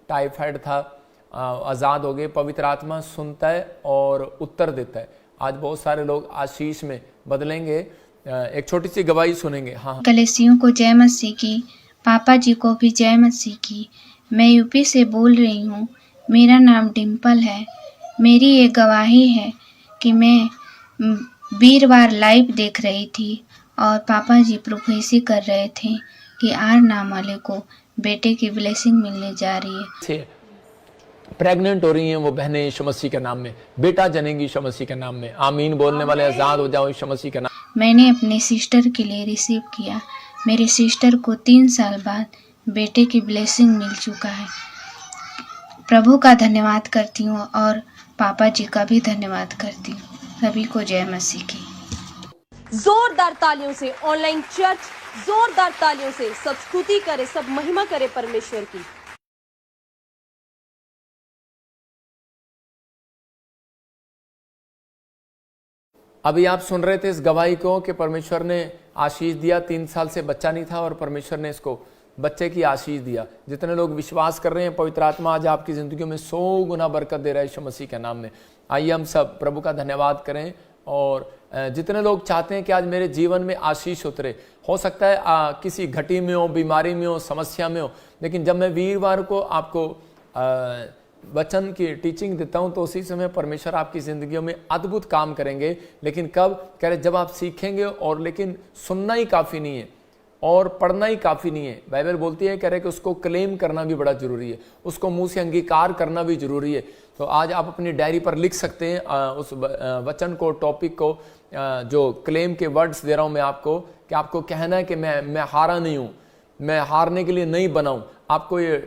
Typhoid था, आज़ाद हो गए। पवित्र आत्मा सुनता है और उत्तर देता है। आज बहुत सारे लोग आशीष में बदलेंगे। एक छोटी सी गवाही सुनेंगे। हाँ, कलेसियों को जय मसीह की, पापा जी को भी जय मसीह की। मैं यूपी से बोल रही हूँ। मेरा नाम डिम्पल है। मेरी ये गवाही है कि मैं वीरवार लाइव देख रही थी और पापा जी प्रोफेसी कर रहे थे कि आर नाम वाले को बेटे की ब्लेसिंग मिलने जा रही है। प्रेग्नेंट हो रही हैं वो बहनें यीशु मसीह के नाम में, बेटा जनेंगी यीशु मसीह के नाम में। आमीन बोलने वाले आजाद हो जाओ यीशु मसीह के नाम। मैंने अपने सिस्टर के लिए रिसीव किया। मेरे सिस्टर को 3 साल बाद बेटे की ब्लेसिंग मिल चुका है। प्रभु का धन्यवाद करती हूँ और पापा जी का भी धन्यवाद करती हूँ। सभी को जय मसीह की। जोरदार तालियों से ऑनलाइन चर्च, जोरदार तालियों से सब स्तुति करे, सब महिमा करे परमेश्वर की। अभी आप सुन रहे थे इस गवाही को कि परमेश्वर ने आशीष दिया। 3 साल से बच्चा नहीं था और परमेश्वर ने इसको बच्चे की आशीष दिया। जितने लोग विश्वास कर रहे हैं, पवित्र आत्मा आज आपकी जिंदगी में 100 गुना बरकत दे रहा है यीशु मसीह के नाम में। आइए हम सब प्रभु का धन्यवाद करें। और जितने लोग चाहते हैं कि आज मेरे जीवन में आशीष उतरे, हो सकता है किसी घटी में हो, बीमारी में हो, समस्या में हो, लेकिन जब मैं वीरवार को आपको वचन की टीचिंग देता हूं तो उसी समय परमेश्वर आपकी जिंदगियों में अद्भुत काम करेंगे। लेकिन कब? कह रहे जब आप सीखेंगे। और लेकिन सुनना ही काफ़ी नहीं है और पढ़ना ही काफ़ी नहीं है। बाइबल बोलती है, कह रहे कि उसको क्लेम करना भी बड़ा जरूरी है, उसको मुंह से अंगीकार करना भी जरूरी है। तो आज आप अपनी डायरी पर लिख सकते हैं उस वचन को, टॉपिक को, जो क्लेम के वर्ड्स दे रहा हूं मैं आपको, कि आपको कहना है कि मैं हारा नहीं हूं, मैं हारने के लिए नहीं बना हूं। आपको ये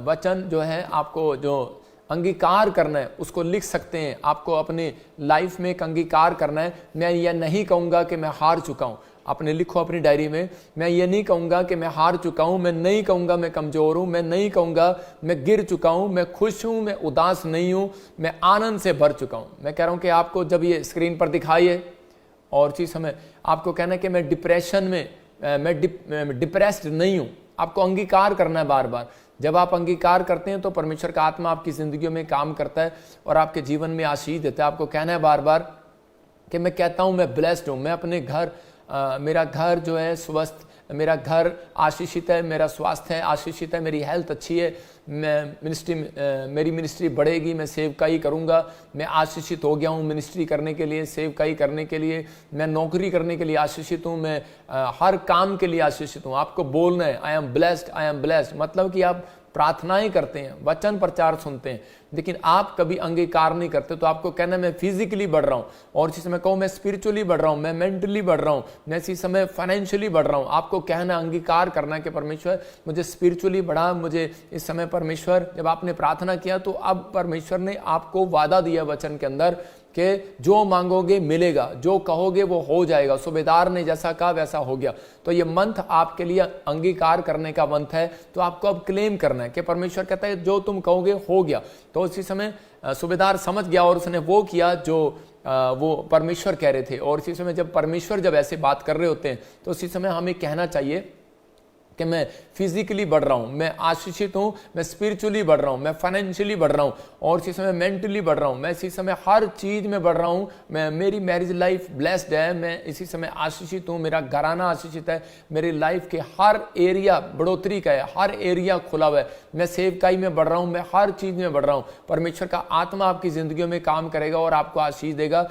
वचन जो है, आपको जो अंगीकार करना है उसको लिख सकते हैं। आपको अपनी लाइफ में एक अंगीकार करना है। मैं ये नहीं कहूँगा कि मैं हार चुका हूँ। आपने लिखो अपनी डायरी में, मैं ये नहीं कहूँगा कि मैं हार चुका हूँ, मैं नहीं कहूँगा मैं कमज़ोर हूँ, मैं नहीं कहूँगा मैं गिर चुका हूँ, मैं खुश हूँ, मैं उदास नहीं हूँ, मैं आनंद से भर चुका हूँ। मैं कह रहा हूँ कि आपको जब ये स्क्रीन पर दिखाइए और चीज़ समय आपको कहना है कि मैं डिप्रेशन में, मैं डिप्रेस्ड नहीं हूँ। आपको अंगीकार करना है बार बार। जब आप अंगीकार करते हैं तो परमेश्वर का आत्मा आपकी जिंदगियों में काम करता है और आपके जीवन में आशीष देता है। आपको कहना है बार बार कि मैं कहता हूं मैं ब्लेस्ड हूं, मैं अपने घर, मेरा घर जो है स्वस्थ, मेरा घर आशीषित है, मेरा स्वास्थ्य है आशीषित है, मेरी हेल्थ अच्छी है, मेरी मिनिस्ट्री बढ़ेगी, मैं सेवकाई करूंगा, मैं आशीषित हो गया हूं मिनिस्ट्री करने के लिए, सेवकाई करने के लिए, मैं नौकरी करने के लिए आशीषित हूं, मैं हर काम के लिए आशीषित हूं। आपको बोलना है आई am blessed, I am blessed. मतलब कि आप प्रार्थनाएं करते हैं, वचन प्रचार सुनते हैं, लेकिन आप कभी अंगीकार नहीं करते। तो आपको कहना है मैं फिजिकली बढ़ रहा हूं, और इसी समय कहूं मैं स्पिरिचुअली बढ़ रहा हूं, मैं मेंटली बढ़ रहा हूं, मैं इसी समय फाइनेंशियली बढ़ रहा हूं। आपको कहना, अंगीकार करना कि परमेश्वर मुझे स्पिरिचुअली बढ़ा, मुझे इस समय परमेश्वर, जब आपने प्रार्थना किया तो अब परमेश्वर ने आपको वादा दिया वचन के अंदर कि जो मांगोगे मिलेगा, जो कहोगे वो हो जाएगा। सूबेदार ने जैसा कहा वैसा हो गया। तो ये मंथ आपके लिए अंगीकार करने का मंथ है। तो आपको अब क्लेम करना है कि परमेश्वर कहता है जो तुम कहोगे हो गया। तो उसी समय सूबेदार समझ गया और उसने वो किया जो वो परमेश्वर कह रहे थे। और इसी समय जब परमेश्वर जब ऐसे बात कर रहे होते हैं तो उसी समय हमें कहना चाहिए कि मैं फिजिकली बढ़ रहा हूँ, मैं आशीषित हूँ, मैं स्पिरिचुअली बढ़ रहा हूँ, मैं फाइनेंशियली बढ़ रहा हूँ, और इसी समय मेंटली बढ़ रहा हूँ, मैं इसी समय हर चीज़ में बढ़ रहा हूँ। मेरी मैरिज लाइफ ब्लेस्ड है, मैं इसी समय आशीषित हूँ, मेरा घराना आशीषित है, मेरी लाइफ के हर एरिया बढ़ोतरी का है, हर एरिया खुला हुआ है, मैं सेवकाई में बढ़ रहा हूँ, मैं हर चीज़ में बढ़ रहा हूँ। परमेश्वर का आत्मा आपकी ज़िंदगियों में काम करेगा और आपको आशीष देगा।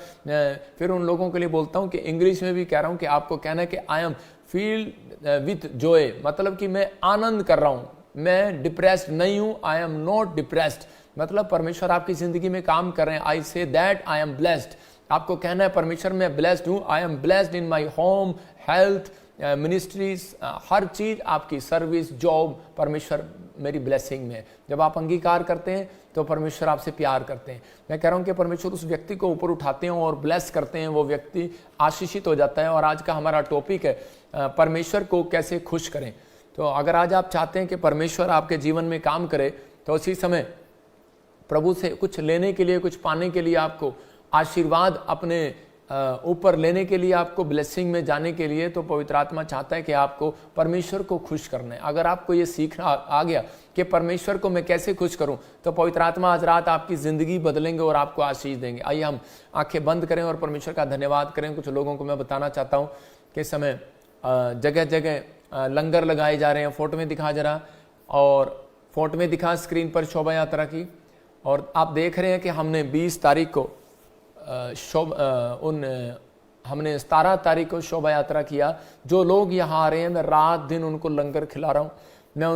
फिर उन लोगों के लिए बोलता हूँ कि इंग्लिश में भी कह रहा हूँ कि आपको कहना है कि I am feel with Joy, मतलब कि मैं आनंद कर रहा हूं, मैं डिप्रेस्ड नहीं हूं, आई एम नॉट डिप्रेस्ड। मतलब परमेश्वर आपकी जिंदगी में काम कर रहे हैं। आई say that I am blessed. आपको कहना है परमेश्वर मैं ब्लेस्ड हूं, I am blessed in my home, health, ministries, हर चीज आपकी, सर्विस, जॉब, परमेश्वर मेरी ब्लेसिंग में है। जब आप अंगीकार करते हैं तो परमेश्वर आपसे प्यार करते हैं। मैं कह रहा हूं कि परमेश्वर उस व्यक्ति को ऊपर उठाते हैं और ब्लेस करते हैं, वो व्यक्ति आशीषित हो जाता है। और आज का हमारा टॉपिक है परमेश्वर को कैसे खुश करें। तो अगर आज आप चाहते हैं कि परमेश्वर आपके जीवन में काम करे तो उसी समय प्रभु से कुछ लेने के लिए, कुछ पाने के लिए, आपको आशीर्वाद अपने ऊपर लेने के लिए, आपको ब्लेसिंग में जाने के लिए, तो पवित्र आत्मा चाहता है कि आपको परमेश्वर को खुश करना है। अगर आपको ये सीखना आ गया कि परमेश्वर को मैं कैसे खुश करूं, तो पवित्र आत्मा आज रात आपकी ज़िंदगी बदलेंगे और आपको आशीष देंगे। आइए हम आंखें बंद करें और परमेश्वर का धन्यवाद करें। कुछ लोगों को मैं बताना चाहता हूं कि इस समय जगह जगह लंगर लगाए जा रहे हैं। फोटो में दिखा जरा, और फोटो में दिखा स्क्रीन पर शोभा यात्रा की, और आप देख रहे हैं कि हमने 20 तारीख को हमने 17 तारीख को शोभा यात्रा किया। जो लोग यहाँ आ रहे हैं, मैं रात दिन उनको लंगर खिला रहा हूँ। मैं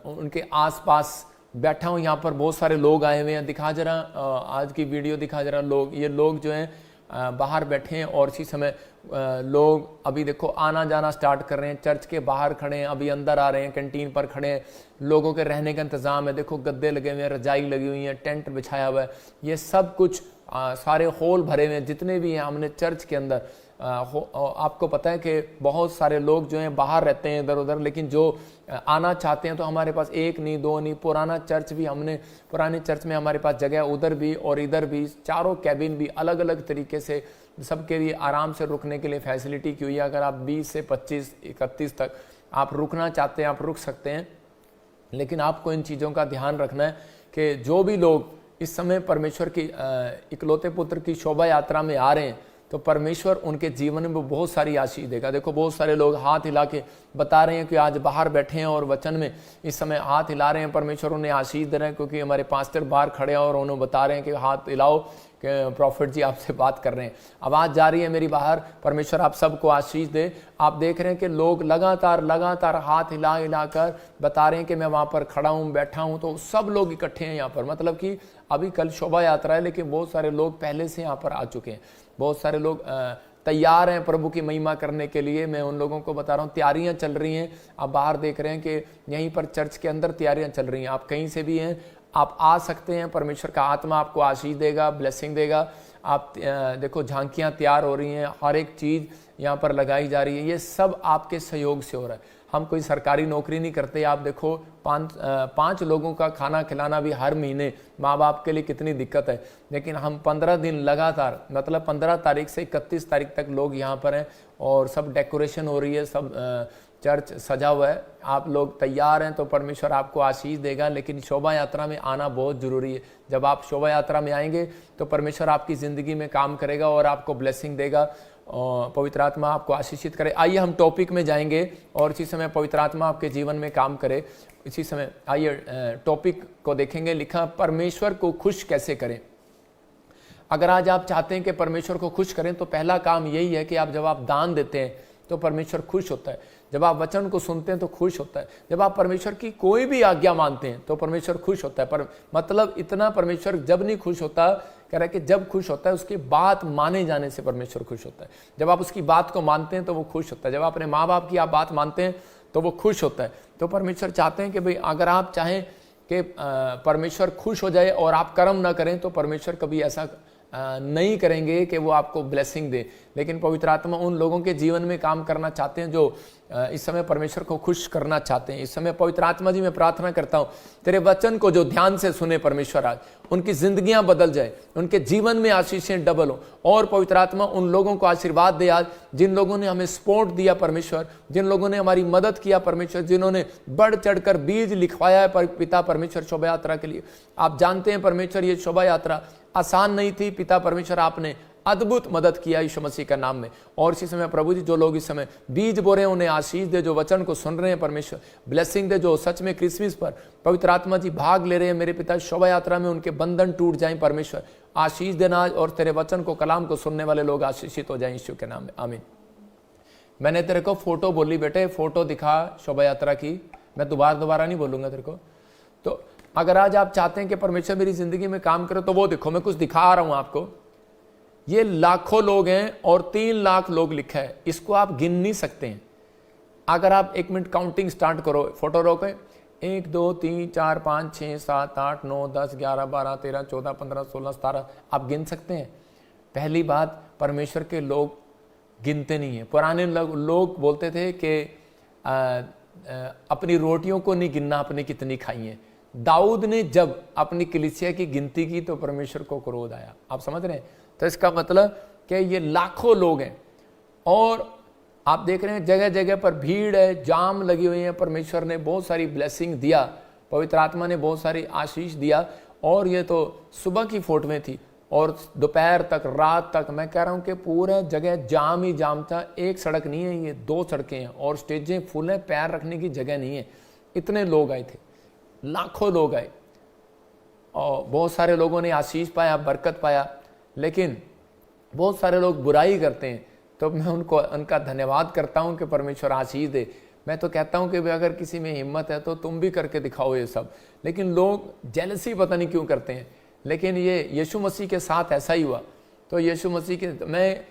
उनके आसपास बैठा हूँ। यहाँ पर बहुत सारे लोग आए हुए हैं। दिखा जरा आज की वीडियो दिखा जरा। ये लोग जो हैं बाहर बैठे हैं, और इसी समय लोग अभी देखो आना जाना स्टार्ट कर रहे हैं। चर्च के बाहर खड़े हैं, अभी अंदर आ रहे हैं, कैंटीन पर खड़े हैं। लोगों के रहने का इंतज़ाम है। देखो गद्दे लगे हुए हैं, रजाई लगी हुई है, टेंट बिछाया हुआ है। ये सब कुछ सारे हॉल भरे हुए हैं जितने भी हैं हमने चर्च के अंदर। आपको पता है कि बहुत सारे लोग जो हैं बाहर रहते हैं इधर उधर, लेकिन जो आना चाहते हैं तो हमारे पास एक नहीं दो नहीं, पुराने चर्च में हमारे पास जगह उधर भी और इधर भी, चारों कैबिन भी अलग अलग तरीके से सबके लिए आराम से रुकने के लिए फैसिलिटी की हुई है। अगर आप 20 से 25 31 तक आप रुकना चाहते हैं, आप रुक सकते हैं। लेकिन आपको इन चीज़ों का ध्यान रखना है कि जो भी लोग इस समय परमेश्वर की इकलौते पुत्र की शोभा यात्रा में आ रहे हैं, तो परमेश्वर उनके जीवन में बहुत सारी आशीष देगा। देखो बहुत सारे लोग हाथ हिला के बता रहे हैं कि आज बाहर बैठे हैं और वचन में इस समय हाथ हिला रहे हैं। परमेश्वर उन्हें आशीष दे रहे हैं, क्योंकि हमारे पास्टर बाहर खड़े हैं और उन्हें बता रहे हैं कि हाथ हिलाओ कि प्रॉफिट जी आपसे बात कर रहे हैं। आवाज़ जा रही है मेरी बाहर। परमेश्वर आप सबको आशीष दे। आप देख रहे हैं कि लोग लगातार हाथ हिला हिलाकर बता रहे हैं कि मैं वहाँ पर खड़ा हूँ, बैठा हूँ। तो सब लोग इकट्ठे हैं यहाँ पर। मतलब कि अभी कल शोभा यात्रा है, लेकिन बहुत सारे लोग पहले से यहाँ पर आ चुके हैं। बहुत सारे लोग तैयार हैं प्रभु की महिमा करने के लिए। मैं उन लोगों को बता रहा हूँ, तैयारियां चल रही हैं। आप बाहर देख रहे हैं कि यहीं पर चर्च के अंदर तैयारियां चल रही हैं। आप कहीं से भी हैं, आप आ सकते हैं। परमेश्वर का आत्मा आपको आशीष देगा, ब्लेसिंग देगा। आप देखो झांकियां तैयार हो रही हैं, हर एक चीज़ यहाँ पर लगाई जा रही है। ये सब आपके सहयोग से हो रहा है। हम कोई सरकारी नौकरी नहीं करते। आप देखो 5 लोगों का खाना खिलाना भी हर महीने माँ बाप के लिए कितनी दिक्कत है। लेकिन हम 15 दिन लगातार, मतलब 15 तारीख से 31 तारीख तक लोग यहाँ पर हैं, और सब डेकोरेशन हो रही है, सब चर्च सजा हुआ है। आप लोग तैयार हैं तो परमेश्वर आपको आशीष देगा। लेकिन शोभा यात्रा में आना बहुत ज़रूरी है। जब आप शोभा यात्रा में आएंगे तो परमेश्वर आपकी ज़िंदगी में काम करेगा और आपको ब्लेसिंग देगा, और पवित्र आत्मा आपको आशीषित करे। आइए हम टॉपिक में जाएंगे, और इसी समय पवित्र आत्मा आपके जीवन में काम करे। इसी समय आइए टॉपिक को देखेंगे। लिखा, परमेश्वर को खुश कैसे करें। अगर आज आप चाहते हैं कि परमेश्वर को खुश करें, तो पहला काम यही है कि जब आप दान देते हैं तो परमेश्वर खुश होता है। जब आप वचन को सुनते हैं तो खुश होता है। जब आप परमेश्वर की कोई भी आज्ञा मानते हैं तो परमेश्वर खुश होता है। पर मतलब इतना परमेश्वर जब नहीं खुश होता, कह रहा है कि जब खुश होता है उसकी बात माने जाने से परमेश्वर खुश होता है। जब आप उसकी बात को मानते हैं तो वो खुश होता है। जब आप अपने माँ बाप की आप बात मानते हैं तो वो खुश होता है। तो परमेश्वर चाहते हैं कि भाई अगर आप चाहें कि परमेश्वर खुश हो जाए और आप कर्म ना करें, तो परमेश्वर कभी ऐसा नहीं करेंगे कि वो आपको ब्लेसिंग दे। लेकिन पवित्र आत्मा उन लोगों के जीवन में काम करना चाहते हैं जो इस समय परमेश्वर को खुश करना चाहते हैं। इस समय पवित्र आत्मा जी मैं प्रार्थना करता हूँ, तेरे वचन को जो ध्यान से सुने परमेश्वर, आज उनकी जिंदगियां बदल जाए, उनके जीवन में आशीषें डबल हो। और पवित्र आत्मा उन लोगों को आशीर्वाद दे आज, जिन लोगों ने हमें सपोर्ट दिया परमेश्वर, जिन लोगों ने हमारी मदद किया परमेश्वर, जिन्होंने बढ़ चढ़कर बीज लिखवाया है पिता परमेश्वर शोभा यात्रा के लिए। आप जानते हैं परमेश्वर ये शोभा यात्रा आसान नहीं थी। पिता परमेश्वर आपने अद्भुत मदद किया यीशु मसीह का नाम में। और इसी समय प्रभु जी जो लोग इस समय बीज बो रहे हैं उन्हें आशीष दे, जो वचन को सुन रहे हैं परमेश्वर ब्लेसिंग दे, जो सच में क्रिसमस पर पवित्र आत्मा जी भाग ले रहे हैं मेरे पिता शोभा यात्रा में, उनके बंधन टूट जाएं परमेश्वर, आशीष देना। और तेरे वचन को कलाम को सुनने वाले लोग आशीषित हो जाएं यीशु के नाम में, आमीन। मैंने तेरे को फोटो बोली बेटे, फोटो दिखा शोभा यात्रा की, मैं दोबारा नहीं बोलूंगा तेरे को। तो अगर आज आप चाहते हैं कि परमेश्वर मेरी जिंदगी में काम करे, तो वो देखो मैं कुछ दिखा रहा हूं आपको। ये लाखों लोग हैं और 3 लाख लोग लिखा है, इसको आप गिन नहीं सकते हैं। अगर आप 1 मिनट काउंटिंग स्टार्ट करो, फोटो रोके, 1 2 3 4 5 6 7 8 9 10 11 12 13 14 15 16 17 आप गिन सकते हैं। पहली बात, परमेश्वर के लोग गिनते नहीं है। पुराने लोग बोलते थे कि अपनी रोटियों को नहीं गिनना, अपने कितनी खाई है। दाऊद ने जब अपनी कलीसिया की गिनती की तो परमेश्वर को क्रोध आया। आप समझ रहे हैं, तो इसका मतलब कि ये लाखों लोग हैं और आप देख रहे हैं जगह जगह पर भीड़ है, जाम लगी हुई है। परमेश्वर ने बहुत सारी ब्लेसिंग दिया, पवित्र आत्मा ने बहुत सारी आशीष दिया। और ये तो सुबह की फोटोएं थी और दोपहर तक, रात तक, मैं कह रहा हूँ कि पूरे जगह जाम ही जाम था। एक सड़क नहीं है, ये 2 सड़कें हैं और स्टेजें फुल हैं, पैर रखने की जगह नहीं है। इतने लोग आए थे, लाखों लोग आए और बहुत सारे लोगों ने आशीष पाया, बरकत पाया। लेकिन बहुत सारे लोग बुराई करते हैं, तो मैं उनका धन्यवाद करता हूं कि परमेश्वर आशीष दे। मैं तो कहता हूं कि अगर किसी में हिम्मत है तो तुम भी करके दिखाओ ये सब। लेकिन लोग जेलसी पता नहीं क्यों करते हैं। लेकिन ये यीशु मसीह के साथ ऐसा ही हुआ। तो यीशु मसीह के, मैं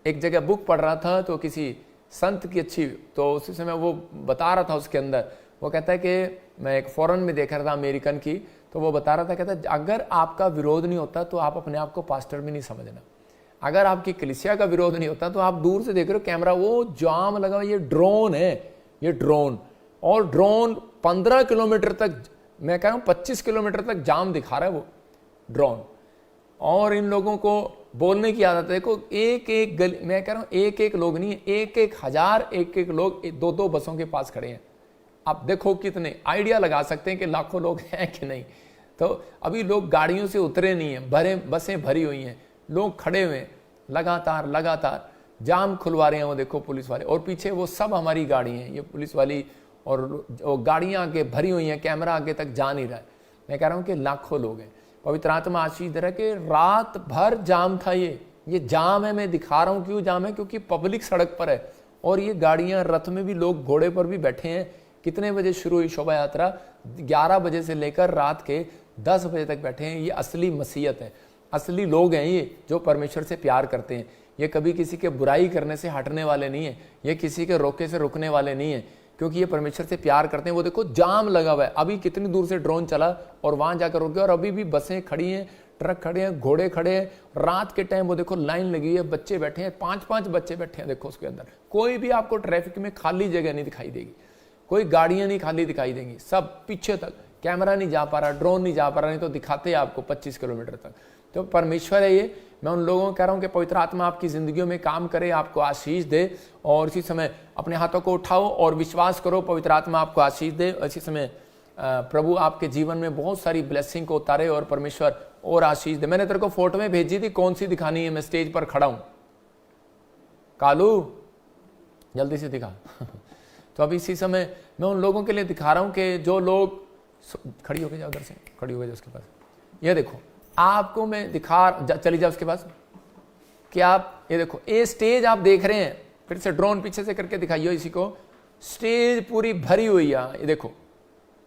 एक जगह बुक पढ़ रहा था तो किसी संत की अच्छी, तो उसी समय वो बता रहा था उसके अंदर, वो कहता है कि मैं एक फॉरेन में देख रहा था अमेरिकन की, तो वो बता रहा था, कहता है अगर आपका विरोध नहीं होता तो आप अपने आप को पास्टर भी नहीं समझना। अगर आपकी कलीसिया का विरोध नहीं होता तो आप दूर से देख रहे हो कैमरा, वो जाम लगा हुआ, ये ड्रोन है, ये ड्रोन, और ड्रोन 15 किलोमीटर तक, मैं कह रहा हूँ 25 किलोमीटर तक जाम दिखा रहा है वो ड्रोन। और इन लोगों को बोलने की आदत है। देखो एक एक गली, मैं कह रहा हूँ एक एक लोग नहीं है, एक एक हजार, एक एक लोग 2-2 बसों के पास खड़े हैं। आप देखो कितने, आइडिया लगा सकते हैं कि लाखों लोग हैं कि नहीं। तो अभी लोग गाड़ियों से उतरे नहीं हैं, भरे बसें भरी हुई हैं, लोग खड़े हुए हैं, लगातार जाम खुलवा रहे हैं। वो देखो पुलिस वाले, और पीछे वो सब हमारी गाड़ी हैं, ये पुलिस वाली, और वो गाड़ियां आगे भरी हुई हैं, कैमरा आगे तक जा नहीं रहा है। मैं कह रहा हूँ कि लाखों लोग हैं। पवित्र आत्मा आशीष दे रहा है कि रात भर जाम था। ये जाम है, मैं दिखा रहा हूँ क्यों जाम है, क्योंकि पब्लिक सड़क पर है और ये गाड़ियां, रथ में भी लोग, घोड़े पर भी बैठे हैं। कितने बजे शुरू हुई शोभा यात्रा? 11 बजे से लेकर रात के 10 बजे तक बैठे हैं। ये असली मसीहत है, असली लोग हैं ये, जो परमेश्वर से प्यार करते हैं। ये कभी किसी के बुराई करने से हटने वाले नहीं है, ये किसी के रोके से रुकने वाले नहीं है, क्योंकि ये परमेश्वर से प्यार करते हैं। वो देखो जाम लगा हुआ है, अभी कितनी दूर से ड्रोन चला और वहां जाकर रुक गया, और अभी भी बसें खड़ी हैं, ट्रक खड़े हैं, घोड़े खड़े हैं। रात के टाइम वो देखो लाइन लगी है, बच्चे बैठे हैं, 5-5 बच्चे बैठे हैं। देखो उसके अंदर कोई भी आपको ट्रैफिक में खाली जगह नहीं दिखाई देगी, कोई गाड़ियां नहीं खाली दिखाई देंगी, सब पीछे तक। कैमरा नहीं जा पा रहा, ड्रोन नहीं जा पा रहा, नहीं तो दिखाते हैं आपको 25 किलोमीटर तक। तो परमेश्वर है ये। मैं उन लोगों को कह रहा हूं कि पवित्र आत्मा आपकी जिंदगियों में काम करे, आपको आशीष दे। और इसी समय अपने हाथों को उठाओ और विश्वास करो, पवित्र आत्मा आपको आशीष दे। इसी समय प्रभु आपके जीवन में बहुत सारी ब्लेसिंग को उतारे और परमेश्वर और आशीष दे। मैंने तेरे को फोटो में भेजी थी, कौन सी दिखानी है? मैं स्टेज पर खड़ा हूं, कालू जल्दी से दिखा। तो अभी इसी समय मैं उन लोगों के लिए दिखा रहा हूं कि जो लोग, खड़ी होके जाओ, उधर से खड़ी हो गए उसके पास। ये देखो आपको मैं चली जाओ उसके पास कि आप ये देखो, ये स्टेज आप देख रहे हैं, फिर से ड्रोन पीछे से करके दिखाइए इसी को। स्टेज पूरी भरी हुई है। ये देखो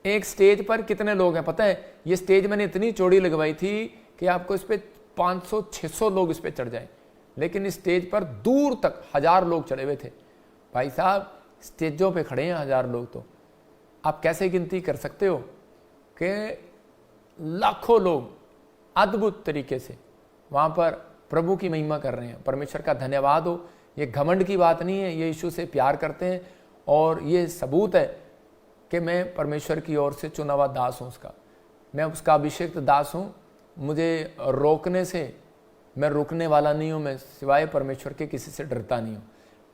एक स्टेज पर कितने लोग हैं पता है? ये स्टेज मैंने इतनी चौड़ी लगवाई थी कि आपको इस पे 500-600 लोग इस पे चढ़ जाए, लेकिन इस स्टेज पर दूर तक 1000 लोग चढ़े हुए थे। भाई साहब स्टेजों पे खड़े हैं 1000 लोग, तो आप कैसे गिनती कर सकते हो कि लाखों लोग अद्भुत तरीके से वहां पर प्रभु की महिमा कर रहे हैं। परमेश्वर का धन्यवाद हो। ये घमंड की बात नहीं है, ये यीशु से प्यार करते हैं और ये सबूत है कि मैं परमेश्वर की ओर से चुना हुआ दास हूं उसका, मैं उसका अभिषिक्त दास हूं। मुझे रोकने से मैं रुकने वाला नहीं हूं, मैं सिवाय परमेश्वर के किसी से डरता नहीं हूं।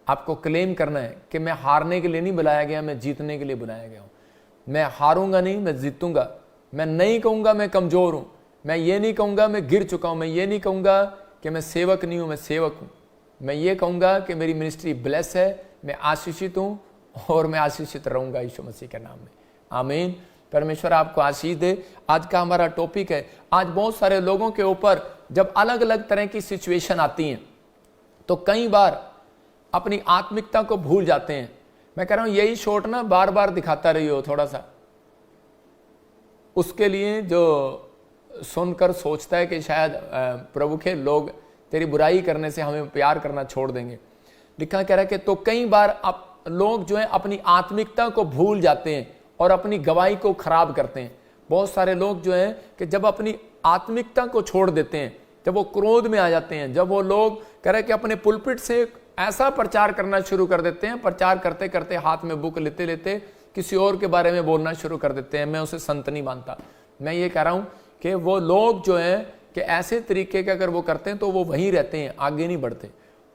आपको क्लेम करना है कि मैं हारने के लिए नहीं बुलाया गया, मैं जीतने के लिए बुलाया गया हूं। मैं हारूंगा नहीं, मैं जीतूंगा। मैं नहीं कहूंगा मैं कमजोर हूं, मैं ये नहीं कहूंगा मैं गिर चुका हूं, मैं ये नहीं कहूंगा कि मैं सेवक नहीं हूं, मैं सेवक हूं। मैं ये कहूंगा कि मेरी मिनिस्ट्री ब्लेस है, मैं आशीषित हूं और मैं आशीषित रहूंगा यीशु मसीह के नाम में। आमीन। परमेश्वर आपको आशीष दे। आज का हमारा टॉपिक है, आज बहुत सारे लोगों के ऊपर जब अलग अलग तरह की सिचुएशन आती हैं तो कई बार अपनी आत्मिकता को भूल जाते हैं। मैं कह रहा हूं यही शॉट ना बार बार दिखाता रहिए थोड़ा सा, उसके लिए जो सुनकर सोचता है कि शायद प्रभु के लोग तेरी बुराई करने से हमें प्यार करना छोड़ देंगे। लिखा कह रहा है कि तो कई बार लोग जो है अपनी आत्मिकता को भूल जाते हैं और अपनी गवाही को खराब करते हैं। बहुत सारे लोग जो है कि जब अपनी आत्मिकता को छोड़ देते हैं, जब वो क्रोध में आ जाते हैं, जब वो लोग कह रहे कि अपने पुलपिट से ऐसा प्रचार करना शुरू कर देते हैं, प्रचार करते करते हाथ में बुक लेते लेते किसी और के बारे में बोलना शुरू कर देते हैं। मैं उसे संत नहीं मानता। मैं ये कह रहा हूं कि वो लोग जो हैं कि ऐसे तरीके के अगर वो करते हैं तो वो वहीं रहते हैं, आगे नहीं बढ़ते।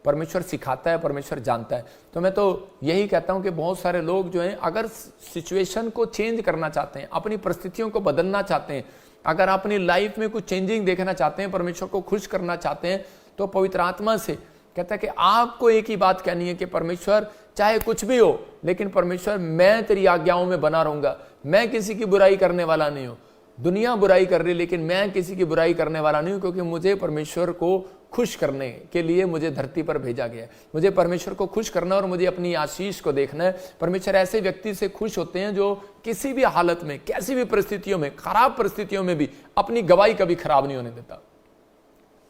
परमेश्वर सिखाता है, परमेश्वर जानता है। तो मैं तो यही कहता हूं कि बहुत सारे लोग जो हैं अगर सिचुएशन को चेंज करना चाहते हैं, अपनी परिस्थितियों को बदलना चाहते हैं, अगर अपनी लाइफ में कुछ चेंजिंग देखना चाहते हैं, परमेश्वर को खुश करना चाहते हैं, तो पवित्र आत्मा से कहता है कि आपको एक ही बात कहनी है कि परमेश्वर चाहे कुछ भी हो, लेकिन परमेश्वर मैं तेरी आज्ञाओं में बना रहूंगा, मैं किसी की बुराई करने वाला नहीं हूं। दुनिया बुराई कर रही लेकिन मैं किसी की बुराई करने वाला नहीं हूं, क्योंकि मुझे परमेश्वर को खुश करने के लिए मुझे धरती पर भेजा गया है। मुझे परमेश्वर को खुश करना और मुझे अपनी आशीष को देखना है। परमेश्वर ऐसे व्यक्ति से खुश होते हैं जो किसी भी हालत में, कैसी भी परिस्थितियों में, खराब परिस्थितियों में भी अपनी गवाही कभी खराब नहीं होने देता।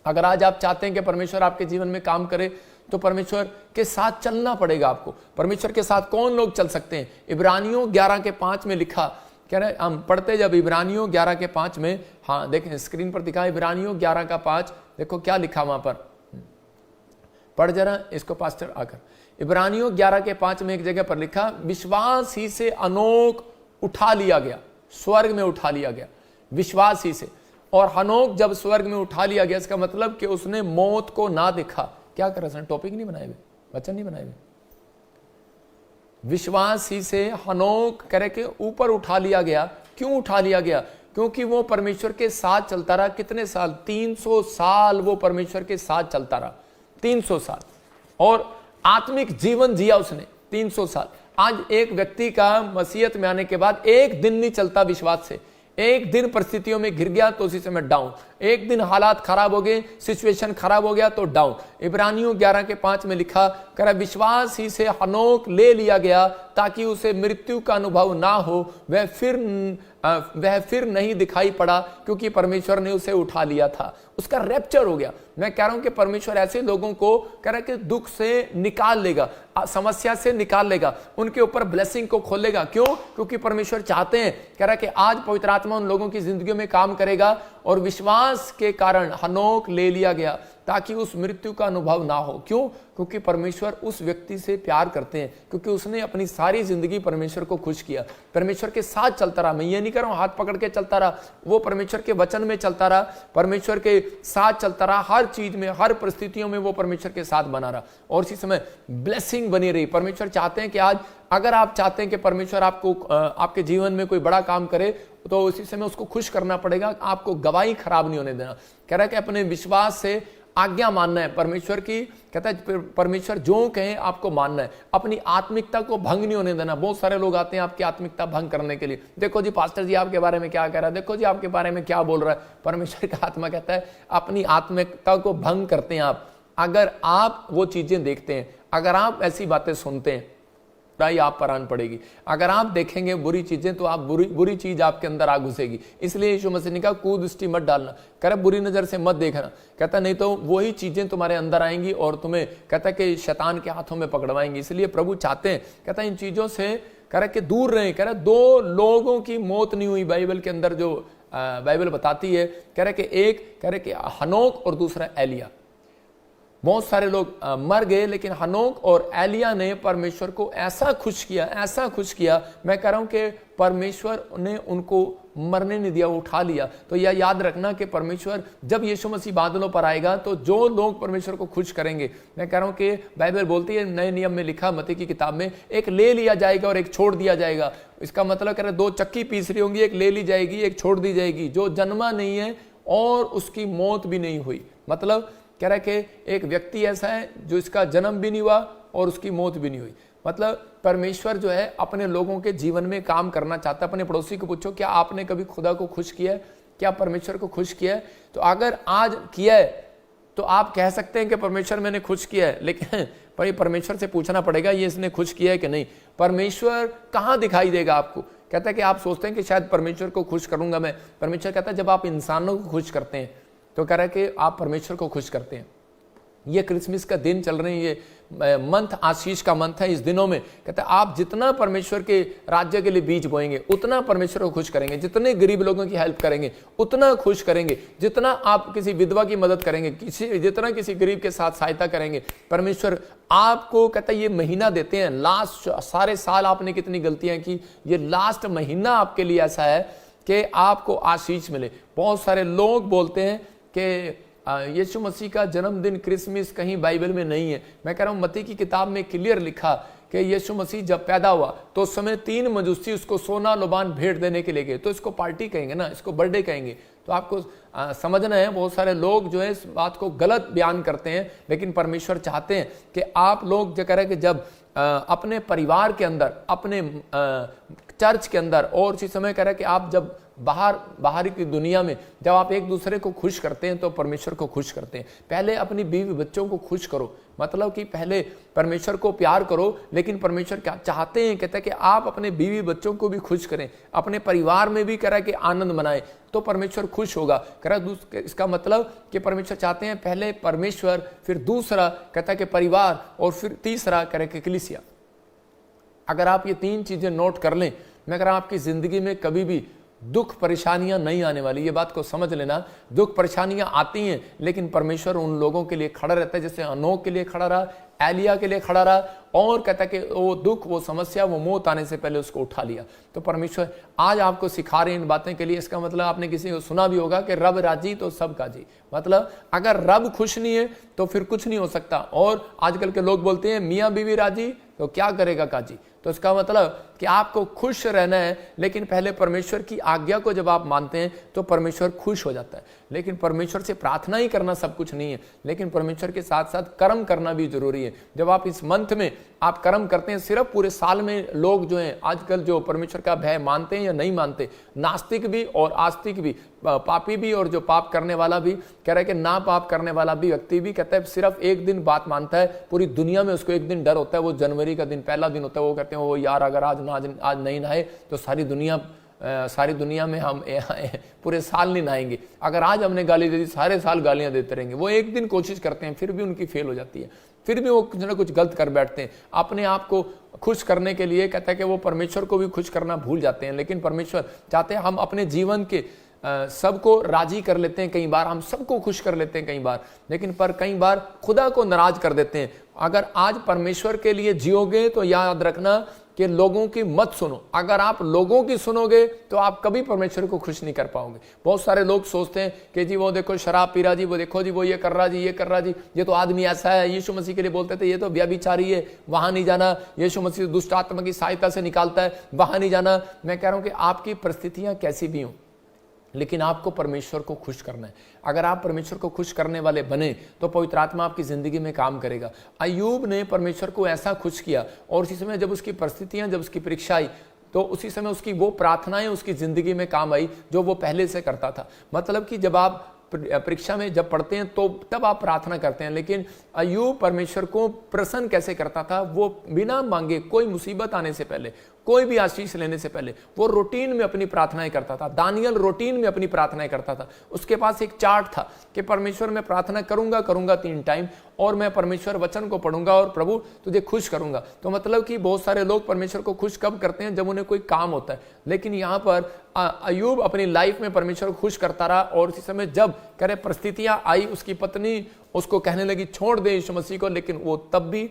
अगर आज आप चाहते हैं कि परमेश्वर आपके जीवन में काम करे, तो परमेश्वर के साथ चलना पड़ेगा आपको। परमेश्वर के साथ कौन लोग चल सकते हैं? इब्रानियों 11:5 में लिखा, कह रहे हम पढ़ते जब इब्रानियों 11:5 में, हाँ देखें स्क्रीन पर दिखा, इब्रानियों 11:5, देखो क्या लिखा वहां पर, पढ़ जरा इसको पास्टर आकर। इब्रानियों 11:5 में एक जगह पर लिखा, विश्वास ही से हनोक उठा लिया गया, स्वर्ग में उठा लिया गया, विश्वास ही से। और हनोक जब स्वर्ग में उठा लिया गया, इसका मतलब कि उसने मौत को ना देखा। क्या कर रहे हैं, टॉपिक नहीं बनाए हुए, वचन नहीं बनाए हुए। विश्वास ही से हनोक करे के ऊपर उठा लिया गया। क्यों उठा लिया गया? क्योंकि वो परमेश्वर के साथ चलता रहा। कितने साल? 300 साल वो परमेश्वर के साथ चलता रहा, 300 साल, और आत्मिक जीवन जिया उसने 300 साल। आज एक व्यक्ति का मसीहत में आने के बाद एक दिन नहीं चलता विश्वास से। एक दिन परिस्थितियों में गिर गया तो उसी समय डाउन, एक दिन हालात खराब हो गए, सिचुएशन खराब हो गया तो डाउन। इब्रानियों 11:5 में लिखा, कर विश्वास ही से हनोक ले लिया गया ताकि उसे मृत्यु का अनुभव ना हो, वह फिर नहीं दिखाई पड़ा, क्योंकि परमेश्वर ने उसे उठा लिया था, उसका रैप्चर हो गया। मैं कह रहा हूं कि परमेश्वर ऐसे लोगों को कह रहा है कि दुख से निकाल लेगा, समस्या से निकाल लेगा, उनके ऊपर ब्लेसिंग को खोलेगा। क्यों? क्योंकि परमेश्वर चाहते हैं, कह रहा है कि आज पवित्र आत्मा उन लोगों की जिंदगियों में काम करेगा। और विश्वास के कारण हनोक ले लिया गया ताकि उस मृत्यु का अनुभव ना हो। क्यों? क्योंकि परमेश्वर उस व्यक्ति से प्यार करते हैं, क्योंकि उसने अपनी सारी जिंदगी परमेश्वर को खुश किया, परमेश्वर के साथ चलता रहा। मैं ये नहीं कह रहा हूं हाथ पकड़ के चलता रहा, वो परमेश्वर के वचन में चलता रहा, परमेश्वर के साथ चलता रहा, हर चीज में, हर परिस्थितियों में वो परमेश्वर के साथ बना रहा, और इसी समय ब्लेसिंग बनी रही। परमेश्वर चाहते हैं कि आज अगर आप चाहते हैं कि परमेश्वर आपको आपके जीवन में कोई बड़ा काम करे, तो उसी समय उसको खुश करना पड़ेगा, आपको गवाही खराब नहीं होने देना। कह रहा है कि अपने विश्वास से आज्ञा मानना है परमेश्वर की। कहता है परमेश्वर जो कहे आपको मानना है, अपनी आत्मिकता को भंग नहीं होने देना। बहुत सारे लोग आते हैं आपकी आत्मिकता भंग करने के लिए। देखो जी पास्टर जी आपके बारे में क्या कह रहा है, देखो जी आपके बारे में क्या बोल रहा है। परमेश्वर का आत्मा कहता है अपनी आत्मिकता को भंग करते हैं आप। अगर आप वो चीजें देखते हैं, अगर आप ऐसी बातें सुनते हैं, बुराई आप पर आन पड़ेगी। अगर आप देखेंगे बुरी चीजें, तो आप बुरी चीज आपके अंदर आ घुसेगी। इसलिए यीशु मसीह ने कहा कुदृष्टि मत डालना, करे बुरी नजर से मत देखना। कहता नहीं तो वही चीजें तुम्हारे अंदर आएंगी और तुम्हें कहता कि शैतान के हाथों में पकड़वाएंगी। इसलिए प्रभु चाहते हैं, कहता इन चीजों से कह रहा कि दूर रहें। कह रहा 2 लोगों की मौत नहीं हुई बाइबल के अंदर, जो बाइबल बताती है। कह रहा कि एक कह रहे कि हनोक और दूसरा एलिया। बहुत सारे लोग मर गए, लेकिन हनोक और एलिया ने परमेश्वर को ऐसा खुश किया, ऐसा खुश किया। मैं कह रहा हूं कि परमेश्वर ने उनको मरने नहीं दिया, उठा लिया। तो यह याद रखना कि परमेश्वर जब यीशु मसीह बादलों पर आएगा, तो जो लोग परमेश्वर को खुश करेंगे, मैं कह रहा हूं कि बाइबल बोलती है, नए नियम में लिखा मत्ती की किताब में, एक ले लिया जाएगा और एक छोड़ दिया जाएगा। इसका मतलब कह रहे 2 चक्की पीस रही होंगी, एक ले ली जाएगी, एक छोड़ दी जाएगी। जो जन्मा नहीं है और उसकी मौत भी नहीं हुई, मतलब कह रहा है कि एक व्यक्ति ऐसा है जो इसका जन्म भी नहीं हुआ और उसकी मौत भी नहीं हुई। मतलब परमेश्वर जो है अपने लोगों के जीवन में काम करना चाहता है। अपने पड़ोसी को पूछो, क्या आपने कभी खुदा को खुश किया है? क्या परमेश्वर को खुश किया है? तो अगर आज किया है तो आप कह सकते हैं कि परमेश्वर मैंने खुश किया है, लेकिन पर परमेश्वर से पूछना पड़ेगा ये इसने खुश किया है कि नहीं। परमेश्वर कहाँ दिखाई देगा आपको? कहता है कि आप सोचते हैं कि शायद परमेश्वर को खुश करूंगा मैं। परमेश्वर कहता है जब आप इंसानों को खुश करते हैं, तो कह रहा है कि आप परमेश्वर को खुश करते हैं। ये क्रिसमस का दिन चल रहे हैं, ये मंथ आशीष का मंथ है। इस दिनों में कहता है आप जितना परमेश्वर के राज्य के लिए बीज बोएंगे, उतना परमेश्वर को खुश करेंगे। जितने गरीब लोगों की हेल्प करेंगे, उतना खुश करेंगे। जितना आप किसी विधवा की मदद करेंगे, जितना किसी गरीब के साथ सहायता करेंगे, परमेश्वर आपको कहता है ये महीना देते हैं। लास्ट सारे साल आपने कितनी गलतियां की, ये लास्ट महीना आपके लिए ऐसा है कि आपको आशीष मिले। बहुत सारे लोग बोलते हैं कि यीशु मसीह का जन्मदिन क्रिसमस कहीं बाइबल में नहीं है। मैं कह रहा हूँ मत्ती की किताब में क्लियर लिखा कि यीशु मसीह जब पैदा हुआ तो उस समय 3 मजूसी उसको सोना लोबान भेंट देने के लिए गए। तो इसको पार्टी कहेंगे ना, इसको बर्थडे कहेंगे। तो आपको समझना है, बहुत सारे लोग जो है इस बात को गलत बयान करते हैं, लेकिन परमेश्वर चाहते हैं कि आप लोग जो कह रहे हैं कि जब अपने परिवार के अंदर, अपने चर्च के अंदर, और उसी समय कह रहा है कि आप जब बाहर की दुनिया में जब आप एक दूसरे को खुश करते हैं तो परमेश्वर को खुश करते हैं। पहले अपनी बीवी बच्चों को खुश करो, मतलब कि पहले परमेश्वर को प्यार करो। लेकिन परमेश्वर क्या चाहते हैं, कहते हैं कि आप अपने बीवी बच्चों को भी खुश करें, अपने परिवार में भी कह रहा है कि आनंद मनाएं, तो परमेश्वर खुश होगा। कह रहा है इसका मतलब कि परमेश्वर चाहते हैं पहले परमेश्वर, फिर दूसरा कहता है कि परिवार, और फिर तीसरा कह रहे कि कलीसिया। अगर आप ये 3 चीजें नोट कर लें, मैं कह रहा हूं आपकी जिंदगी में कभी भी दुख परेशानियां नहीं आने वाली। ये बात को समझ लेना। दुख परेशानियां आती हैं, लेकिन परमेश्वर उन लोगों के लिए खड़ा रहता है, जैसे अनोख के लिए खड़ा रहा, एलिया के लिए खड़ा रहा, और कहता है कि वो दुख, वो समस्या, वो मौत आने से पहले उसको उठा लिया। तो परमेश्वर आज आपको सिखा रहे हैं इन बातें के लिए। इसका मतलब आपने किसी को सुना भी होगा कि रब राजी तो सब काजी। मतलब अगर रब खुश नहीं है तो फिर कुछ नहीं हो सकता। और आजकल के लोग बोलते हैं मियाँ बीवी राजी तो क्या करेगा काजी। तो इसका मतलब कि आपको खुश रहना है, लेकिन पहले परमेश्वर की आज्ञा को जब आप मानते हैं तो परमेश्वर खुश हो जाता है। लेकिन परमेश्वर से प्रार्थना ही करना सब कुछ नहीं है, लेकिन परमेश्वर के साथ साथ कर्म करना भी जरूरी है। जब आप इस मंथ में आप कर्म करते हैं, सिर्फ पूरे साल में लोग जो हैं आजकल जो परमेश्वर का भय मानते हैं या नहीं मानते, नास्तिक भी और आस्तिक भी, पापी भी और जो पाप करने वाला भी, कह रहा है कि ना पाप करने वाला भी व्यक्ति भी कहता है सिर्फ एक दिन बात मानता है, पूरी दुनिया में उसको एक दिन डर होता है, वो जनवरी का दिन पहला दिन होता है। वो कहते हैं वो यार अगर आज नहीं नहाए तो सारी दुनिया में हम पूरे साल नहीं नहाएंगे। अगर आज हमने गाली दे दी सारे साल गालियां देते रहेंगे। वो एक दिन कोशिश करते हैं, फिर भी उनकी फेल हो जाती है, फिर भी वो कुछ ना कुछ गलत कर बैठते हैं। अपने आप को खुश करने के लिए कहता है कि वो परमेश्वर को भी खुश करना भूल जाते हैं। लेकिन परमेश्वर चाहते हैं हम अपने जीवन के सबको राजी कर लेते हैं, कई बार हम सबको खुश कर लेते हैं कई बार, लेकिन पर कई बार खुदा को नाराज कर देते हैं। अगर आज परमेश्वर के लिए जियोगे तो याद रखना कि लोगों की मत सुनो। अगर आप लोगों की सुनोगे तो आप कभी परमेश्वर को खुश नहीं कर पाओगे। बहुत सारे लोग सोचते हैं कि जी वो देखो शराब पी रहा जी, वो देखो जी वो ये कर रहा जी, ये कर रहा जी, ये तो आदमी ऐसा है। यीशु मसीह के लिए बोलते थे ये तो व्यभिचारी है, वहां नहीं जाना। यीशु मसीह दुष्ट आत्मा की सहायता से निकालता है, वहां नहीं जाना। मैं कह रहा हूं कि आपकी परिस्थितियां कैसी भी हों, लेकिन आपको परमेश्वर को खुश करना है। अगर आप परमेश्वर को खुश करने वाले बने तो पवित्र आत्मा आपकी जिंदगी में काम करेगा। अय्यूब ने परमेश्वर को ऐसा खुश किया, और उसी समय जब उसकी परिस्थितियां, जब उसकी परीक्षा आई, तो उसी समय उसकी वो प्रार्थनाएं उसकी जिंदगी में काम आई जो वो पहले से करता था। मतलब कि जब आप परीक्षा में जब पढ़ते हैं तो तब आप प्रार्थना करते हैं, लेकिन अय्यूब परमेश्वर को प्रसन्न कैसे करता था, वो बिना मांगे, कोई मुसीबत आने से पहले, कोई भी आशीष लेने से पहले वो रूटीन में अपनी प्रार्थनाएं करता था। दानियल रूटीन में अपनी प्रार्थनाएं करता था। उसके पास एक चार्ट था कि परमेश्वर मैं प्रार्थना करूंगा 3 टाइम, और मैं परमेश्वर वचन को पढ़ूंगा और प्रभु तुझे खुश करूंगा। तो मतलब कि बहुत सारे लोग परमेश्वर को खुश कब करते हैं, जब उन्हें कोई काम होता है। लेकिन यहाँ पर अय्यूब अपनी लाइफ में परमेश्वर को खुश करता रहा, और उसी समय जब करे परिस्थितियां आई, उसकी पत्नी उसको कहने लगी छोड़ दे यीशु मसीह को, लेकिन वो तब भी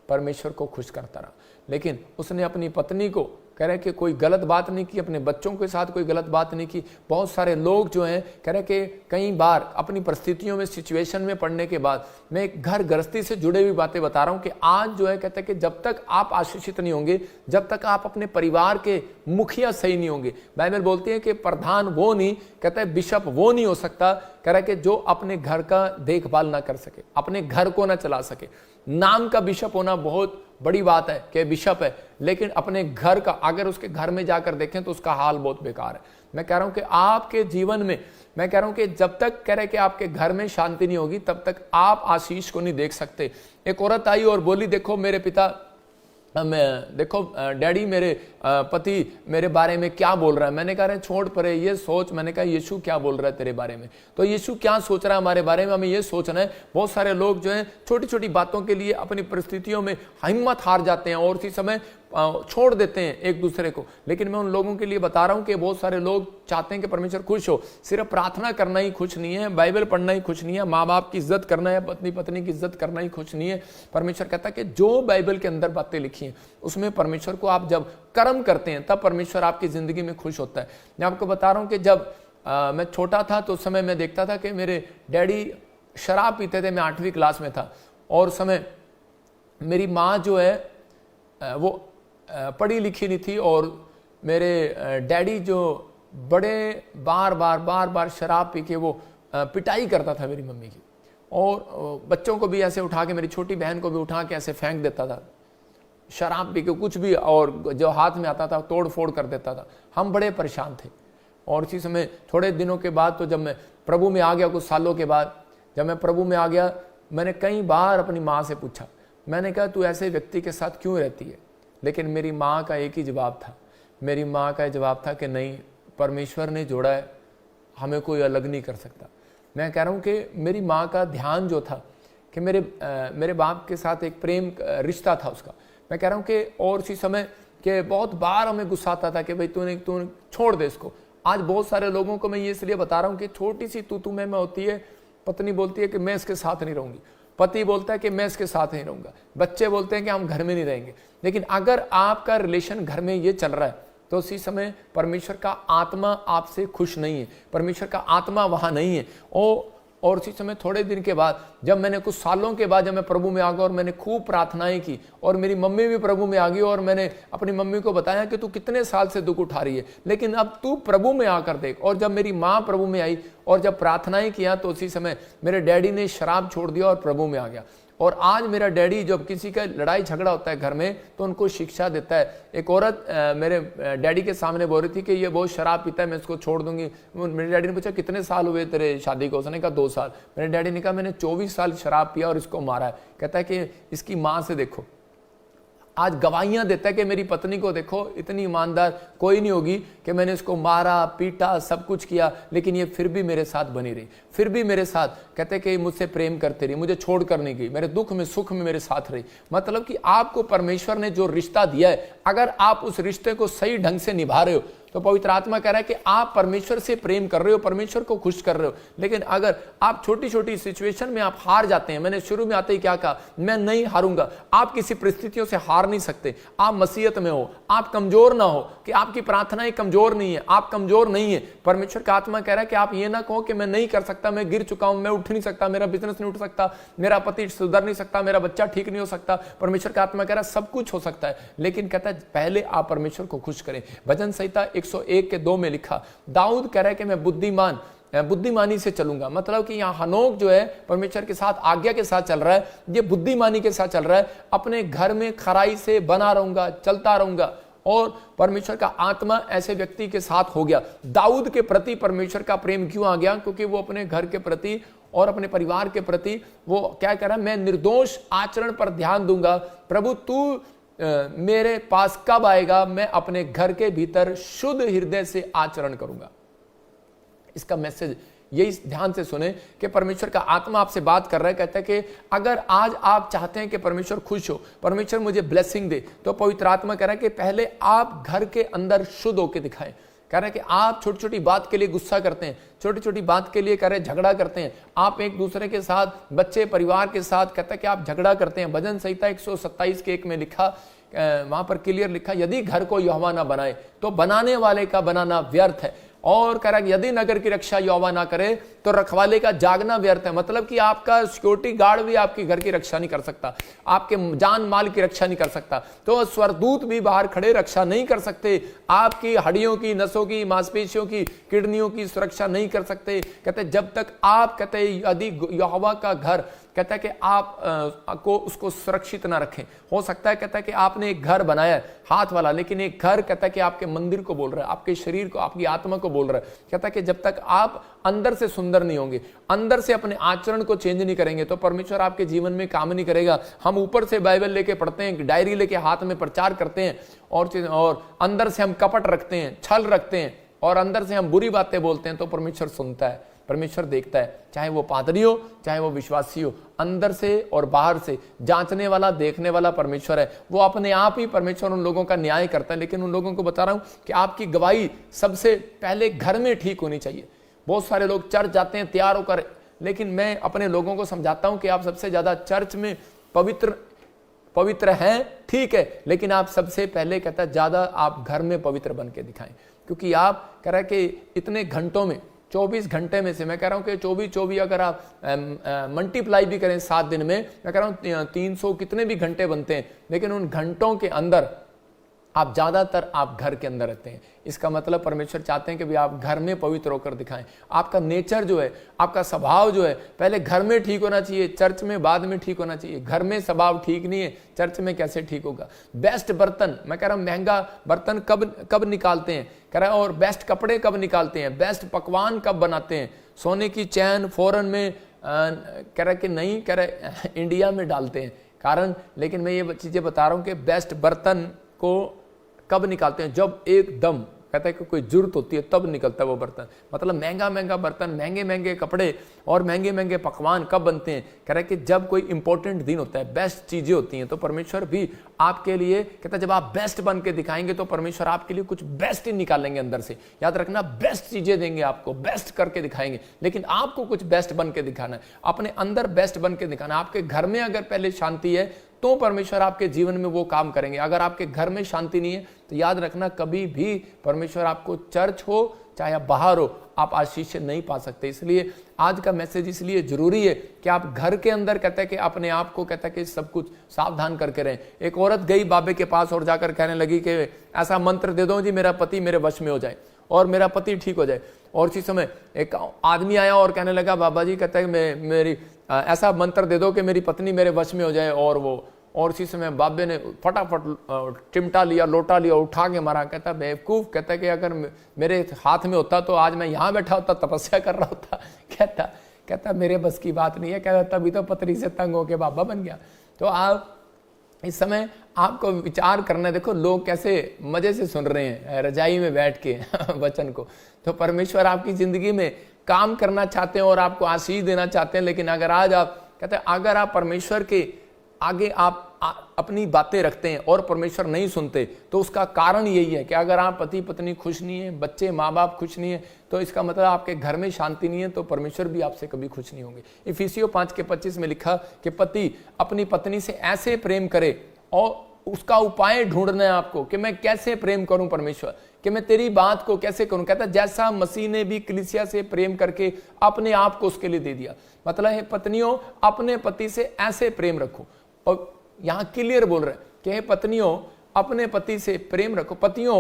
परमेश्वर को खुश करता रहा। लेकिन उसने अपनी पत्नी को कह रहे कि कोई गलत बात नहीं की, अपने बच्चों के साथ कोई गलत बात नहीं की। बहुत सारे लोग जो हैं कह रहे कि कई बार अपनी परिस्थितियों में, सिचुएशन में पड़ने के बाद, मैं एक घर गृहस्थी से जुड़े हुई बातें बता रहा हूं कि आज जो है कहते हैं कि जब तक आप आशीषित नहीं होंगे, जब तक आप अपने परिवार के मुखिया सही नहीं होंगे। बाइबल बोलती है कि प्रधान वो नहीं, कहता है बिशप वो नहीं हो सकता, कह रहा है कि जो अपने घर का देखभाल ना कर सके, अपने घर को ना चला सके। नाम का बिशप होना बहुत बड़ी बात है कि बिशप है, लेकिन अपने घर का, अगर उसके घर में जाकर देखें तो उसका हाल बहुत बेकार है। मैं कह रहा हूं कि आपके जीवन में, मैं कह रहा हूं कि जब तक कह रहे कि आपके घर में शांति नहीं होगी, तब तक आप आशीष को नहीं देख सकते। एक औरत आई और बोली देखो मेरे पिता, देखो डैडी, मेरे पति मेरे बारे में क्या बोल रहा है। मैंने कहा छोड़ परे ये सोच। मैंने कहा यीशु क्या बोल रहा है तेरे बारे में, तो यीशु क्या सोच रहा है हमारे बारे में, हमें ये सोचना है। बहुत सारे लोग जो हैं छोटी छोटी बातों के लिए अपनी परिस्थितियों में हिम्मत हार जाते हैं और उसी समय छोड़ देते हैं एक दूसरे को। लेकिन मैं उन लोगों के लिए बता रहा हूं कि बहुत सारे लोग चाहते हैं कि परमेश्वर खुश हो। सिर्फ प्रार्थना करना ही खुश नहीं है, बाइबल पढ़ना ही खुश नहीं है, माँ बाप की इज्जत करना है, पत्नी पत्नी की इज्जत करना ही खुश नहीं है। परमेश्वर कहता है कि जो बाइबल के अंदर बातें लिखी हैं उसमें परमेश्वर को आप जब कर्म करते हैं तब परमेश्वर आपकी जिंदगी में खुश होता है। मैं आपको बता रहा हूं कि जब मैं छोटा था तो उस समय मैं देखता था कि मेरे डैडी शराब पीते थे। मैं 8वीं क्लास में था और उस समय मेरी माँ जो है वो पढ़ी लिखी नहीं थी और मेरे डैडी जो बड़े बार बार शराब पी के वो पिटाई करता था मेरी मम्मी की, और बच्चों को भी ऐसे उठा के, मेरी छोटी बहन को भी उठा के ऐसे फेंक देता था, शराब पी के कुछ भी, और जो हाथ में आता था तोड़ फोड़ कर देता था। हम बड़े परेशान थे। और इसी समय थोड़े दिनों के बाद, तो जब मैं प्रभु में आ गया, कुछ सालों के बाद जब मैं प्रभु में आ गया, मैंने कई बार अपनी माँ से पूछा, मैंने कहा तू ऐसे व्यक्ति के साथ क्यों रहती है? लेकिन मेरी माँ का एक ही जवाब था, मेरी माँ का जवाब था कि नहीं, परमेश्वर ने जोड़ा है, हमें कोई अलग नहीं कर सकता। मैं कह रहा हूँ कि मेरी माँ का ध्यान जो था कि मेरे बाप के साथ एक प्रेम रिश्ता था उसका। मैं कह रहा हूँ कि और उसी समय कि बहुत बार हमें गुस्सा आता था कि भाई तूने छोड़ दे इसको। आज बहुत सारे लोगों को मैं ये इसलिए बता रहा हूँ कि छोटी सी तू में होती है। पत्नी बोलती है कि मैं इसके साथ नहीं रहूँगी, पति बोलता है कि मैं इसके साथ नहीं रहूँगा, बच्चे बोलते हैं कि हम घर में नहीं रहेंगे। लेकिन अगर आपका रिलेशन घर में ये चल रहा है तो उसी समय परमेश्वर का आत्मा आपसे खुश नहीं है, परमेश्वर का आत्मा वहाँ नहीं है। और उसी समय थोड़े दिन के बाद, जब मैंने कुछ सालों के बाद जब मैं प्रभु में आ गया और मैंने खूब प्रार्थनाएं की और मेरी मम्मी भी प्रभु में आ गई, और मैंने अपनी मम्मी को बताया कि तू कितने साल से दुख उठा रही है, लेकिन अब तू प्रभु में आकर देख। और जब मेरी माँ प्रभु में आई और जब प्रार्थनाएं किया तो उसी समय मेरे डैडी ने शराब छोड़ दिया और प्रभु में आ गया। और आज मेरा डैडी जब किसी का लड़ाई झगड़ा होता है घर में तो उनको शिक्षा देता है। एक औरत मेरे डैडी के सामने बोल रही थी कि ये बहुत शराब पीता है, मैं इसको छोड़ दूंगी। मेरे डैडी ने पूछा कितने साल हुए तेरे शादी को? उसने कहा 2 साल। मेरे डैडी ने कहा मैंने 24 साल शराब पिया और इसको मारा है। कहता है कि इसकी माँ से देखो, आज गवाहियां देता है कि मेरी पत्नी को देखो, इतनी ईमानदार कोई नहीं होगी कि मैंने इसको मारा पीटा सब कुछ किया, लेकिन ये फिर भी मेरे साथ बनी रही, फिर भी मेरे साथ, कहते कि मुझसे प्रेम करती रही, मुझे छोड़ कर नहीं गई, मेरे दुख में सुख में मेरे साथ रही। मतलब कि आपको परमेश्वर ने जो रिश्ता दिया है, अगर आप उस रिश्ते को सही ढंग से निभा रहे हो तो पवित्र आत्मा कह रहा है कि आप परमेश्वर से प्रेम कर रहे हो, परमेश्वर को खुश कर रहे हो। लेकिन अगर आप छोटी छोटी सिचुएशन में आप हार जाते हैं, मैंने शुरू में आते ही क्या कहा, मैं नहीं हारूंगा। आप किसी परिस्थितियों से हार नहीं सकते। आप मसीहत में हो, आप कमजोर ना हो कि आपकी प्रार्थनाएं कमजोर नहीं है, आप कमजोर नहीं है। परमेश्वर का आत्मा कह रहा है कि आप ये ना कहो कि मैं नहीं कर सकता, मैं गिर चुका हूं, मैं उठ नहीं सकता, मेरा बिजनेस नहीं उठ सकता, मेरा पति सुधर नहीं सकता, मेरा बच्चा ठीक नहीं हो सकता। परमेश्वर का आत्मा कह रहा है सब कुछ हो सकता है, लेकिन कहता है पहले आप परमेश्वर को खुश करें। भजन संहिता 101 के 2 में लिखा, दाऊद कह रहा है कि मैं बुद्धिमानी से चलूंगा। मतलब कि यहाँ हनोक जो है परमेश्वर के साथ आज्ञा के साथ चल रहा है, ये बुद्धिमानी के साथ चल रहा है। अपने घर में खराई से बना रहूंगा, चलता रहूंगा। और परमेश्वर का आत्मा ऐसे व्यक्ति के साथ हो गया। दाऊद के प्रति परमेश्वर का प्रेम क्यों आ गया? क्योंकि वो अपने घर के प्रति और अपने परिवार के प्रति वो क्या कह रहा है, मैं निर्दोष आचरण पर ध्यान दूंगा। प्रभु तू मेरे पास कब आएगा? मैं अपने घर के भीतर शुद्ध हृदय से आचरण करूंगा। इसका मैसेज यही ध्यान से सुने कि परमेश्वर का आत्मा आपसे बात कर रहा है। कहता है कि अगर आज आप चाहते हैं कि परमेश्वर खुश हो, परमेश्वर मुझे ब्लेसिंग दे, तो पवित्र आत्मा कह रहा है कि पहले आप घर के अंदर शुद्ध होकर दिखाएं। कह रहा है कि आप छोटी छोटी बात के लिए गुस्सा करते हैं, छोटी छोटी बात के लिए कह रहे झगड़ा करते हैं, आप एक दूसरे के साथ, बच्चे परिवार के साथ, कहता है कि आप झगड़ा करते हैं। भजन संहिता 127 के 1 में लिखा, वहां पर क्लियर लिखा, यदि घर को यहोवा ना बनाए तो बनाने वाले का बनाना व्यर्थ है। और कह रहा है यदि नगर की रक्षा यहोवा ना करे तो रखवाले का जागना व्यर्थ है। मतलब कि आपका सिक्योरिटी गार्ड भी आपकी घर की रक्षा नहीं कर सकता, आपके जान माल की रक्षा नहीं कर सकता, तो स्वरदूत भी बाहर खड़े रक्षा नहीं कर सकते, आपकी हड्डियों की, नसों की, मांसपेशियों की, किडनियों की सुरक्षा नहीं कर सकते। कहते जब तक आप, कहते यदि यहोवा का घर, कहता है कि आप को उसको सुरक्षित ना रखें। हो सकता है कहता है कि आपने एक घर बनाया है हाथ वाला, लेकिन एक घर कहता है कि आपके मंदिर को बोल रहा है, आपके शरीर को, आपकी आत्मा को बोल रहा है। कहता है कि जब तक आप अंदर से सुंदर नहीं होंगे, अंदर से अपने आचरण को चेंज नहीं करेंगे, तो परमेश्वर आपके जीवन में काम नहीं करेगा। हम ऊपर से बाइबल लेके पढ़ते हैं, डायरी लेके हाथ में प्रचार करते हैं, और अंदर से हम कपट रखते हैं, छल रखते हैं, और अंदर से हम बुरी बातें बोलते हैं, तो परमेश्वर सुनता है, परमेश्वर देखता है। चाहे वो पादरी हो, चाहे वो विश्वासी हो, अंदर से और बाहर से जांचने वाला, देखने वाला परमेश्वर है। वो अपने आप ही परमेश्वर उन लोगों का न्याय करता है। लेकिन उन लोगों को बता रहा हूं कि आपकी गवाही सबसे पहले घर में ठीक होनी चाहिए। बहुत सारे लोग चर्च जाते हैं तैयार होकर, लेकिन मैं अपने लोगों को समझाता हूं कि आप सबसे ज्यादा चर्च में पवित्र हैं, ठीक है, लेकिन आप सबसे पहले कहता है ज्यादा आप घर में पवित्र बन के दिखाएं। क्योंकि आप कह रहे हैं कि इतने घंटों में 24 घंटे में से मैं कह रहा हूं कि 24 अगर आप मल्टीप्लाई भी करें 7 दिन में, मैं कह रहा हूं 300 कितने भी घंटे बनते हैं, लेकिन उन घंटों के अंदर आप ज्यादातर आप घर के अंदर रहते हैं। इसका मतलब परमेश्वर चाहते हैं कि भी आप घर में पवित्र होकर दिखाएं। आपका नेचर जो है, आपका स्वभाव जो है, पहले घर में ठीक होना चाहिए, चर्च में बाद में ठीक होना चाहिए। घर में स्वभाव ठीक नहीं है, चर्च में कैसे ठीक होगा। बेस्ट बर्तन, मैं कह रहा हूं महंगा बर्तन कब निकालते हैं, कह रहा है, और बेस्ट कपड़े कब निकालते हैं, बेस्ट पकवान कब बनाते हैं। सोने की चैन फॉरेन में कह रहा कि नहीं, कह रहा इंडिया में डालते हैं कारण, लेकिन मैं ये चीजें बता रहा हूं कि बेस्ट बर्तन को कब निकालते हैं, जब एकदम कहता है कि कोई जरूरत होती है तब निकलता है वो बर्तन। मतलब महंगा महंगा बर्तन, महंगे महंगे कपड़े और महंगे महंगे पकवान कब बनते हैं, कह रहा है कि जब कोई इंपॉर्टेंट दिन होता है, बेस्ट चीजें होती हैं। तो परमेश्वर भी आपके लिए कहता है जब आप बेस्ट बन के दिखाएंगे तो परमेश्वर आपके लिए कुछ बेस्ट ही निकालेंगे अंदर से। याद रखना, बेस्ट चीजें देंगे आपको, बेस्ट करके दिखाएंगे, लेकिन आपको कुछ बेस्ट बन के दिखाना है, अपने अंदर बेस्ट बन के दिखाना। आपके घर में अगर पहले शांति है तो परमेश्वर आपके जीवन में वो काम करेंगे। अगर आपके घर में शांति नहीं है तो याद रखना, कभी भी परमेश्वर आपको चर्च हो चाहे आप बाहर हो, आप आशीष नहीं पा सकते। इसलिए आज का मैसेज इसलिए जरूरी है कि आप घर के अंदर कहते हैं कि अपने आप को कहता है कि सब कुछ सावधान करके रहें। एक औरत गई बाबे के पास और जाकर कहने लगी कि ऐसा मंत्र दे दो जी मेरा पति मेरे वश में हो जाए और मेरा पति ठीक हो जाए। और उसी समय एक आदमी आया और कहने लगा बाबा जी कहता है मेरी ऐसा मंत्र दे दो कि मेरी पत्नी मेरे वश में हो जाए। और उसी समय बाबे ने फटाफट चिमटा लिया, लोटा लिया, उठा के मारा। कहता बेवकूफ, कहता कि अगर मेरे हाथ में होता तो आज मैं यहाँ बैठा होता, तपस्या कर रहा होता। कहता मेरे बस की बात नहीं है। कहता तभी तो पत्नी से तंग होके बाबा बन गया। तो आप इस समय आपको विचार करना है। देखो लोग कैसे मजे से सुन रहे हैं रजाई में बैठ के वचन को। तो परमेश्वर आपकी जिंदगी में काम करना चाहते हैं और आपको आशीष देना चाहते हैं। लेकिन अगर आज आप कहते हैं अगर आप परमेश्वर के आगे आप अपनी बातें रखते हैं और परमेश्वर नहीं सुनते, तो उसका कारण यही है कि अगर आप पति पत्नी खुश नहीं है, बच्चे माँ बाप खुश नहीं है, तो इसका मतलब आपके घर में शांति नहीं है, तो परमेश्वर भी आपसे कभी खुश नहीं होंगे। इफिसियों 5:25 में लिखा कि पति अपनी पत्नी से ऐसे प्रेम करे, और उसका उपाय ढूंढना है आपको कि मैं कैसे प्रेम करूं परमेश्वर, कि मैं तेरी बात को कैसे करूं। कहता जैसा मसीह ने भी कलीसिया से प्रेम करके अपने आप को उसके लिए दे दिया। मतलब है पत्नियों अपने पति से ऐसे प्रेम रखो। और यहां क्लियर बोल रहे हैं कि हे पत्नियों अपने पति से प्रेम रखो, पतियों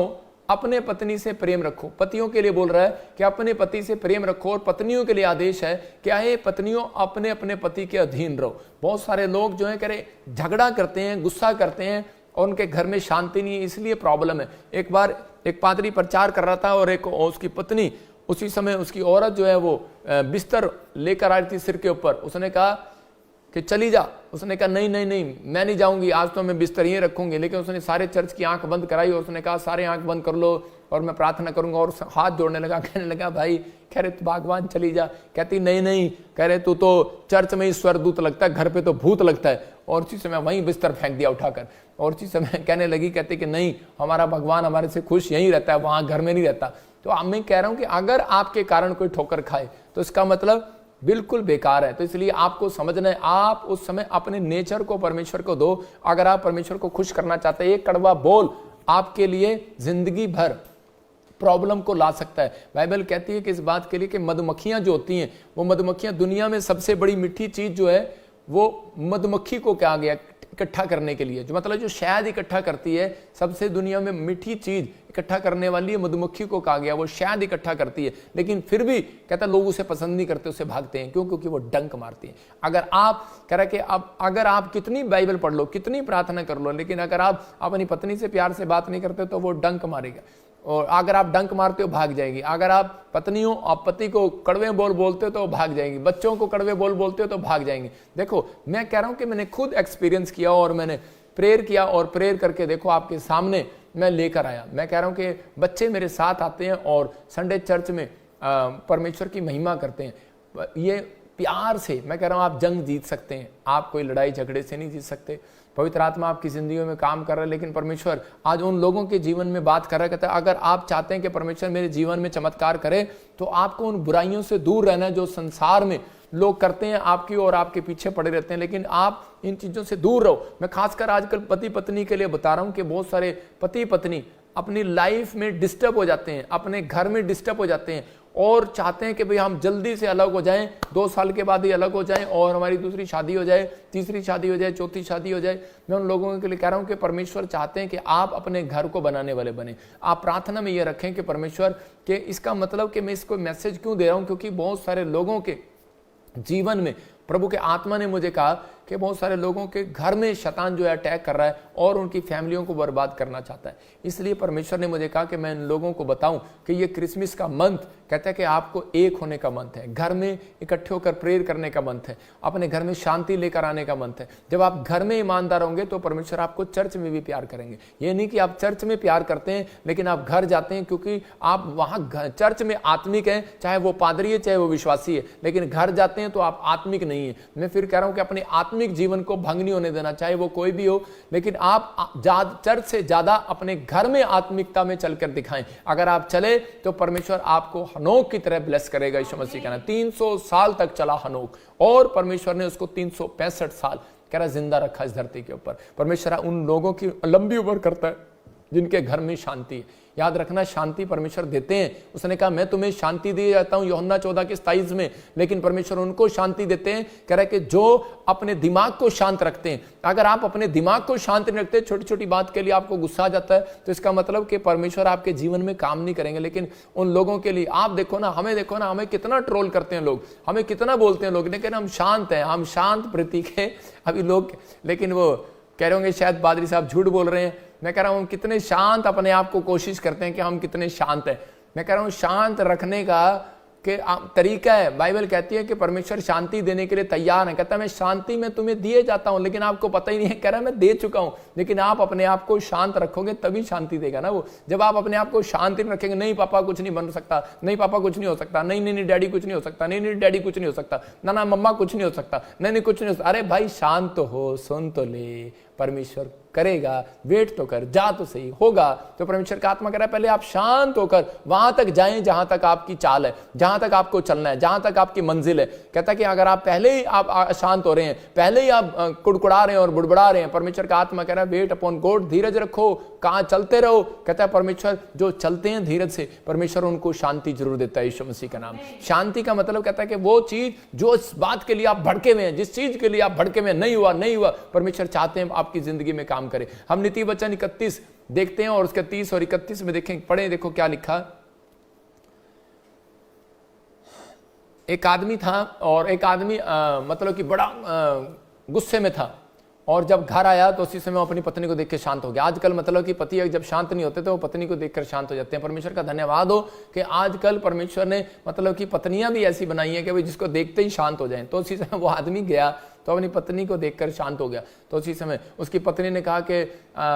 अपने पत्नी से प्रेम रखो। पतियों के लिए बोल रहा है कि अपने पति से प्रेम रखो, और पत्नियों के लिए आदेश है कि हे पत्नियों अपने अपने पति के अधीन रहो। बहुत सारे लोग जो है कह रहे झगड़ा करते हैं, गुस्सा करते हैं और उनके घर में शांति नहीं है, इसलिए प्रॉब्लम है। एक बार एक पादरी प्रचार कर रहा था और एक उसकी पत्नी, उसी समय उसकी औरत जो है वो बिस्तर लेकर आ रही थी सिर के ऊपर। उसने कहा कि चली जा। उसने कहा नहीं नहीं नहीं मैं नहीं जाऊंगी, आज तो मैं बिस्तर ही रखूंगी। लेकिन उसने सारे चर्च की आंख बंद कराई और उसने कहा सारे आंख बंद कर लो और मैं प्रार्थना करूंगा। और हाथ जोड़ने लगा, कहने लगा भाई, कह रहे तू भगवान चली जा। कहती नहीं नहीं, कह रहे तू तो चर्च में ही स्वर्गदूत लगता है, घर पे तो भूत लगता है। और उसी समय वहीं बिस्तर फेंक दिया उठाकर। और उसी समय कहने लगी, कहती कि नहीं हमारा भगवान हमारे से खुश यहीं रहता है, वहां घर में नहीं रहता। तो मैं कह रहा हूं कि अगर आपके कारण कोई ठोकर खाए तो इसका मतलब बिल्कुल बेकार है। तो इसलिए आपको समझना है, आप उस समय अपने नेचर को परमेश्वर को दो। अगर आप परमेश्वर को खुश करना चाहते हैं, एक कड़वा बोल आपके लिए जिंदगी भर प्रॉब्लम को ला सकता है। बाइबल कहती है कि इस बात के लिए कि मधुमक्खियां जो होती हैं, वो मधुमक्खियां दुनिया में सबसे बड़ी मीठी चीज जो है वो मधुमक्खी को कहा गया इकट्ठा करने के लिए, जो मतलब जो शहद इकट्ठा करती है, सबसे दुनिया में मीठी चीज इकट्ठा करने वाली है मधुमक्खी को कहा गया। वो शहद इकट्ठा करती है, लेकिन फिर भी कहता लोग उसे पसंद नहीं करते, उसे भागते हैं। क्यों? क्योंकि वो डंक मारती है। अगर आप कह रहे कि अब अगर आप कितनी बाइबल पढ़ लो, कितनी प्रार्थना कर लो, लेकिन अगर आप अपनी पत्नी से प्यार से बात नहीं करते तो वो डंक मारेगा। और अगर आप डंक मारते हो भाग जाएगी। अगर आप पत्नियों आप पति को कड़वे बोल बोलते हो तो भाग जाएंगी, बच्चों को कड़वे बोल बोलते हो तो भाग जाएंगे। देखो मैं कह रहा हूं कि मैंने खुद एक्सपीरियंस किया और मैंने प्रेयर किया, और प्रेयर करके देखो आपके सामने मैं लेकर आया। मैं कह रहा हूं कि बच्चे मेरे साथ आते हैं और संडे चर्च में परमेश्वर की महिमा करते हैं। ये प्यार से मैं कह रहा हूं आप जंग जीत सकते हैं, आप कोई लड़ाई झगड़े से नहीं जीत सकते। पवित्र आत्मा आपकी जिंदगी में काम कर रहा है, लेकिन परमेश्वर आज उन लोगों के जीवन में बात कर रहा है। कहता है अगर आप चाहते हैं कि परमेश्वर मेरे जीवन में चमत्कार करे, तो आपको उन बुराइयों से दूर रहना है जो संसार में लोग करते हैं आपकी और आपके पीछे पड़े रहते हैं। लेकिन आप इन चीजों से दूर रहो। मैं खासकर आजकल पति पत्नी के लिए बता रहा हूं कि बहुत सारे पति पत्नी अपनी लाइफ में डिस्टर्ब हो जाते हैं, अपने घर में डिस्टर्ब हो जाते हैं, और चाहते हैं कि भाई हम जल्दी से अलग हो जाएं, 2 साल के बाद ही अलग हो जाएं और हमारी दूसरी शादी हो जाए, तीसरी शादी हो जाए, चौथी शादी हो जाए। मैं उन लोगों के लिए कह रहा हूं कि परमेश्वर चाहते हैं कि आप अपने घर को बनाने वाले बने। आप प्रार्थना में ये रखें कि परमेश्वर के, इसका मतलब कि मैं इसको मैसेज क्यों दे रहा हूं, क्योंकि बहुत सारे लोगों के जीवन में प्रभु के आत्मा ने मुझे कहा कि बहुत सारे लोगों के घर में शैतान जो है अटैक कर रहा है और उनकी फैमिलियों को बर्बाद करना चाहता है। इसलिए परमेश्वर ने मुझे कहा कि मैं इन लोगों को बताऊं कि ये क्रिसमस का मंथ कहता है कि आपको एक होने का मंथ है, घर में इकट्ठे होकर प्रेयर करने का मंथ है, अपने घर में शांति लेकर आने का मंथ है। जब आप घर में ईमानदार होंगे तो परमेश्वर आपको चर्च में भी प्यार करेंगे। ये नहीं कि आप चर्च में प्यार करते हैं लेकिन आप घर जाते हैं क्योंकि आप वहां चर्च में आत्मिक हैं, चाहे वो पादरी है चाहे वो विश्वासी है, लेकिन घर जाते हैं तो आप आत्मिक नहीं है। मैं फिर कह रहा हूं कि अपने आत्मिक जीवन को भंग नहीं होने देना, चाहे वो कोई भी हो, लेकिन आप चर्च से ज्यादा अपने घर में आत्मिकता में चलकर दिखाएं। अगर आप चले तो परमेश्वर आपको हनोक की तरह ब्लेस करेगा। यीशु मसीह कहना 300 साल तक चला हनोक और परमेश्वर ने उसको 365 साल कह रहा जिंदा रखा इस धरती के ऊपर। परमेश्वर उन लोगों की लंबी उम्र करता है जिनके घर में शांति है। याद रखना, शांति परमेश्वर देते हैं। उसने कहा मैं तुम्हें शांति दिए जाता हूं यूहन्ना 14:27 में, लेकिन परमेश्वर उनको शांति देते हैं, कह रहा है कि जो अपने दिमाग को शांत रखते हैं। अगर आप अपने दिमाग को शांत नहीं रखते, छोटी छोटी बात के लिए आपको गुस्सा आ जाता है, तो इसका मतलब कि परमेश्वर आपके जीवन में काम नहीं करेंगे। लेकिन उन लोगों के लिए आप देखो ना, हमें कितना ट्रोल करते हैं लोग, हमें कितना बोलते हैं लोग, लेकिन हम शांत हैं, हम शांत प्रतीक है अभी लोग। लेकिन वो कह रहे होंगे शायद पादरी साहब झूठ बोल रहे हैं। मैं कह रहा हूं कितने शांत अपने आप को कोशिश करते हैं कि हम कितने शांत हैं। मैं कह रहा हूं शांत रखने का कि तरीका है। बाइबल कहती है कि परमेश्वर शांति देने के लिए तैयार है। कहता है मैं शांति में तुम्हें दिए जाता हूं, लेकिन आपको पता ही नहीं है। कह रहा है मैं दे चुका हूं, लेकिन आप अपने आप को शांत रखोगे तभी शांति देगा ना वो। जब आप अपने आप को शांति में रखेंगे, नहीं पापा कुछ नहीं बन सकता, नहीं पापा कुछ नहीं हो सकता, नहीं नहीं डैडी कुछ नहीं हो सकता, नहीं नहीं डैडी कुछ नहीं हो सकता, ना ना मम्मा कुछ नहीं हो सकता, नहीं कुछ नहीं हो सकता। अरे भाई शांत तो हो, सुन तो ले, परमेश्वर करेगा, वेट तो कर, जा तो सही, होगा। तो परमेश्वर का आत्मा कह रहा है पहले आप शांत होकर वहां तक जाएं जहां तक आपकी चाल है, जहां तक आपको चलना है, जहां तक आपकी मंजिल है। कहता है कि अगर आप पहले ही आप शांत हो रहे हैं, पहले ही आप कुड़कुड़ा रहे हैं और बुड़बुड़ा रहे हैं, परमेश्वर का आत्मा कह रहा है वेट अपॉन गॉड, धीरज रखो, कहां चलते रहो। कहता है परमेश्वर जो चलते हैं धीरज से, परमेश्वर उनको शांति जरूर देता है। यीशु मसीह का नाम। शांति का मतलब कहता है कि वो चीज जो इस बात के लिए आप भड़के हुए हैं, जिस चीज के लिए आप भड़के हुए नहीं हुआ, परमेश्वर चाहते हैं आपकी जिंदगी में काम करे। हम नीति वचन 31 देखते हैं और उसके 30 और 31 में देखें, पढ़े, देखो क्या लिखा। एक आदमी था और एक आदमी मतलब कि बड़ा गुस्से में था, और जब घर आया तो उसी समय अपनी पत्नी को देख के शांत हो गया। आजकल मतलब कि पति जब शांत नहीं होते तो वो पत्नी को देखकर शांत हो जाते हैं। परमेश्वर का धन्यवाद हो कि आजकल परमेश्वर ने मतलब कि पत्नियां भी ऐसी बनाई हैं कि भाई जिसको देखते ही शांत हो जाएं। तो उसी समय वो आदमी गया तो अपनी पत्नी को देखकर शांत हो गया। तो उसी समय उसकी पत्नी ने कहा कि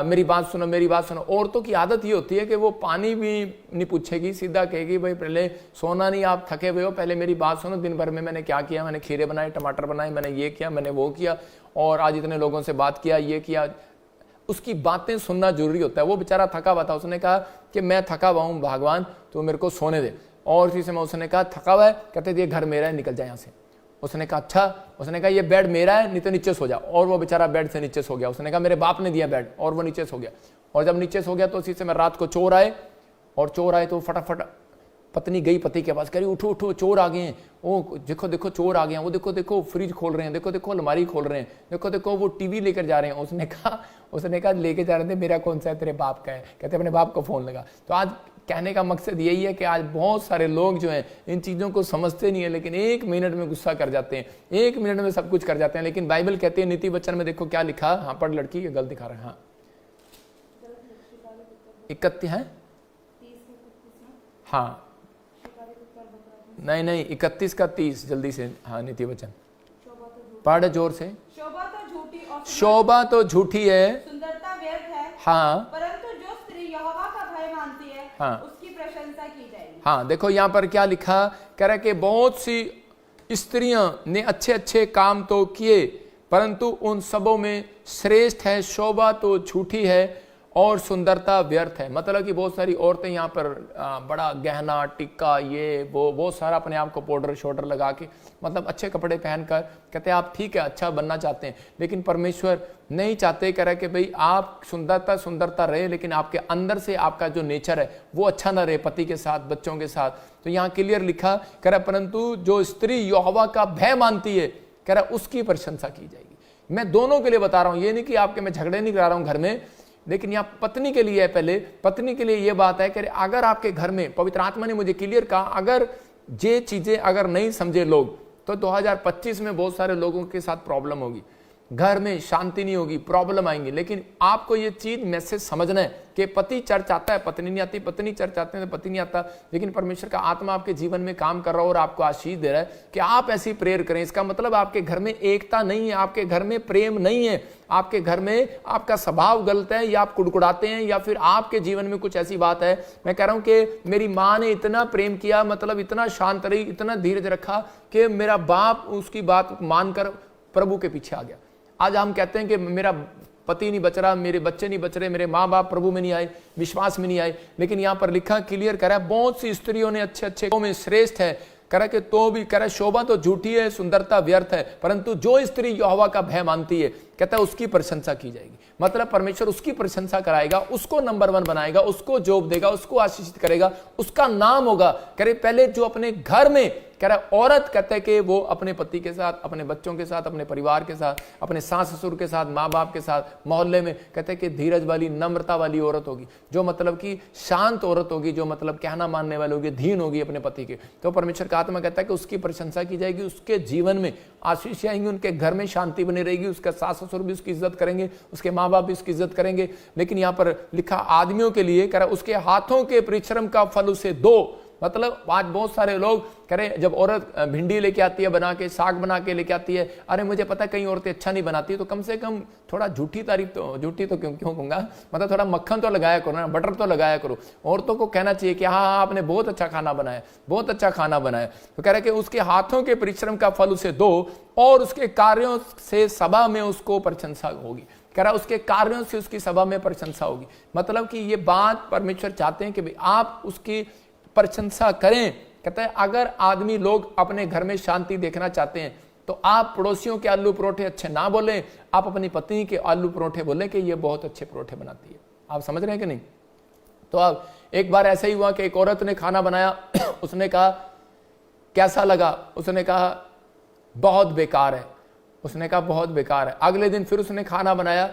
मेरी बात सुनो, मेरी बात सुनो। औरतों की आदत ये होती है कि वो पानी भी नहीं पूछेगी, सीधा कहेगी भाई पहले सोना नहीं, आप थके हुए हो, पहले मेरी बात सुनो, दिन भर में मैंने क्या किया, मैंने खीरे बनाए, टमाटर बनाए, मैंने ये किया, मैंने वो किया, और आज इतने लोगों से बात किया, ये किया। उसकी बातें सुनना जरूरी होता है। वो बेचारा थका हुआ था, उसने कहा कि मैं थका हुआ हूं भगवान, तो मेरे को सोने दे। और इसी समय उसने कहा थका हुआ है, कहते ये घर मेरा है, निकल जाए यहाँ से। उसने कहा अच्छा, उसने कहा ये बेड मेरा है, नहीं तो नीचे सो जा। और वो बेचारा बेड से नीचे सो गया। उसने कहा मेरे बाप ने दिया बेड, और वो नीचे सो गया। और जब नीचे सो गया तो उसी समय रात को चोर आए, और चोर आए तो फटाफट पत्नी गई पति के पास, कह रही उठो उठो चोर आ गए हैं, ओ देखो देखो चोर आ गए हैं, वो देखो देखो फ्रिज खोल रहे हैं, देखो देखो अलमारी खोल रहे हैं, देखो देखो वो टीवी लेकर जा रहे हैं। उसने कहा लेके जा रहे थे, मेरा कौन सा है, तेरे बाप का है। कहते अपने बाप को फोन लगा। तो आज कहने का मकसद यही है कि आज बहुत सारे लोग जो हैं इन चीज़ों को समझते नहीं है, लेकिन 1 मिनट में गुस्सा कर जाते हैं, 1 मिनट में सब कुछ कर जाते हैं। लेकिन बाइबल कहती है नीति वचन में देखो क्या लिखा। हाँ पढ़ लड़की, ये गलत दिखा रहा है। हाँ 31 है, हाँ नहीं 31 का 30 जल्दी से। हाँ नीति वचन पढ़ जोर से। शोभा तो झूठी है, सुंदरता व्यर्थ है, हाँ, परंतु जो स्त्री यहोवा का भय मानती है, हाँ, उसकी प्रशंसा की जाएगी। हाँ देखो यहाँ पर क्या लिखा, कह रहा है कि बहुत सी स्त्रियां ने अच्छे अच्छे काम तो किए, परंतु उन सबों में श्रेष्ठ है शोभा तो झूठी है, और सुंदरता व्यर्थ है। मतलब कि बहुत सारी औरतें यहाँ पर बड़ा गहना टिक्का ये वो बहुत सारा अपने आप को पाउडर शोडर लगा के मतलब अच्छे कपड़े पहनकर कहते हैं आप ठीक है अच्छा बनना चाहते हैं, लेकिन परमेश्वर नहीं चाहते। कह रहा है कि भाई आप सुंदरता रहे, लेकिन आपके अंदर से आपका जो नेचर है वो अच्छा ना रहे, पति के साथ बच्चों के साथ। तो यहाँ क्लियर लिखा कह रहा परंतु जो स्त्री यहोवा का भय मानती है, कह रहा उसकी प्रशंसा की जाएगी। मैं दोनों के लिए बता रहा हूं, ये नहीं कि आपके मैं झगड़े नहीं करा रहा हूं घर में, लेकिन यहाँ पत्नी के लिए है। पहले पत्नी के लिए ये बात है कि अगर आपके घर में पवित्र आत्मा ने मुझे क्लियर कहा, अगर ये चीजें अगर नहीं समझे लोग तो 2025 में बहुत सारे लोगों के साथ प्रॉब्लम होगी, घर में शांति नहीं होगी, प्रॉब्लम आएंगी। लेकिन आपको ये चीज मैसेज समझना है कि पति चर्च आता है पत्नी नहीं आती, पत्नी चर्च आते हैं तो पति नहीं आता, लेकिन परमेश्वर का आत्मा आपके जीवन में काम कर रहा है और आपको आशीष दे रहा है कि आप ऐसी प्रेयर करें। इसका मतलब आपके घर में एकता नहीं है, आपके घर में प्रेम नहीं है, आपके घर में आपका स्वभाव गलत है, या आप कुड़कुड़ाते हैं, या फिर आपके जीवन में कुछ ऐसी बात है। मैं कह रहा हूं कि मेरी माँ ने इतना प्रेम किया, मतलब इतना शांत रही, इतना धीरज रखा कि मेरा बाप उसकी बात मानकर प्रभु के पीछे आ गया। आज हम कहते हैं कि मेरा पति नहीं बच रहा, मेरे बच्चे नहीं बच रहे, मेरे माँ बाप प्रभु में नहीं आए, विश्वास में नहीं आए, लेकिन यहाँ पर लिखा क्लियर करा बहुत सी स्त्रियों ने अच्छे में श्रेष्ठ है, करा कि तो भी करा शोभा तो झूठी है, सुंदरता व्यर्थ है, परंतु जो स्त्री यहोवा का भय मानती है कहता है उसकी प्रशंसा की जाएगी। मतलब परमेश्वर उसकी प्रशंसा कराएगा, उसको नंबर 1 बनाएगा, उसको जॉब देगा, उसको आशीषित करेगा, उसका नाम होगा। कह रहे पहले जो अपने घर में कह रहा औरत कहते हैं कि वो अपने पति के साथ, अपने बच्चों के साथ, अपने परिवार के साथ, अपने सास ससुर के साथ, माँ बाप के साथ, मोहल्ले में कहते हैं कि धीरज वाली नम्रता वाली औरत होगी, जो मतलब कि शांत औरत होगी, जो मतलब कहना मानने वाली होगी, धीन होगी अपने पति के। तो परमेश्वर का आत्मा कहता है कि उसकी प्रशंसा की जाएगी, उसके जीवन में आशीष आएंगी, उनके घर में शांति बनी रहेगी, उसका सास ससुर भी उसकी इज्जत करेंगे, उसके माँ बाप भी उसकी इज्जत करेंगे। लेकिन यहाँ पर लिखा आदमियों के लिए कह रहा उसके हाथों के परिश्रम का फल उसे दो। मतलब आज बहुत सारे लोग कह रहे जब औरत भिंडी लेके आती है बना के, साग बना के लेके आती है, अरे मुझे पता है कई औरतें अच्छा नहीं बनाती, तो कम से कम थोड़ा झूठी तो क्यों कहूंगा, मतलब थोड़ा मक्खन तो लगाया करो ना, बटर तो लगाया करो। औरतों को कहना चाहिए कि हाँ आपने बहुत अच्छा खाना बनाया, बहुत अच्छा खाना बनाया। तो कह रहे कि उसके हाथों के परिश्रम का फल उसे दो और उसके कार्यों से सभा में उसको प्रशंसा होगी। कह रहा उसके कार्यों से उसकी सभा में प्रशंसा होगी। मतलब कि ये बात परमेश्वर चाहते हैं कि भाई आप उसकी प्रशंसा करें। कहते हैं अगर आदमी लोग अपने घर में शांति देखना चाहते हैं तो आप पड़ोसियों के आलू परोठे अच्छे ना बोलें, आप अपनी पत्नी के आलू परोठे बोलें कि ये बहुत अच्छे परोठे बनाती है। आप समझ रहे हैं कि नहीं? तो अब एक बार ऐसा ही हुआ कि एक औरत ने खाना बनाया, उसने कहा कैसा लगा, उसने कहा बहुत बेकार है, उसने कहा बहुत बेकार है। अगले दिन फिर उसने खाना बनाया,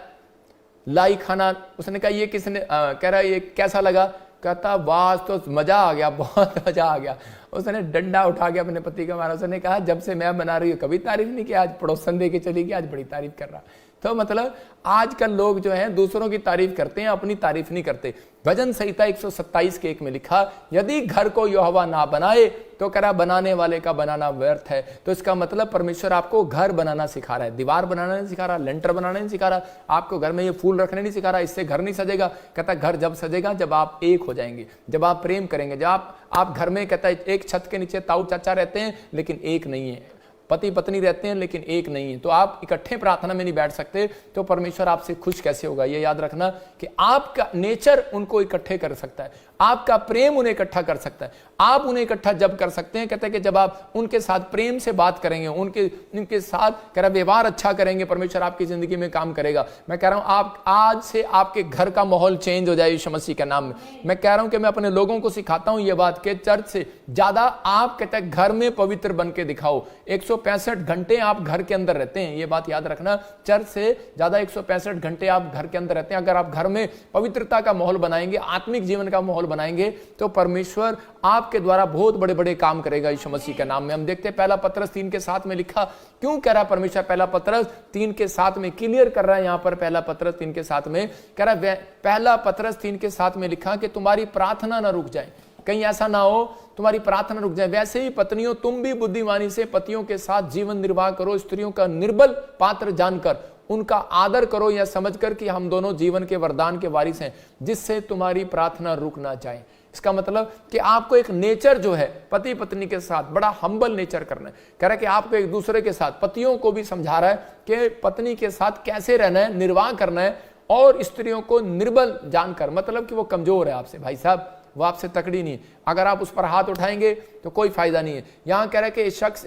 लाई खाना, उसने कहा ये किसने कह रहा है ये कैसा लगा, कहता वाह तो मजा आ गया, बहुत मजा आ गया। उसने डंडा उठा के अपने पति का मारा, उसने कहा जब से मैं बना रही हूँ कभी तारीफ नहीं की, आज पड़ोसन दे के चली गई, आज बड़ी तारीफ कर रहा। तो मतलब आजकल लोग जो हैं दूसरों की तारीफ करते हैं, अपनी तारीफ नहीं करते। भजन संहिता 127 के 1 में लिखा यदि घर को यहोवा ना बनाए तो कह रहा बनाने वाले का बनाना व्यर्थ है। तो इसका मतलब परमेश्वर आपको घर बनाना सिखा रहा है, दीवार बनाना नहीं सिखा रहा, लेंटर बनाना नहीं सिखा रहा, आपको घर में ये फूल रखने नहीं सिखा रहा, इससे घर नहीं सजेगा। कहता घर जब सजेगा जब आप एक हो जाएंगे, जब आप प्रेम करेंगे, जब आप घर में कहता है एक छत के नीचे ताऊ चाचा रहते हैं लेकिन एक नहीं है, पति पत्नी रहते हैं लेकिन एक नहीं है, तो आप इकट्ठे प्रार्थना में नहीं बैठ सकते, तो परमेश्वर आपसे खुश कैसे होगा? ये याद रखना कि आपका नेचर उनको इकट्ठे कर सकता है, आपका प्रेम उन्हें इकट्ठा कर सकता है। आप उन्हें इकट्ठा जब कर सकते हैं, कहते हैं कि जब आप उनके साथ प्रेम से बात करेंगे, उनके साथ कह रहा व्यवहार अच्छा करेंगे, परमेश्वर आपकी जिंदगी में काम करेगा। मैं कह रहा हूं आप आज से आपके घर का माहौल चेंज हो जाए यीशु मसीह के नाम में। मैं कह रहा हूं कि मैं अपने लोगों को सिखाता हूं ये बात कि चर्च से ज्यादा आप कहते हैं घर में पवित्र बन के दिखाओ। 165 घंटे आप घर के अंदर रहते हैं, ये बात याद रखना। चर्च से ज्यादा 165 घंटे आप घर के अंदर रहते हैं। अगर आप घर में पवित्रता का माहौल बनाएंगे, आत्मिक जीवन का माहौल बनाएंगे, तो परमेश्वर आपके द्वारा बहुत बड़े बड़े काम करेगा यीशु मसीह के नाम में। हम देखते हैं पहला पत्रस 3 के 7 में लिखा, क्यों कह रहा है परमेश्वर पहला पत्रस 3 के 7 में क्लियर कर रहा है। यहां पर पहला पत्रस 3 के 7 में कह रहा है, पहला पत्रस 3 के 7 में लिखा कि तुम्हारी प्रार्थना ना रुक जाए, कहीं ऐसा ना हो तुम्हारी प्रार्थना रुक जाए। वैसे ही पत्नियों तुम भी बुद्धिमानी से पतियों के साथ जीवन निर्वाह करो, स्त्रियों का निर्बल पात्र जानकर उनका आदर करो, यह समझकर कि हम दोनों जीवन के वरदान के वारिस हैं, जिससे तुम्हारी प्रार्थना रुक ना जाए। इसका मतलब कि आपको एक नेचर जो है पति पत्नी के साथ बड़ा हम्बल नेचर करना है। कह रहा है कि आपको एक दूसरे के साथ, पतियों को भी समझा रहा है कि पत्नी के साथ कैसे रहना है, निर्वाह करना है, और स्त्रियों को निर्बल जानकर, मतलब कि वो कमजोर है आपसे, भाई साहब वो आपसे तकड़ी नहीं है, अगर आप उस पर हाथ उठाएंगे तो कोई फायदा नहीं है। यहां कह रहा है कि शख्स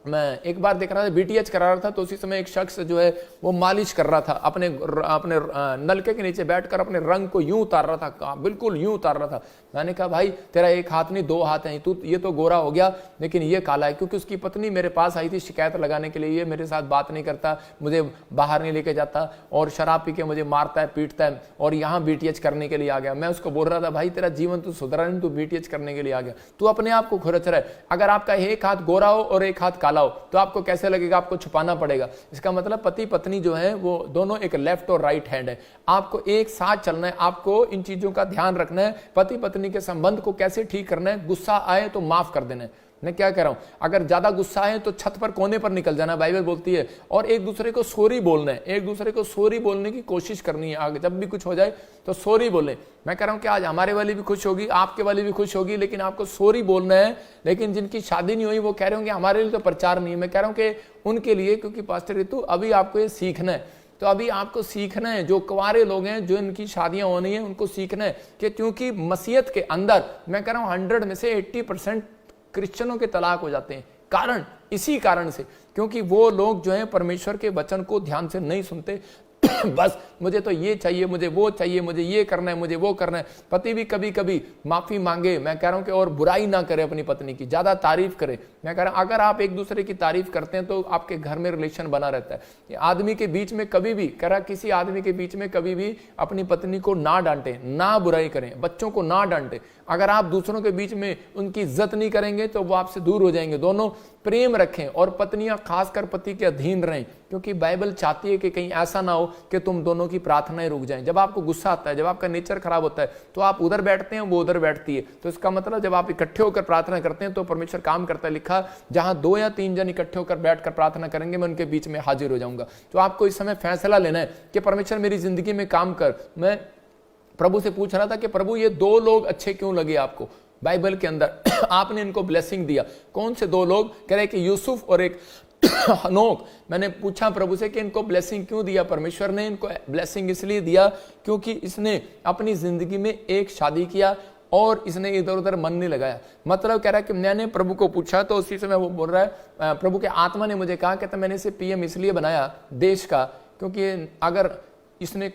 मैं एक बार देख रहा था, बीटीएच करा रहा था, तो उसी समय एक शख्स जो है वो मालिश कर रहा था, अपने नलके के नीचे बैठकर अपने रंग को यूं उतार रहा था, बिल्कुल यूं उतार रहा था। मैंने कहा भाई तेरा एक हाथ नहीं 2 हाथ हैं, तू ये तो गोरा हो गया लेकिन ये काला है। क्योंकि उसकी पत्नी मेरे पास आई थी शिकायत लगाने के लिए, ये मेरे साथ बात नहीं करता, मुझे बाहर नहीं लेके जाता और शराब पी के मुझे मारता है, पीटता है, और यहाँ बीटीएच करने के लिए आ गया। मैं उसको बोल रहा था भाई तेरा जीवन तो सुधरा नहीं, तू बीटीएच करने के लिए आ गया, तू अपने आप को खुरच रहा है। अगर आपका एक हाथ गोरा हो और एक हाथ काला हो तो आपको कैसे लगेगा, आपको छुपाना पड़ेगा। इसका मतलब पति पत्नी जो है वो दोनों एक लेफ्ट और राइट हैंड है, आपको एक साथ चलना है, आपको इन चीजों का ध्यान रखना है। पति पत्नी के संबंध को कैसे ठीक करना है, गुस्सा आए तो माफ कर देना है। मैं क्या कह रहा हूं, अगर ज्यादा गुस्सा है तो छत पर कोने पर निकल जाना, बाइबल बोलती है, और एक दूसरे को सॉरी बोलना है, एक दूसरे को सॉरी बोलने की कोशिश करनी है। आगे जब भी कुछ हो जाए तो सॉरी बोले। मैं कह रहा हूं कि आज हमारे वाली भी खुश होगी, आपके वाली भी खुश होगी, लेकिन आपको सॉरी बोलना है। लेकिन जिनकी शादी नहीं हुई वो कह रहे होंगे हमारे लिए तो प्रचार नहीं है। मैं कह रहा हूं कि उनके लिए, क्योंकि पास्टर ऋतु अभी आपको ये सीखना है, तो अभी आपको सीखना है, जो कुंवारे लोग हैं, जो इनकी शादियां होनी है, उनको सीखना है कि क्योंकि मसीहत के अंदर मैं कह रहा हूं 100 में से 80% क्रिश्चियनों के तलाक हो जाते हैं। कारण इसी कारण से, क्योंकि वो लोग जो है परमेश्वर के वचन को ध्यान से नहीं सुनते। बस मुझे तो ये चाहिए, मुझे वो चाहिए, मुझे ये करना है, मुझे वो करना है। पति भी कभी कभी माफी मांगे, मैं कह रहा हूं कि, और बुराई ना करे अपनी पत्नी की, ज्यादा तारीफ करे। मैं कह रहा हूं अगर आप एक दूसरे की तारीफ करते हैं तो आपके घर में रिलेशन बना रहता है। आदमी के बीच में कभी भी, कह रहा किसी आदमी के बीच में कभी भी अपनी पत्नी को ना डांटे, ना बुराई करें, बच्चों को ना डांटे। अगर आप दूसरों के बीच में उनकी इज्जत नहीं करेंगे तो वो आपसे दूर हो जाएंगे। दोनों प्रेम रखें और पत्नियां खासकर पति के अधीन रहें, क्योंकि बाइबल चाहती है कि कहीं ऐसा ना हो कि तुम दोनों की प्रार्थनाएं रुक जाएं। जब आपको गुस्सा आता है, जब आपका नेचर खराब होता है, तो आप उधर बैठते हैं, वो उधर बैठती है। तो इसका मतलब जब आप इकट्ठे होकर प्रार्थना करते हैं तो परमेश्वर काम करता है। लिखा जहां 2 या 3 जन इकट्ठे होकर बैठकर प्रार्थना करेंगे मैं उनके बीच में हाजिर हो जाऊंगा। तो आपको इस समय फैसला लेना है कि परमेश्वर मेरी जिंदगी में काम कर। मैं प्रभु से पूछ रहा था कि प्रभु ये 2 लोग अच्छे क्यों लगे आपको बाइबल के अंदर, आपने इनको ब्लेसिंग दिया। कौन से 2 लोग? कह रहे कि यूसुफ और एक हनोक। मैंने पूछा प्रभु से कि इनको ब्लेसिंग क्यों दिया? परमेश्वर ने इनको ब्लेसिंग इसलिए दिया क्योंकि इसने अपनी जिंदगी में एक शादी किया और इसने इधर उधर मन नहीं लगाया। मतलब कह रहा है कि मैंने प्रभु को पूछा तो उसी समय वो बोल रहा है, प्रभु के आत्मा ने मुझे कहा कि मैंने इसे पीएम इसलिए बनाया देश का, क्योंकि अगर इसने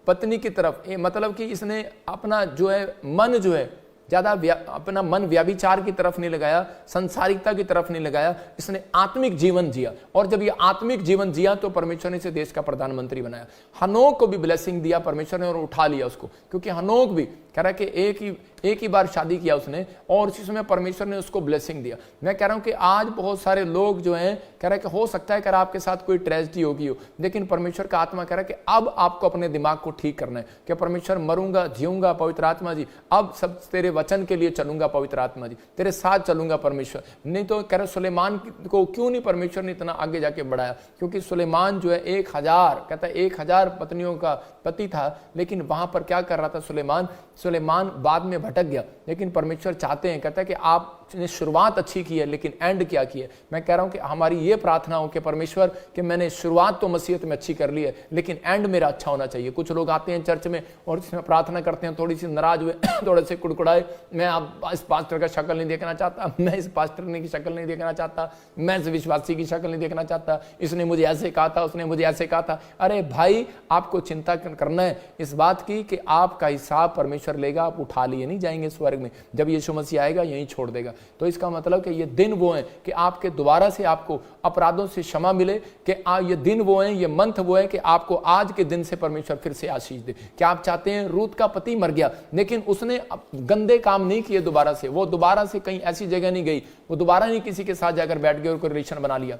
पत्नी की तरफ, मतलब कि इसने अपना जो है मन जो है ज्यादा अपना मन व्याभिचार की तरफ नहीं लगाया, संसारिकता की तरफ नहीं लगाया, इसने आत्मिक जीवन जिया। और जब ये आत्मिक जीवन जिया तो परमेश्वर ने इसे देश का प्रधानमंत्री बनाया। हनोक को भी ब्लेसिंग दिया परमेश्वर ने और उठा लिया उसको, क्योंकि हनोक भी कह रहा है कि एक ही बार शादी किया उसने और उसी समय परमेश्वर ने उसको ब्लेसिंग दिया। मैं कह रहा हूं कि आज बहुत सारे लोग जो हैं कह रहा है कि हो सकता है कि आपके साथ कोई ट्रेजेडी होगी हो, लेकिन परमेश्वर का आत्मा कह रहा है कि अब आपको अपने दिमाग को ठीक करना है कि परमेश्वर मरूंगा जीऊंगा, पवित्र आत्मा जी अब सब तेरे वचन के लिए चलूंगा, पवित्र आत्मा जी तेरे साथ चलूंगा परमेश्वर। नहीं तो कह रहा सुलेमान को क्यों नहीं परमेश्वर ने इतना आगे जाके बढ़ाया? क्योंकि सुलेमान जो है 1000 कहता है 1000 पत्नियों का पति था, लेकिन वहां पर क्या कर रहा था सुलेमान बाद में भटक गया। लेकिन परमेश्वर चाहते हैं, कहता है कि आपने शुरुआत अच्छी की है लेकिन एंड क्या की है। मैं कह रहा हूं कि हमारी ये प्रार्थना हो कि परमेश्वर कि मैंने शुरुआत तो मसीहत में अच्छी कर ली है लेकिन एंड मेरा अच्छा होना चाहिए। कुछ लोग आते हैं चर्च में और इसमें प्रार्थना करते हैं, थोड़ी सी नाराज हुए थोड़े से कुड़कुड़ाए, मैं अब इस पास्टर का शक्ल नहीं देखना चाहता, मैं इस पास्टर की शक्ल नहीं देखना चाहता, मैं इस विश्वासी की शक्ल नहीं देखना चाहता, इसने मुझे ऐसे कहा था, उसने मुझे ऐसे कहा था। अरे भाई आपको चिंता करना है इस बात की कि आपका हिसाब परमेश्वर लेगा, आप उठा लिए नहीं जाएंगे स्वर्ग में। जब यीशु मसीह आएगा यहीं छोड़ देगा। तो इसका मतलब कि ये दिन वो हैं कि आपके दोबारा से आपको अपराधों से क्षमा मिले, कि ये दिन वो हैं, ये मंथ वो है कि आपको आज के दिन से परमेश्वर फिर से आशीष दे। क्या आप चाहते हैं? रूत का पति मर गया लेकिन उसने गंदे काम नहीं किए दोबारा से, वो दोबारा से कहीं ऐसी जगह नहीं गई, वो दोबारा नहीं किसी के साथ जाकर बैठ गए और कोई रिलेशन बना लिया।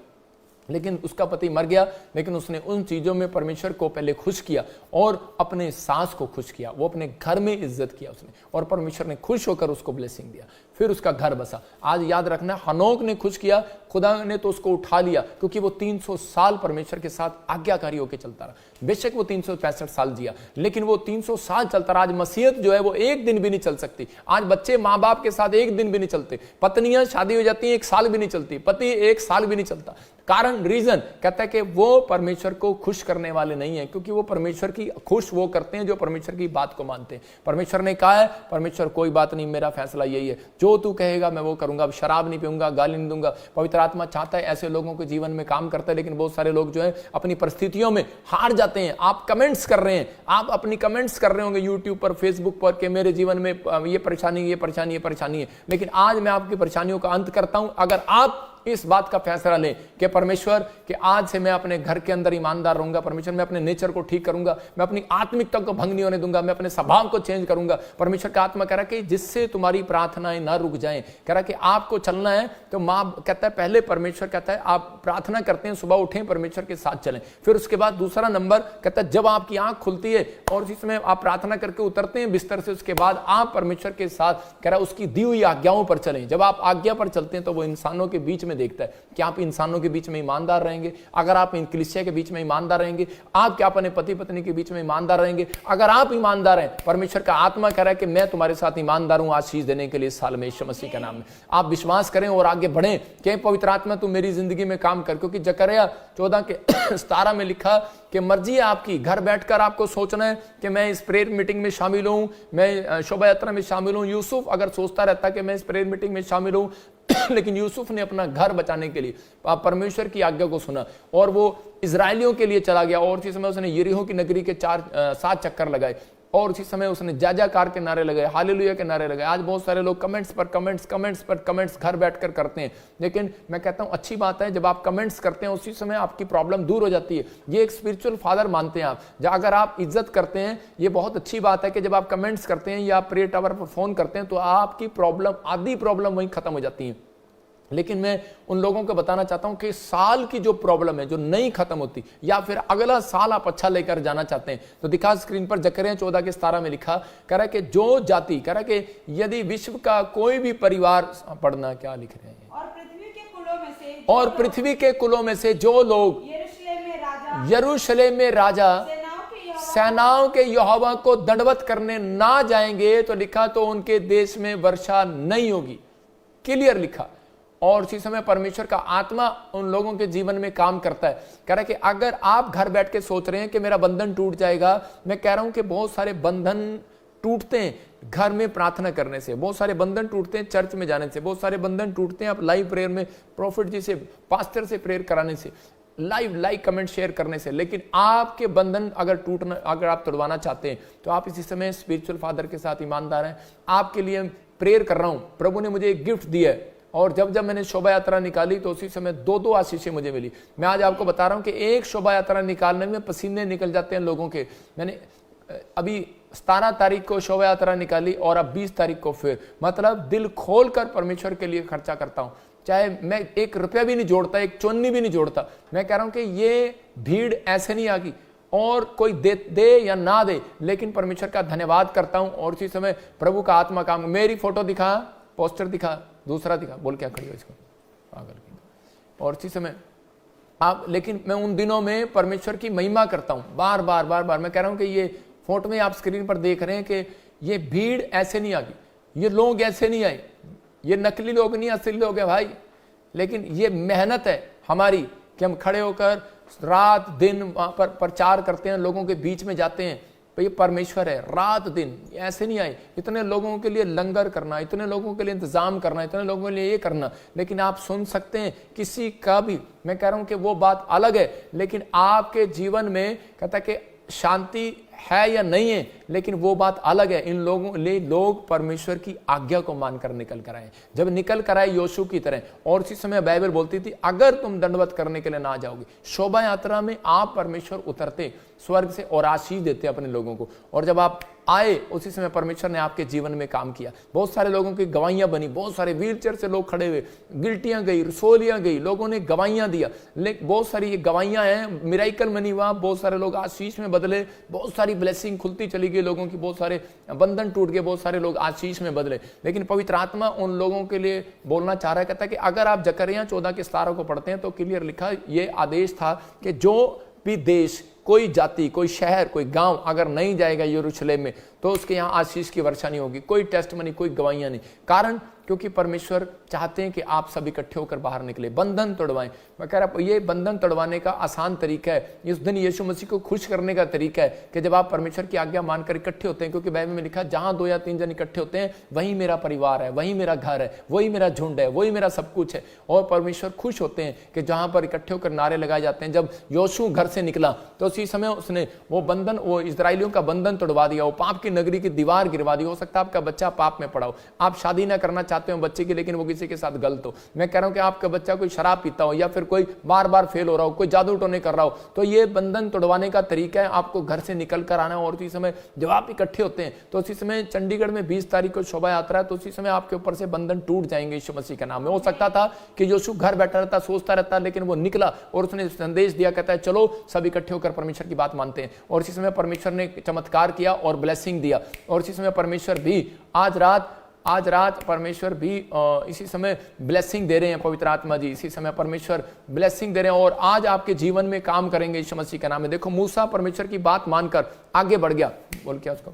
लेकिन उसका पति मर गया लेकिन उसने उन चीजों में परमेश्वर को पहले खुश किया और अपने सास को खुश किया, वो अपने घर में इज्जत किया उसने, और परमेश्वर ने खुश होकर उसको ब्लेसिंग दिया, फिर उसका घर बसा। आज याद रखना, हनोक ने खुश किया, खुदा ने तो उसको उठा लिया क्योंकि वो 300 साल परमेश्वर के साथ आज्ञाकारी होकर चलता रहा। बेशक वो 365 साल जिया लेकिन वो 300 साल चलता रहा। आज मसीहत जो है वो एक दिन भी नहीं चल सकती। आज बच्चे माँ बाप के साथ एक दिन भी नहीं चलते, पत्नियां शादी हो जाती हैं 1 साल भी नहीं चलती, पति 1 साल भी नहीं चलता। कारण रीजन कहता है कि वो परमेश्वर को खुश करने वाले नहीं है, क्योंकि वो परमेश्वर की खुश वो करते हैं जो परमेश्वर की बात को मानते हैं। परमेश्वर ने कहा है, परमेश्वर कोई बात नहीं, मेरा फैसला यही है, जो तू कहेगा मैं वो करूंगा, अब शराब नहीं पीऊंगा, गाली नहीं दूंगा। पवित्र आत्मा चाहता है ऐसे लोगों के जीवन में काम करता है, लेकिन बहुत सारे लोग जो है अपनी परिस्थितियों में हार जाते हैं। आप कमेंट्स कर रहे हैं, आप अपनी कमेंट्स कर रहे होंगे यूट्यूब पर, फेसबुक पर कि मेरे जीवन में ये परेशानी ये परेशानी ये परेशानी है, लेकिन आज मैं आपकी परेशानियों का अंत करता हूं। अगर आप इस बात का फैसला लें कि परमेश्वर कि आज से मैं अपने घर के अंदर ईमानदार रहूंगा, परमेश्वर मैं अपने नेचर को ठीक करूंगा, मैं अपनी आत्मिकता को भंग नहीं होने दूंगा, मैं अपने स्वभाव को चेंज करूंगा। परमेश्वर का आत्मा कह रहा है कि जिससे तुम्हारी प्रार्थनाएं ना रुक जाएं, कह रहा है कि आपको चलना है तो मां कहता है, पहले परमेश्वर कहता है आप प्रार्थना करते हैं, सुबह उठें, परमेश्वर के साथ चलें। फिर उसके बाद दूसरा नंबर कहता है जब आपकी आंख खुलती है और जिसमें आप प्रार्थना करके उतरते हैं बिस्तर से, उसके बाद आप परमेश्वर के साथ कह रहा है उसकी दी हुई आज्ञाओं पर चलें। जब आप आज्ञा पर चलते हैं तो वो इंसानों के बीच में देखता है कि आप इंसानों के बीच में ईमानदार रहेंगे। अगर आप कलीसिया के बीच में ईमानदार रहेंगे, आप क्या अपने पति पत्नी के बीच में ईमानदार रहेंगे। अगर आप ईमानदार हैं, परमेश्वर का आत्मा कह रहा है कि मैं तुम्हारे साथ ईमानदार हूं आशीष देने के लिए इस साल में यीशु मसीह के नाम में। आप विश्वास करें और आगे बढ़ें कि पवित्र आत्मा तू मेरी जिंदगी में काम कर, क्योंकि जकरिया 14 के 17 में लिखा कि मर्जी है आपकी, घर बैठकर आपको सोचना है कि मैं इस प्रेयर मीटिंग में शामिल हूं, मैं शोभा यात्रा में शामिल हूं। यूसुफ अगर सोचता रहता कि मैं इस प्रेयर मीटिंग में शामिल हूं, लेकिन यूसुफ ने अपना घर बचाने के लिए परमेश्वर की आज्ञा को सुना और वो इजरायलियों के लिए चला गया, और उसी समय उसने यरीहो की नगरी के 7 चक्कर लगाए, और उसी समय उसने जयजयकार के नारे लगाए, हालेलुया के नारे लगाए। आज बहुत सारे लोग कमेंट्स पर कमेंट्स घर बैठकर करते हैं, लेकिन मैं कहता हूं अच्छी बात है जब आप कमेंट्स करते हैं उसी समय आपकी प्रॉब्लम दूर हो जाती है। ये एक स्पिरिचुअल फादर मानते हैं आप, अगर आप इज्जत करते हैं, ये बहुत अच्छी बात है कि जब आप कमेंट्स करते हैं या प्रेयर टावर पर फोन करते हैं तो आपकी प्रॉब्लम, आधी प्रॉब्लम वहीं खत्म हो जाती है। लेकिन मैं उन लोगों को बताना चाहता हूं कि साल की जो प्रॉब्लम है जो नहीं खत्म होती, या फिर अगला साल आप अच्छा लेकर जाना चाहते हैं, तो दिखा स्क्रीन पर जकरिया 14 के 17 में लिखा, कह रहा है कि जो जाति, कह रहा है कि यदि विश्व का कोई भी परिवार, पढ़ना क्या लिख रहे हैं, और पृथ्वी के कुलों में से और पृथ्वी के कुलों में से जो लोग यरूशलेम में राजा सेनाओं के यहोवा को दंडवत करने ना जाएंगे, तो लिखा तो उनके देश में वर्षा नहीं होगी। क्लियर लिखा। और उसी समय परमेश्वर का आत्मा उन लोगों के जीवन में काम करता है। कह रहा है कि अगर आप घर बैठ के सोच रहे हैं कि मेरा बंधन टूट जाएगा, मैं कह रहा हूं कि बहुत सारे बंधन टूटते हैं घर में प्रार्थना करने से, बहुत सारे बंधन टूटते हैं चर्च में जाने से, बहुत सारे बंधन टूटते हैं आप लाइव प्रेयर में प्रॉफिट जी से, पास्टर से प्रेयर कराने से, लाइव कमेंट शेयर करने से। लेकिन आपके बंधन अगर आप तोड़वाना चाहते हैं तो आप इसी समय स्पिरिचुअल फादर के साथ ईमानदार हैं। आपके लिए प्रेयर कर रहा हूं, प्रभु ने मुझे एक गिफ्ट दिया है, और जब मैंने शोभा यात्रा निकाली तो उसी समय 2 आशीषें मुझे मिली। मैं आज आपको बता रहा हूं कि एक शोभा यात्रा निकालने में पसीने निकल जाते हैं लोगों के। मैंने अभी 17 तारीख को शोभा यात्रा निकाली और अब 20 तारीख को फिर, मतलब दिल खोलकर परमेश्वर के लिए खर्चा करता हूं, चाहे मैं 1 रुपया भी नहीं जोड़ता, 1 चोन्नी भी नहीं जोड़ता। मैं कह रहा हूं कि ये भीड़ ऐसे नहीं आ गई और कोई दे या ना दे, लेकिन परमेश्वर का धन्यवाद करता हूं। और उसी समय प्रभु का आत्मा काम, मेरी फोटो दिखा, पोस्टर दिखा, दूसरा दिखा, बोल क्या खड़ी हो इसको पागल की। और इसी समय आप, लेकिन मैं उन दिनों में परमेश्वर की महिमा करता हूं, बार बार मैं कह रहा हूं कि ये फोटो में आप स्क्रीन पर देख रहे हैं कि ये भीड़ ऐसे नहीं आ गई, ये लोग ऐसे नहीं आए, ये नकली लोग नहीं, असली लोग हैं भाई। लेकिन ये मेहनत है हमारी कि हम खड़े होकर रात दिन वहां पर प्रचार करते हैं, लोगों के बीच में जाते हैं। ये परमेश्वर है, रात दिन ऐसे नहीं आए, इतने लोगों के लिए लंगर करना, इतने लोगों के लिए इंतजाम करना, इतने लोगों के लिए ये करना। लेकिन आप सुन सकते हैं किसी का भी, मैं कह रहा हूं कि वो बात अलग है, लेकिन आपके जीवन में कहता है कि शांति है या नहीं है, लेकिन वो बात अलग है। इन लोगों लिए लोग परमेश्वर की आज्ञा को मानकर निकल कर आए, जब निकल कर आए योशू की तरह। और उसी समय बाइबल बोलती थी अगर तुम दंडवत करने के लिए ना जाओगे, शोभा यात्रा में आप परमेश्वर उतरते स्वर्ग से और आशीष देते अपने लोगों को। और जब आप आए उसी समय परमेश्वर ने आपके जीवन में काम किया। बहुत सारे लोगों की गवाहियां बनी, बहुत सारे व्हीलचेयर से लोग खड़े हुए, गिल्टियां गई, रसोलियां गई, लोगों ने गवाहियां दिया। लेकिन बहुत सारी ये गवाहियां हैं, मिराइकल मनी हुआ, बहुत सारे लोग आशीष में बदले, बहुत सारी ब्लेसिंग खुलती चली गई लोगों की, बहुत सारे बंधन टूट गए, बहुत सारे लोग आशीष में बदले। लेकिन पवित्र आत्मा उन लोगों के लिए बोलना चाह रहा है, कहता है कि अगर आप जकरिया 14 के 17 को पढ़ते हैं तो क्लियर लिखा ये आदेश था कि जो भी देश, कोई जाति, कोई शहर, कोई गांव अगर नहीं जाएगा यरूशलेम में तो उसके यहाँ आशीष की वर्षा नहीं होगी, कोई टेस्टमनी, कोई गवाहियां नहीं। कारण क्योंकि परमेश्वर चाहते हैं कि आप सब इकट्ठे होकर बाहर निकले, बंधन तोड़वाएं। मैं कह रहा ये बंधन तोड़वाने का आसान तरीका है, इस दिन यीशु मसीह को खुश करने का तरीका है कि जब आप परमेश्वर की आज्ञा मानकर इकट्ठे होते हैं, क्योंकि बाइबल में लिखा जहां 2 या 3 जन इकट्ठे होते हैं वही मेरा परिवार है, वही मेरा घर है, वही मेरा झुंड है, वही मेरा सब कुछ है। और परमेश्वर खुश होते हैं कि जहां पर इकट्ठे होकर नारे लगाए जाते हैं। जब योशू घर से निकला तो उसी समय उसने वो इस्राएलियों का बंधन तोड़वा दिया, वो पाप की नगरी की दीवार गिरवा दी। हो सकता है आपका बच्चा पाप में पड़ा हो, आप शादी ना करना चाहते हो बच्चे की, लेकिन वो किसी के साथ गलत हो। मैं कह रहा हूं कि आपका बच्चा कोई शराब पीता हो या फिर कोई बार बार फेल हो रहा हो, कोई जादू टोने कर रहा हो, तो ये बंधन तोड़वाने का तरीका है, आपको घर से निकल कर आना। और उसी समय जब आप इकट्ठे होते हैं तो उसी समय चंडीगढ़ में 20 तारीख को शोभा यात्रा है, तो उसी समय आपके ऊपर से बंधन टूट जाएंगे यीशु मसीह के नाम में। हो सकता था कि यीशु घर बैठा रहता, सोचता रहता, लेकिन वो निकला और उसने संदेश दिया, कहता है चलो सब इकट्ठे होकर परमेश्वर की बात मानते हैं। और इसी समय परमेश्वर ने चमत्कार किया और ब्लेसिंग दिया। और इसी समय परमेश्वर भी आज रात परमेश्वर भी इसी समय ब्लेसिंग दे रहे हैं, पवित्र आत्मा जी इसी समय परमेश्वर ब्लेसिंग दे रहे हैं और आज आपके जीवन में काम करेंगे यीशु मसीह के नाम में। देखो मूसा परमेश्वर की बात मानकर आगे बढ़ गया, बोल क्या उसको,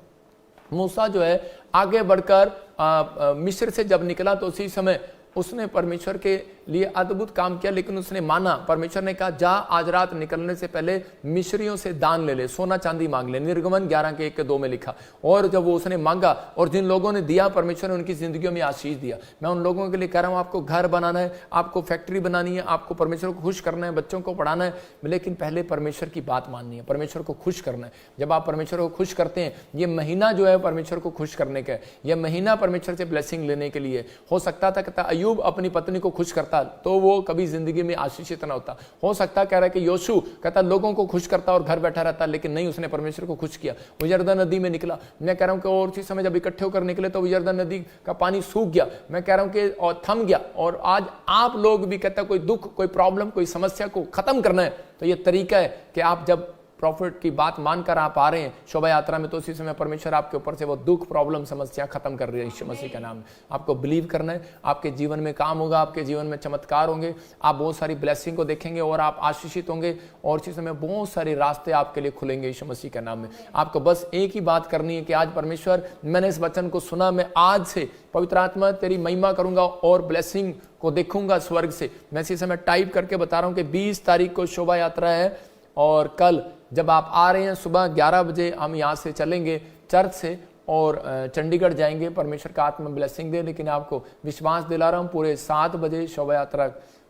मूसा जो है आगे बढ़कर मिस्र से जब निकला तो उसी समय उसने परमेश्वर के लिए अद्भुत काम किया, लेकिन उसने माना। परमेश्वर ने कहा जा आज रात निकलने से पहले मिस्रियों से दान ले ले, सोना चांदी मांग ले। निर्गमन 11 के 1-2 में लिखा। और जब वो उसने मांगा और जिन लोगों ने दिया, परमेश्वर ने उनकी जिंदगियों में आशीष दिया। मैं उन लोगों के लिए कह रहा हूं, आपको घर बनाना है, आपको फैक्ट्री बनानी है, आपको परमेश्वर को खुश करना है, बच्चों को पढ़ाना है, लेकिन पहले परमेश्वर की बात माननी है, परमेश्वर को खुश करना है। जब आप परमेश्वर को खुश करते हैं, ये महीना जो है परमेश्वर को खुश करने का है, यह महीना परमेश्वर से ब्लेसिंग लेने के लिए। हो सकता था कहता अय्यूब अपनी पत्नी को खुश करता तो वो कभी जिंदगी में आशीषित ना होता। हो सकता कह रहा है कि योशू कहता लोगों को खुश करता और घर बैठा रहता, लेकिन नहीं, उसने परमेश्वर को खुश किया, वो यरदन नदी में निकला। मैं कह रहा हूं कि और उसी समय जब इकट्ठे होकर निकले तो यरदन नदी का पानी सूख गया। मैं कह रहा हूं कि और थम गया। और आज आप लोग भी कहता कोई दुख, कोई प्रॉब्लम, कोई समस्या को खत्म करना है तो ये तरीका है कि आप जब प्रॉफिट की बात मानकर आप आ रहे हैं शोभा यात्रा में, तो उसी समय परमेश्वर आपके ऊपर से वो दुख, प्रॉब्लम, समस्या खत्म कर रही है यीशु मसीह के नाम में। आपको बिलीव करना है, आपके जीवन में काम होगा, आपके जीवन में चमत्कार होंगे, आप बहुत सारी ब्लेसिंग को देखेंगे और आप आशीषित होंगे। और इसी समय बहुत सारे रास्ते आपके लिए खुलेंगे यीशु मसीह के नाम में। आपको बस एक ही बात करनी है कि आज परमेश्वर, मैंने इस वचन को सुना, मैं आज से पवित्र आत्मा तेरी महिमा करूंगा और ब्लेसिंग को देखूंगा स्वर्ग से। मैं इसी समय टाइप करके बता रहा हूं कि 20 तारीख को शोभा यात्रा है और कल जब आप आ रहे हैं सुबह 11 बजे हम यहाँ से चलेंगे चर्च से और चंडीगढ़ जाएंगे। परमेश्वर का आत्मा ब्लेसिंग दे, लेकिन आपको विश्वास दिला रहा हूँ पूरे 7 बजे शोभा यात्रा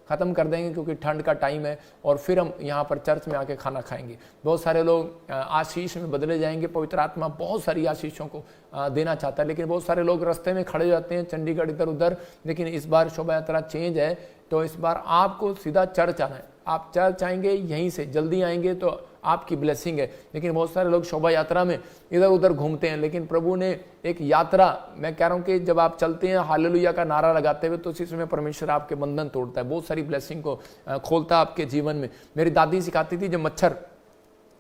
खत्म कर देंगे, क्योंकि ठंड का टाइम है। और फिर हम यहाँ पर चर्च में आके खाना खाएंगे। बहुत सारे लोग आशीष में बदले जाएंगे। पवित्र आत्मा बहुत सारी आशीषों को देना चाहता है, लेकिन बहुत सारे लोग रास्ते में खड़े जाते हैं, चंडीगढ़ इधर उधर। लेकिन इस बार शोभा यात्रा चेंज है, तो इस बार आपको सीधा चर्च आना है। आप चर्च आएंगे, यहीं से जल्दी आएंगे तो आपकी ब्लेसिंग है। लेकिन बहुत सारे लोग शोभा यात्रा में इधर उधर घूमते हैं, लेकिन प्रभु ने एक यात्रा, मैं कह रहा हूं कि जब आप चलते हैं हालेलुया का नारा लगाते हुए, तो उसी समय परमेश्वर आपके बंधन तोड़ता है, बहुत सारी ब्लेसिंग को खोलता है आपके जीवन में। मेरी दादी सिखाती थी, जब मच्छर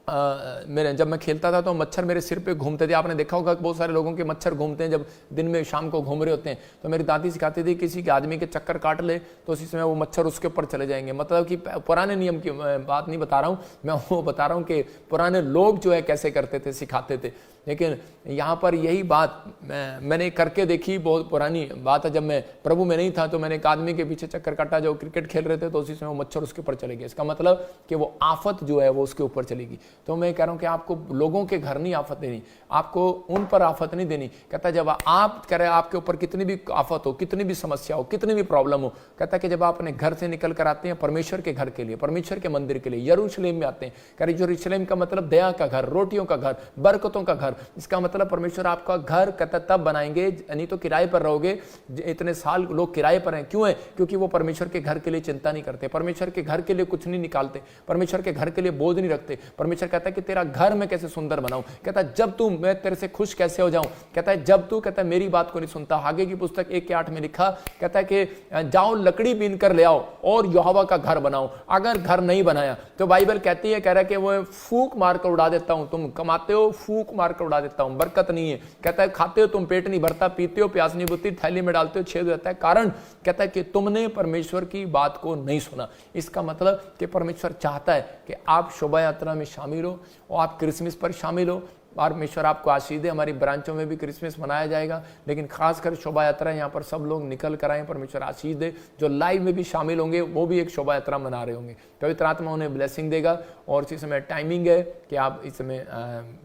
जब मैं खेलता था तो मच्छर मेरे सिर पे घूमते थे। आपने देखा होगा बहुत सारे लोगों के मच्छर घूमते हैं जब दिन में शाम को घूम रहे होते हैं। तो मेरी दादी सिखाती थी किसी के आदमी के चक्कर काट ले तो उसी समय वो मच्छर उसके ऊपर चले जाएंगे। मतलब कि पुराने नियम की बात नहीं बता रहा हूँ मैं, वो बता रहा हूँ कि पुराने लोग जो है कैसे करते थे, सिखाते थे। लेकिन यहाँ पर यही बात मैंने करके देखी, बहुत पुरानी बात है। जब मैं प्रभु में नहीं था तो मैंने एक आदमी के पीछे चक्कर काटा जो क्रिकेट खेल रहे थे, तो उसी समय वो मच्छर उसके ऊपर चले गए। इसका मतलब कि वो आफत जो है वो उसके ऊपर चलेगी। तो मैं कह रहा हूँ कि आपको लोगों के घर नहीं आफत देनी, आपको उन पर आफत नहीं देनी। कहता है जब आप कह रहे आपके ऊपर कितनी भी आफत हो, कितनी भी समस्या हो, कितनी भी प्रॉब्लम हो, कहता है कि जब आप अपने घर से निकल कर आते हैं परमेश्वर के घर के लिए, परमेश्वर के मंदिर के लिए, यरूशलेम में आते हैं। कह रहे यरूशलेम का मतलब दया का घर, रोटियों का घर, बरकतों का घर। इसका मतलब परमेश्वर आपका घर कहता तब बनाएंगे, नहीं तो किराए पर रहोगे। इतने साल लोग किराए पर हैं, क्यों है? क्योंकि वो परमेश्वर के घर के लिए चिंता नहीं करते, परमेश्वर के घर के लिए कुछ नहीं निकालते, परमेश्वर के घर के लिए बोझ नहीं रखते। परमेश्वर कहता है कि तेरा घर मैं कैसे सुंदर बनाऊं। कहता है जब तू, मैं तेरे से खुश कैसे हो जाऊं। कहता है जब तू, कहता है मेरी बात को नहीं सुनता। आगे की पुस्तक 1:8 में लिखा, कहता है कि जाओ लकड़ी बीन कर ले आओ और यहोवा का घर बनाओ। अगर घर नहीं बनाया तो बाइबल कहती है, कह रहा है कि वो फूक मारकर उड़ा देता हूं। तुम कमाते हो, फूक मारकर उड़ा देता हूं, बरकत नहीं है। कहता है खाते हो तुम, पेट नहीं भरता, पीते हो प्यास नहीं बुझती, थैली में डालते हो छेद रहता है। कारण कहता है कि तुमने परमेश्वर की बात को नहीं सुना। इसका मतलब कि परमेश्वर चाहता है कि आप शोभा यात्रा में शामिल हो और आप क्रिसमस पर शामिल हो परमेश्वर आपको आशीष दे। हमारी ब्रांचों में भी क्रिसमस मनाया जाएगा, लेकिन खासकर शोभा यात्रा यहाँ पर सब लोग निकल कर आए, परमेश्वर आशीष दे। जो लाइव में भी शामिल होंगे वो भी एक शोभा यात्रा मना रहे होंगे। पवित्र आत्मा उन्हें ब्लेसिंग देगा। और इसी समय टाइमिंग है कि आप इस समय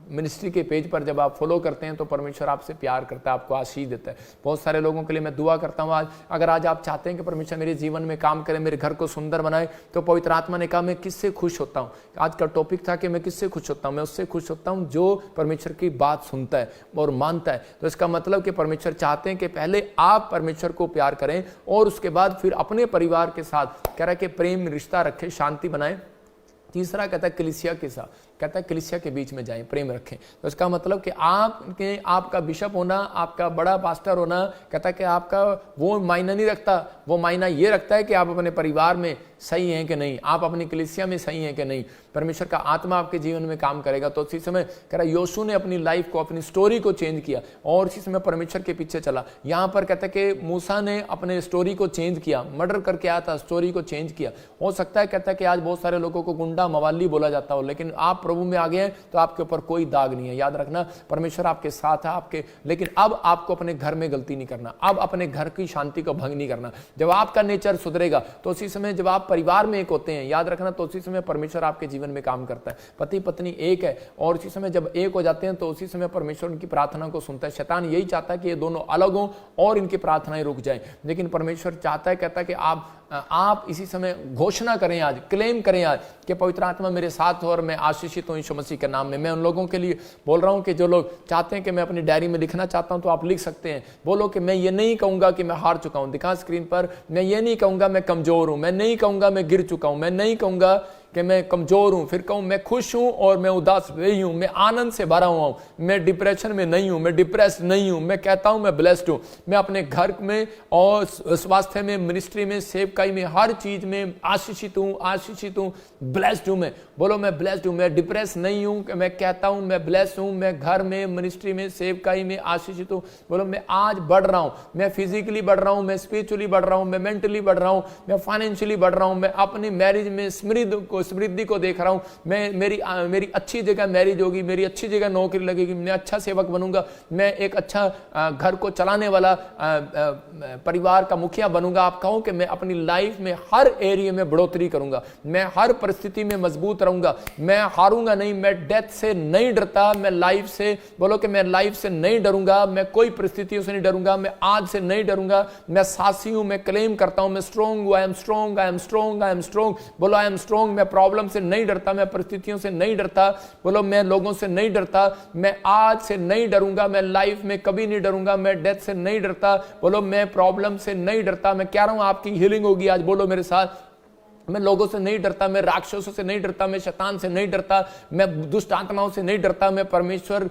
मिनिस्ट्री के पेज पर जब आप फॉलो करते हैं तो परमेश्वर आपसे प्यार करता है, आपको आशीष देता है। बहुत सारे लोगों के लिए मैं दुआ करता हूँ आज, अगर आज आप चाहते हैं कि परमेश्वर मेरे जीवन में काम करे, मेरे घर को सुंदर बनाए, तो पवित्र आत्मा ने कहा मैं किससे खुश होता हूँ। आज का टॉपिक था कि मैं किससे खुश होता हूँ। मैं उससे खुश होता हूँ जो परमेश्वर की बात सुनता है और मानता है। तो इसका मतलब कि परमेश्वर चाहते हैं कि पहले आप परमेश्वर को प्यार करें और उसके बाद फिर अपने परिवार के साथ कह रहा है कि प्रेम रिश्ता रखें, शांति बनाएं। तीसरा कहता है कलीसिया के साथ, कहता है कलीसिया के बीच में जाएं, प्रेम रखें। तो इसका मतलब कि आपका बिशप होना, आपका बड़ा पास्टर होना, कहता है कि आपका वो मायना नहीं रखता। वो मायना ये रखता है कि आप अपने परिवार में सही हैं कि नहीं, आप अपनी कलीसिया में सही हैं कि नहीं। परमेश्वर का आत्मा आपके जीवन में काम करेगा। तो इसी समय कह रहा योशू ने अपनी लाइफ को, अपनी स्टोरी को चेंज किया और इसी समय परमेश्वर के पीछे चला। यहाँ पर कहता है कि मूसा ने अपने स्टोरी को चेंज किया, मर्डर करके आया था, स्टोरी को चेंज किया। हो सकता है कहता है कि आज बहुत सारे लोगों को गुंडा मवाली बोला जाता हो, लेकिन आप प्रभु में आ गए हैं तो आपके ऊपर कोई दाग नहीं है। याद रखना परमेश्वर आपके साथ है आपके। लेकिन अब आपको अपने घर में गलती नहीं करना, अब अपने घर की शांति को भंग नहीं करना। जब आपका नेचर सुधरेगा तो उसी समय जब आप परिवार में एक होते हैं, याद रखना, तो उसी समय परमेश्वर आपके जीवन में काम करता है। पति पत्नी एक है और उसी समय जब एक हो जाते हैं तो उसी समय परमेश्वर उनकी प्रार्थना को सुनता है। शैतान यही चाहता है कि ये दोनों अलग हों और इनकी प्रार्थनाएं रुक जाएं, लेकिन परमेश्वर चाहता है, कहता है कि आप इसी समय घोषणा करें, आज क्लेम करें आज कि पवित्र आत्मा मेरे साथ हो और मैं आशीषित हूं यीशु मसीह के नाम में। मैं उन लोगों के लिए बोल रहा हूं कि जो लोग चाहते हैं कि मैं अपनी डायरी में लिखना चाहता हूं तो आप लिख सकते हैं। बोलो कि मैं ये नहीं कहूंगा कि मैं हार चुका हूं, दिखा स्क्रीन पर। मैं ये नहीं कहूंगा मैं कमजोर हूं, मैं नहीं कहूंगा मैं गिर चुका हूं, मैं नहीं कहूंगा कि मैं कमजोर हूं, फिर कहूं मैं खुश हूं और मैं उदास नहीं हूं, मैं आनंद से भरा हुआ हूं, मैं डिप्रेशन में नहीं हूं, मैं डिप्रेस नहीं हूं, मैं कहता हूं मैं ब्लेस्ड हूं। मैं अपने घर में और स्वास्थ्य में, मिनिस्ट्री में, सेवकाई में, हर चीज में आशीषित हूं, आशीषित हूं, ब्लेस्ड हूं। मैं बोलो मैं ब्लेस्ड हूं, मैं डिप्रेस नहीं हूं, मैं कहता हूं मैं ब्लेस्ड हूं। मैं घर में, मिनिस्ट्री में, सेवकाई में आशीषित हूं। बोलो मैं आज बढ़ रहा हूं, मैं फिजिकली बढ़ रहा हूं, मैं स्पिरिचुअली बढ़ रहा हूं, मैं मेंटली बढ़ रहा हूं, मैं फाइनेंशियली बढ़ रहा हूं, मैं अपनी मैरिज में समृद्धि को देख रहा हूं। मैं मेरी अच्छी जगह मैरिज होगी, मेरी अच्छी जगह नौकरी लगेगी, मैं अच्छा सेवक बनूंगा, मैं एक अच्छा घर को चलाने वाला परिवार का मुखिया बनूंगा। आप कहो कि मैं अपनी लाइफ में हर एरिया में बढ़ोतरी करूंगा, मैं हर परिस्थिति में मजबूत रहूंगा, मैं हारूंगा नहीं, मैं डेथ से नहीं डरता, मैं लाइफ से, बोलो कि मैं लाइफ से नहीं डरूंगा, मैं कोई परिस्थितियों से नहीं डरूंगा, मैं आज से नहीं डरूंगा, मैं साहसी हूं, मैं क्लेम करता हूं मैं स्ट्रॉन्ग हूं, I am strong, I am strong, I am strong. बोलो आई एम स्ट्रॉन्ग। मैं प्रॉब्लम से नहीं डरता, मैं परिस्थितियों से नहीं डरता। बोलो मैं लोगों से नहीं डरता, मैं आज से नहीं डरूंगा, मैं लाइफ में कभी नहीं डरूंगा, मैं डेथ से नहीं डरता। बोलो मैं प्रॉब्लम से नहीं डरता। मैं कह रहा हूं आपकी हीलिंग होगी आज, बोलो मेरे साथ। मैं लोगों से नहीं डरता, मैं राक्षसों से नहीं डरता, मैं शैतान से नहीं डरता, मैं दुष्ट आत्माओं से नहीं डरता, मैं परमेश्वर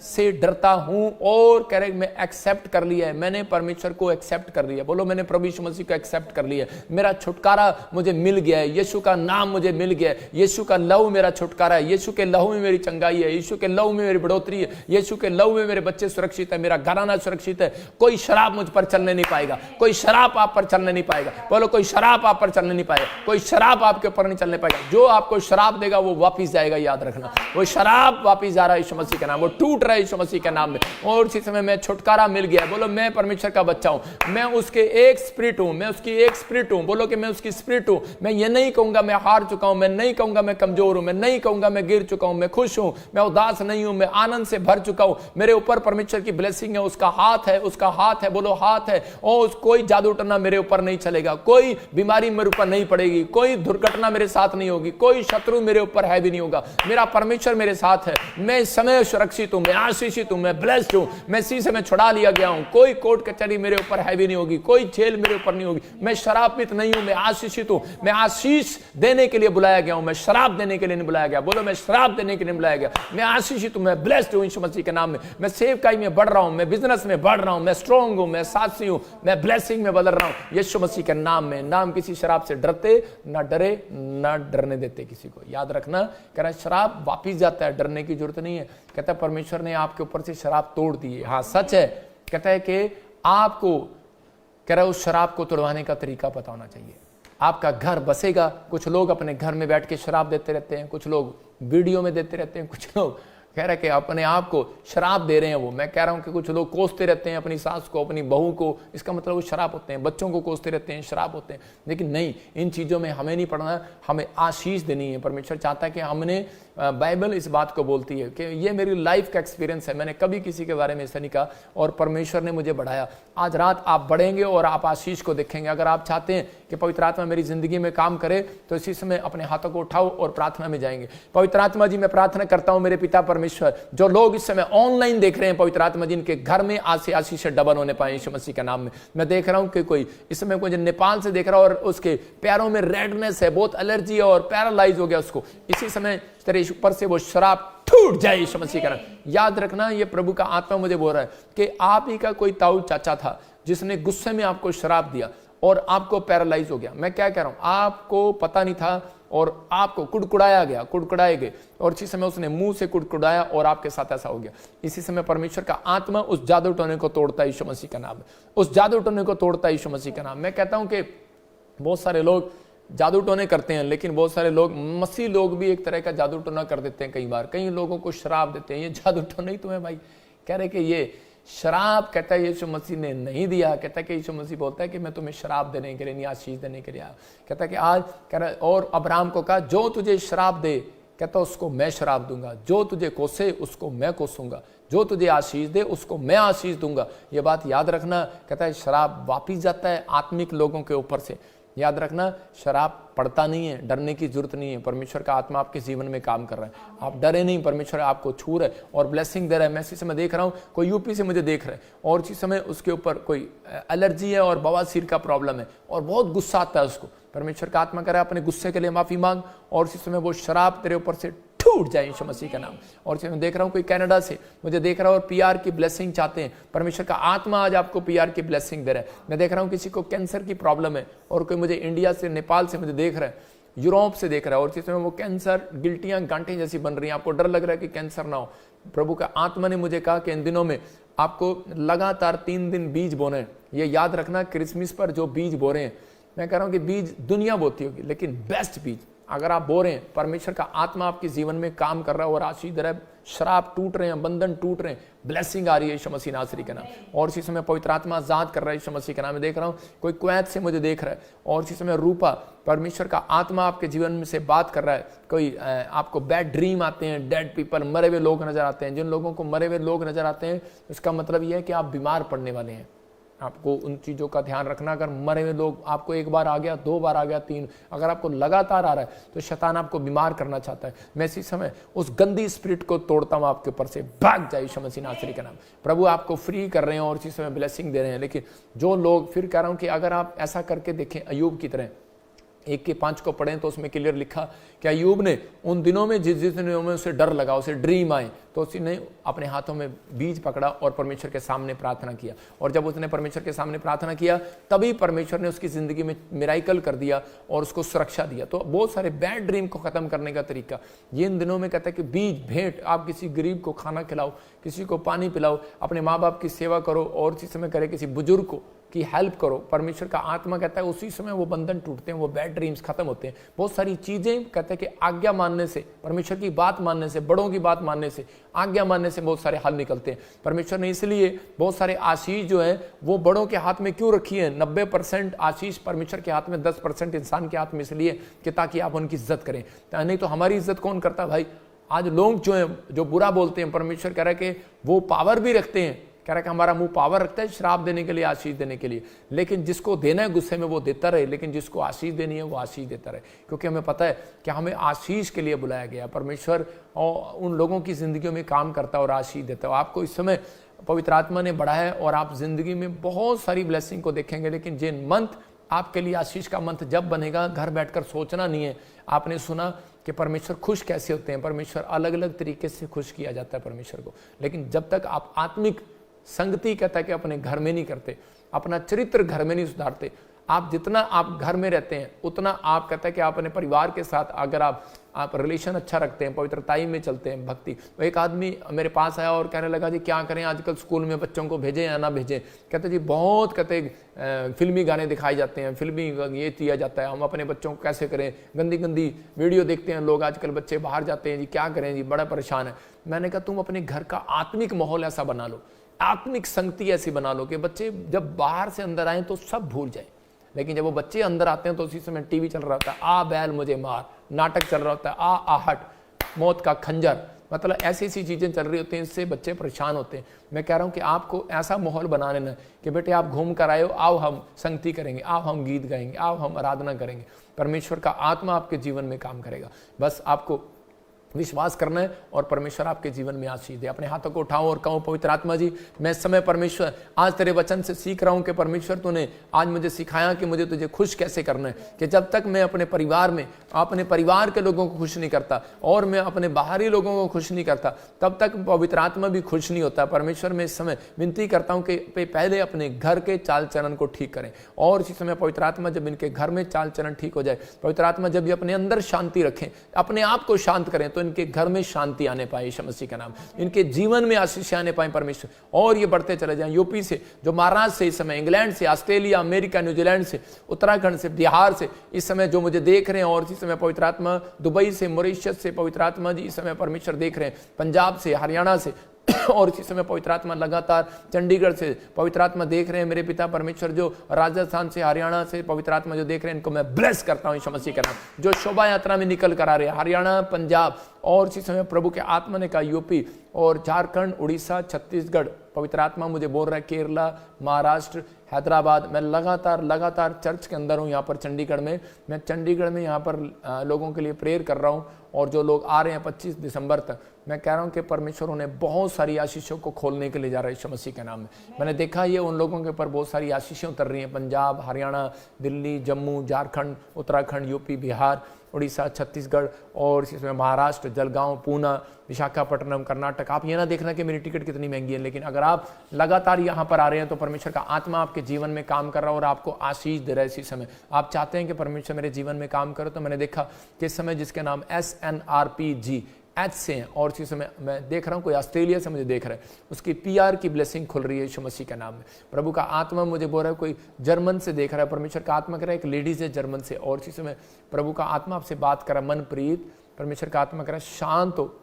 से डरता हूं। और कह रहे मैं एक्सेप्ट कर लिया है, मैंने परमेश्वर को एक्सेप्ट कर लिया। बोलो मैंने प्रभु यीशु मसीह को एक्सेप्ट कर लिया है, मेरा छुटकारा मुझे मिल गया है, यीशु का नाम मुझे मिल गया है, यीशु का लहू मेरा छुटकारा है, यीशु के लहू में मेरी चंगाई है, यीशु के लहू में मेरी बढ़ोतरी है, यीशु के लहू में मेरे बच्चे सुरक्षित है, मेरा घराना सुरक्षित है। कोई शराब मुझ पर चलने नहीं पाएगा, कोई शराब आप पर चलने नहीं पाएगा। बोलो कोई शराब आप पर चलने नहीं पाएगा, कोई शराब आपके ऊपर नहीं चलने पाएगा। जो आपको शराब देगा वो वापस जाएगा, याद रखना। वो शराब वापस जा रहा है यीशु मसीह के नाम, वो टूट रहा है यीशु मसीह के नाम में। और इसी समय मैं छुटकारा मिल गया। बोलो मैं परमेश्वर का बच्चा हूं, मैं उसके एक स्पिरिट हूं, मैं उसकी एक स्पिरिट हूं। बोलो कि मैं उसकी स्पिरिट हूं। मैं ये नहीं कहूंगा मैं हार चुका हूं, मैं नहीं कहूंगा मैं कमजोर हूं, मैं नहीं कहूंगा मैं गिर चुका हूं, मैं खुश हूं, मैं उदास नहीं हूं, मैं आनंद से भर चुका हूं। मेरे ऊपर परमेश्वर की ब्लेसिंग है, उसका हाथ है, उसका हाथ है। बोलो हाथ है। और कोई जादू टना मेरे ऊपर नहीं चलेगा, कोई बीमारी मेरे ऊपर नहीं पड़ेगी, कोई दुर्घटना मेरे साथ नहीं होगी, कोई शत्रु मेरे ऊपर है भी नहीं होगा। मेरा परमेश्वर मेरे साथ है, मैं इस समय सुरक्षित हूं, मैं आशीषित हूं, मैं ब्लेस्ड हूं, मैं इसी समय छुड़ा लिया गया हूं। कोई कोर्ट कचहरी मेरे ऊपर है भी नहीं होगी, कोई जेल मेरे ऊपर नहीं होगी। मैं शराबित नहीं हूं, मैं आशीषित हूं, मैं आशीष देने के लिए बुलाया गया हूं, मैं शराब देने के लिए नहीं बुलाया गया। बोलो मैं शराब देने के लिए बुलाया गया, मैं आशीषित हूं, मैं ब्लेस्ड हूं यीशु मसीह के नाम में। मैं सेवकाई में बढ़ रहा हूं, मैं बिजनेस में बढ़ रहा हूं, मैं स्ट्रांग हूं, मैं साहसी हूं, मैं ब्लेसिंग में बदल रहा हूं यीशु मसीह के नाम में। नाम किसी शराब से डरते ना डरे ना डरने देते किसी को, याद रखना। कह रहा है शराब वापिस जाता है, डरने की जरूरत नहीं है। कहता है परमेश्वर ने आपके ऊपर से शराब तोड़ दी है। हाँ सच है। कहता है कि आपको, कह रहा है उस शराब को तोड़वाने का तरीका पता होना चाहिए। आपका घर बसेगा। कुछ लोग अपने घर में बैठ के शराब देते रहते हैं, कुछ लोग वीडियो में देते रहते हैं, कुछ लोग कह रहा है कि अपने आप को शराब दे रहे हैं वो। मैं कह रहा हूं कि कुछ लोग कोसते रहते हैं अपनी सास को, अपनी बहू को, इसका मतलब वो शराब होते हैं। बच्चों को कोसते रहते हैं, शराब होते हैं। लेकिन नहीं, इन चीज़ों में हमें नहीं पढ़ना, हमें आशीष देनी है। परमेश्वर चाहता है कि हमने, बाइबल इस बात को बोलती है कि ये मेरी लाइफ का एक्सपीरियंस है, मैंने कभी किसी के बारे में ऐसा नहीं कहा और परमेश्वर ने मुझे बढ़ाया। आज रात आप बढ़ेंगे और आप आशीष को देखेंगे। अगर आप चाहते हैं कि पवित्र आत्मा मेरी जिंदगी में काम करे तो इसी समय अपने हाथों को उठाओ और प्रार्थना में जाएंगे। पवित्र आत्मा जी, मैं प्रार्थना करता हूं मेरे पिता परमेश्वर, जो लोग इस समय ऑनलाइन देख रहे हैं पवित्र आत्मा जी, इनके घर में आज से आशीष से डबल होने पाए यीशु मसीह के नाम में। मैं देख रहा हूं कि कोई इस समय कोई नेपाल से देख रहा है और उसके पैरों में रेडनेस है, बहुत एलर्जी है और पैरालाइज हो गया उसको, इसी समय तेरे ऊपर से वो शराब टूट जाए यीशु मसीह का नाम। याद रखना, ये प्रभु का आत्मा मुझे बोल रहा है कि आप ही का कोई ताऊ चाचा था जिसने गुस्से में आपको शराब दिया और आपको पैरालाइज हो गया। मैं क्या कह रहा हूं, आपको पता नहीं था और आपको कुड़कुड़ाया गया, कुड़कुड़ाए गए और इसी समय उसने मुंह से कुड़कुड़ाया और आपके साथ ऐसा हो गया। इसी समय परमेश्वर का आत्मा उस जादू टोने को तोड़ता है यीशु मसीह का नाम, उस जादू टोने को तोड़ता है यीशु मसीह का नाम। मैं कहता हूं कि बहुत सारे लोग जादू टोने करते हैं, लेकिन बहुत सारे लोग, मसीह लोग भी एक तरह का जादू टोना कर देते हैं। कई बार कई लोगों को शराब देते हैं, ये जादू टोना ही तो है भाई। कह रहे कि ये शराब, कहता है यीशु मसीह ने नहीं दिया। कहता है कि यीशु मसीह बोलता है कि मैं तुम्हें शराब देने के लिए नहीं, आशीष देने के लिए आया। कहता है कि आज, कह रहा है, और अब्राहम को कहा जो तुझे शराब दे, कहता उसको मैं शराब दूंगा, जो तुझे कोसे उसको मैं कोसूंगा, जो तुझे आशीष दे उसको मैं आशीष दूंगा। ये बात याद रखना। कहता है शराब वापिस जाता है आत्मिक लोगों के ऊपर से। याद रखना, शराब पड़ता नहीं है, डरने की जरूरत नहीं है। परमेश्वर का आत्मा आपके जीवन में काम कर रहा है, आप डरे नहीं, परमेश्वर आपको छू रहा है और ब्लेसिंग दे रहा है। मैं इसी समय देख रहा हूँ कोई यूपी से मुझे देख रहा है और इसी समय उसके ऊपर कोई एलर्जी है और बवासीर का प्रॉब्लम है और बहुत गुस्सा आता है उसको। परमेश्वर का आत्मा कह रहा है अपने गुस्से के लिए माफी मांग और इसी समय वो शराब तेरे ऊपर से टूट जाए यीशु मसीह का नाम। और मैं देख रहा हूं कोई कनाडा से मुझे देख रहा है और पीआर की ब्लेसिंग चाहते हैं। परमेश्वर का आत्मा आज आपको पीआर की ब्लेसिंग दे रहा है। मैं देख रहा हूं किसी को कैंसर की प्रॉब्लम है और कोई मुझे इंडिया से, नेपाल से मुझे देख रहा है, यूरोप से देख रहा है और इस समय वो कैंसर गिल्टियां गांठें जैसी बन रही हैं, आपको डर लग रहा है कि कैंसर ना हो। प्रभु का आत्मा ने मुझे कहा कि इन दिनों में आपको लगातार 3 दिन बीज बोने। ये याद रखना, क्रिसमस पर जो बीज बो रहे हैं, मैं कह रहा हूं कि बीज दुनिया बोती होगी लेकिन बेस्ट बीज अगर आप बो रहे हैं, परमेश्वर का आत्मा आपके जीवन में काम कर रहा है और आशीष दे रहा है। शराब टूट रहे हैं, बंधन टूट रहे हैं, ब्लेसिंग आ रही है यीशु मसीह नासरी का नाम। और इसी समय पवित्र आत्मा आजाद कर रहा है यीशु मसीह के नाम में। देख रहा हूं कोई कुवैत से मुझे देख रहा है और इसी समय रूपा, परमेश्वर का आत्मा आपके जीवन में से बात कर रहा है। कोई आपको बैड ड्रीम आते हैं, डेड पीपल, मरे हुए लोग नजर आते हैं। जिन लोगों को मरे हुए लोग नजर आते हैं इसका मतलब यह है कि आप बीमार पड़ने वाले हैं। आपको उन चीज़ों का ध्यान रखना। अगर मरे हुए लोग आपको एक बार आ गया, 2 बार आ गया, 3, अगर आपको लगातार आ रहा है तो शैतान आपको बीमार करना चाहता है। मैं इसी समय उस गंदी स्पिरिट को तोड़ता हूं आपके ऊपर से, भाग जाए यीशु मसीह नासरी का नाम। प्रभु आपको फ्री कर रहे हैं और इसी समय ब्लेसिंग दे रहे हैं। लेकिन जो लोग, फिर कह रहा हूं कि अगर आप ऐसा करके देखें, अय्यूब की तरह 1:5 को पढ़ें तो उसमें क्लियर लिखा कि अय्यूब ने उन दिनों में जिस दिनों में उसे डर लगा, उसे ड्रीम आए, तो उसने अपने हाथों में बीज पकड़ा और परमेश्वर के सामने प्रार्थना किया। और जब उसने परमेश्वर के सामने प्रार्थना किया तभी परमेश्वर ने उसकी जिंदगी में मिराइकल कर दिया और उसको सुरक्षा दिया। तो बहुत सारे बैड ड्रीम को खत्म करने का तरीका ये इन दिनों में कहता है कि बीज भेंट, आप किसी गरीब को खाना खिलाओ, किसी को पानी पिलाओ, अपने माँ बाप की सेवा करो और इसी समय करे किसी बुजुर्ग को की हेल्प करो। परमेश्वर का आत्मा कहता है उसी समय वो बंधन टूटते हैं, वो बैड ड्रीम्स खत्म होते हैं। बहुत सारी चीजें कहते हैं कि आज्ञा मानने से, परमेश्वर की बात मानने से, बड़ों की बात मानने से, आज्ञा मानने से बहुत सारे हल निकलते हैं। परमेश्वर ने इसलिए बहुत सारे आशीष जो है वो बड़ों के हाथ में क्यों रखी है। 90% आशीष परमेश्वर के हाथ में, 10% इंसान के हाथ में, इसलिए कि ताकि आप उनकी इज्जत करें। नहीं तो हमारी इज्जत कौन करता भाई। आज लोग जो है जो बुरा बोलते हैं, परमेश्वर कह रहा है कि वो पावर भी रखते हैं, कह रहा है कि हमारा मुंह पावर रखता है श्राप देने के लिए, आशीष देने के लिए। लेकिन जिसको देना है गुस्से में वो देता रहे, लेकिन जिसको आशीष देनी है वो आशीष देता रहे, क्योंकि हमें पता है कि हमें आशीष के लिए बुलाया गया। परमेश्वर और उन लोगों की जिंदगियों में काम करता है और आशीष देता है। आपको इस समय पवित्र आत्मा ने बढ़ाया है और आप जिंदगी में बहुत सारी ब्लेसिंग को देखेंगे। लेकिन जिन मंथ आपके लिए आशीष का मंथ जब बनेगा, घर बैठकर सोचना नहीं है। आपने सुना कि परमेश्वर खुश कैसे होते हैं, परमेश्वर अलग अलग तरीके से खुश किया जाता है परमेश्वर को। लेकिन जब तक आप आत्मिक संगति, कहता है कि अपने घर में नहीं करते, अपना चरित्र घर में नहीं सुधारते, आप जितना आप घर में रहते हैं उतना आप कहते हैं कि आप अपने परिवार के साथ अगर आप रिलेशन अच्छा रखते हैं, पवित्रताई में चलते हैं, भक्ति। एक आदमी मेरे पास आया और कहने लगा जी क्या करें आजकल स्कूल में बच्चों को भेजें या ना भेजें। कहते जी बहुत कहते फिल्मी गाने दिखाए जाते हैं, फिल्मी ये किया जाता है, हम अपने बच्चों को कैसे करें, गंदी गंदी वीडियो देखते हैं लोग, आजकल बच्चे बाहर जाते हैं जी, क्या करें जी, बड़ा परेशान है। मैंने कहा तुम अपने घर का आत्मिक माहौल ऐसा बना लो, आत्मिक संगति ऐसी बना लो कि बच्चे जब बाहर से अंदर आए तो सब भूल जाए, लेकिन जब वो बच्चे अंदर आते हैं तो उसी समय टीवी चल रहा होता है, आ बैल मुझे मार, नाटक चल रहा होता है, आ आहट, मौत का खंजर, मतलब ऐसी ऐसी चीजें चल रही होती हैं, इससे बच्चे परेशान होते हैं। मैं कह रहा हूं कि आपको ऐसा माहौल बना लेना कि बेटे आप घूम कर आए हो, आओ हम संगति करेंगे, आओ हम गीत गाएंगे, आओ हम आराधना करेंगे, परमेश्वर का आत्मा आपके जीवन में काम करेगा। बस आपको विश्वास करना है और परमेश्वर आपके जीवन में आशीष दे। अपने हाथों को उठाओ और कहो पवित्र आत्मा जी मैं इस समय परमेश्वर आज तेरे वचन से सीख रहा हूं कि परमेश्वर तूने आज मुझे सिखाया कि मुझे तुझे खुश कैसे करना है, कि जब तक मैं अपने परिवार में अपने परिवार के लोगों को खुश नहीं करता और मैं अपने बाहरी लोगों को खुश नहीं करता तब तक पवित्र आत्मा भी खुश नहीं होता। परमेश्वर मैं इस समय विनती करता हूं कि पहले अपने घर के चाल चलन को ठीक करें और इसी समय पवित्र आत्मा जब इनके घर में चाल चलन ठीक हो जाए, पवित्र आत्मा जब ये अपने अंदर शांति रखें, अपने आप को शांत करें तो इनके घर में शांति आने पाए यीशु मसीह का नाम, इनके जीवन में आशीष आने पाए परमेश्वर, और ये बढ़ते चले जाएं। यूपी से, जो महाराष्ट्र से, इस समय इंग्लैंड से, ऑस्ट्रेलिया, अमेरिका, न्यूजीलैंड से, उत्तराखंड से, बिहार से, इस समय जो मुझे देख रहे हैं, और इस समय पवित्र आत्मा दुबई से, मॉरिशस से, पवित्र आत्मा जी इस समय परमेश्वर देख रहे हैं, पंजाब से, हरियाणा से और इसी समय पवित्र आत्मा लगातार चंडीगढ़ से पवित्र आत्मा देख रहे हैं मेरे पिता परमेश्वर, जो राजस्थान से, हरियाणा से पवित्र आत्मा जो देख रहे हैं, इनको मैं ब्लेस करता हूं यीशु मसीह के नाम। जो शोभा यात्रा में निकल कर आ रहे हैं हरियाणा, पंजाब, और इसी समय प्रभु के आत्मा ने कहा यूपी और झारखंड, उड़ीसा, छत्तीसगढ़, पवित्र आत्मा मुझे बोल रहा है केरला, महाराष्ट्र, हैदराबाद। मैं लगातार चर्च के अंदर हूँ यहाँ पर चंडीगढ़ में, मैं चंडीगढ़ में यहाँ पर लोगों के लिए प्रेयर कर रहा हूँ, और जो लोग आ रहे हैं 25 दिसंबर तक, मैं कह रहा हूँ कि परमेश्वर उन्हें बहुत सारी आशीषों को खोलने के लिए जा रहा है यीशु मसीह के नाम में। मैंने देखा ये उन लोगों के ऊपर बहुत सारी आशीषें उतर रही हैं, पंजाब, हरियाणा, दिल्ली, जम्मू, झारखंड, उत्तराखंड, यूपी, बिहार, उड़ीसा, छत्तीसगढ़, और इसमें महाराष्ट्र, जलगांव, पूना, विशाखापट्टनम, कर्नाटक। आप ये ना देखना कि मेरी टिकट कितनी महंगी है, लेकिन अगर आप लगातार यहाँ पर आ रहे हैं तो परमेश्वर का आत्मा आपके जीवन में काम कर रहा है और आपको आशीष दे रहा है। इसी समय आप चाहते हैं कि परमेश्वर मेरे जीवन में काम करो, तो मैंने देखा कि इस समय जिसके नाम SNRPG एच से हैं, और इसी समय मैं देख रहा हूँ कोई ऑस्ट्रेलिया से मुझे देख रहा है, उसकी PR की ब्लेसिंग खुल रही है यीशु मसीह के नाम में। प्रभु का आत्मा मुझे बोल रहा है कोई जर्मन से देख रहा है, परमेश्वर का आत्मा कह रहा है एक लेडीज है जर्मन से, और इसी समय प्रभु का आत्मा आपसे बात कर रहा है, मनप्रीत, परमेश्वर का आत्मा कह रहा है शांत हो।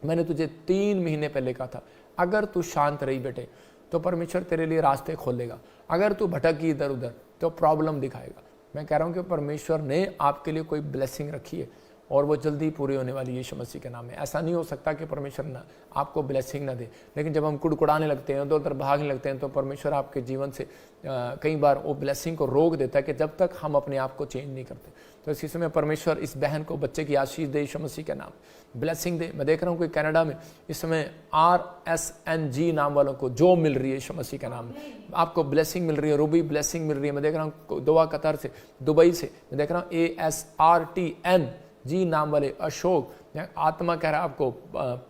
मैंने तुझे 3 महीने पहले कहा था अगर तू शांत रही बेटे तो परमेश्वर तेरे लिए रास्ते खोलेगा, अगर तू भटकी इधर उधर तो प्रॉब्लम दिखाएगा। मैं कह रहा हूँ कि परमेश्वर ने आपके लिए कोई ब्लेसिंग रखी है और वो जल्दी पूरी होने वाली है यीशु मसीह के नाम में। ऐसा नहीं हो सकता कि परमेश्वर ना आपको ब्लेसिंग ना दे, लेकिन जब हम कुड़कुड़ाने लगते हैं, उधर उधर भागने लगते हैं, तो परमेश्वर आपके जीवन से कई बार वो ब्लेसिंग को रोक देता है कि जब तक हम अपने आप को चेंज नहीं करते। तो इसी समय परमेश्वर इस बहन को बच्चे की आशीष दे यीशु मसीह के नाम, ब्लेसिंग दे। मैं देख रहा हूँ कोई कनाडा में इस समय RSNG नाम वालों को जो मिल रही है यीशु मसीह के नाम में, आपको ब्लेसिंग मिल रही है, रूबी ब्लेसिंग मिल रही है। मैं देख रहा हूँ दोहा कतर से, दुबई से, मैं देख रहा हूँ ASRTNG नाम वाले अशोक, आत्मा कह रहा है आपको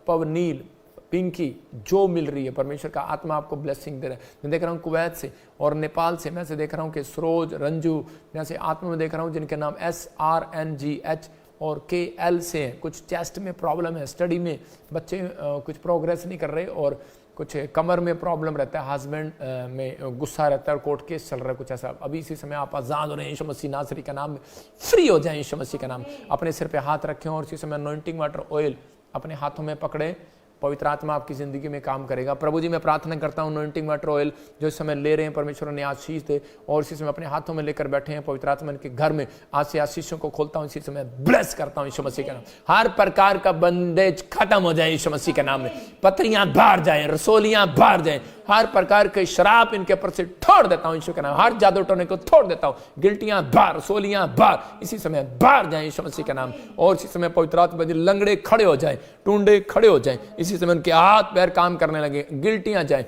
पवनील, पिंकी जो मिल रही है, परमेश्वर का आत्मा आपको ब्लेसिंग दे रहा है। मैं देख रहा हूँ कुवैत से और नेपाल से, मैं से देख रहा हूँ कि सरोज, रंजू, मैं से आत्मा में देख रहा हूँ जिनके नाम SRNGH और KL से हैं। कुछ चेस्ट में प्रॉब्लम है, स्टडी में बच्चे कुछ प्रोग्रेस नहीं कर रहे, और कुछ कमर में प्रॉब्लम रहता है, हस्बैंड में गुस्सा रहता है और कोर्ट केस चल रहा है, कुछ ऐसा। अभी इसी समय आप आज़ाद हो रहे हैं यीशु मसीह नासरी का नाम में, फ्री हो जाएं यीशु मसीह का नाम। अपने सिर पे हाथ रखें और इसी समय अनॉइंटिंग वाटर ऑयल अपने हाथों में पकड़े, पवित्र आत्मा आपकी जिंदगी में काम करेगा। प्रभु जी मैं प्रार्थना करता हूँ अनॉइंटिंग वाटर ऑयल जो इस समय ले रहे हैं, परमेश्वर ने आशीष दे, और इसी समय अपने हाथों में लेकर बैठे हैं, पवित्र आत्मा के घर में आज से आशीषों को खोलता हूँ, इसी समय ब्लेस करता हूँ यीशु मसीह के नाम। हर प्रकार का बंदेज खत्म हो जाए यीशु मसीह के नाम में, पत्रियां बाहर जाए, रसोलियां बाहर जाए, हर प्रकार के शराब इनके ऊपर से छोड़ देता हूं यीशु के नाम, हर जादू टोने को छोड़ देता हूं, गिल्टियां बाहर, सोलियां बाहर, इसी समय बाहर जाएं यीशु मसीह के नाम। और इसी समय पवित्र आत्मा लंगड़े खड़े हो जाएं, टूंडे खड़े हो जाएं, इसी समय उनके हाथ पैर काम करने लगे, गिल्टियां जाएं,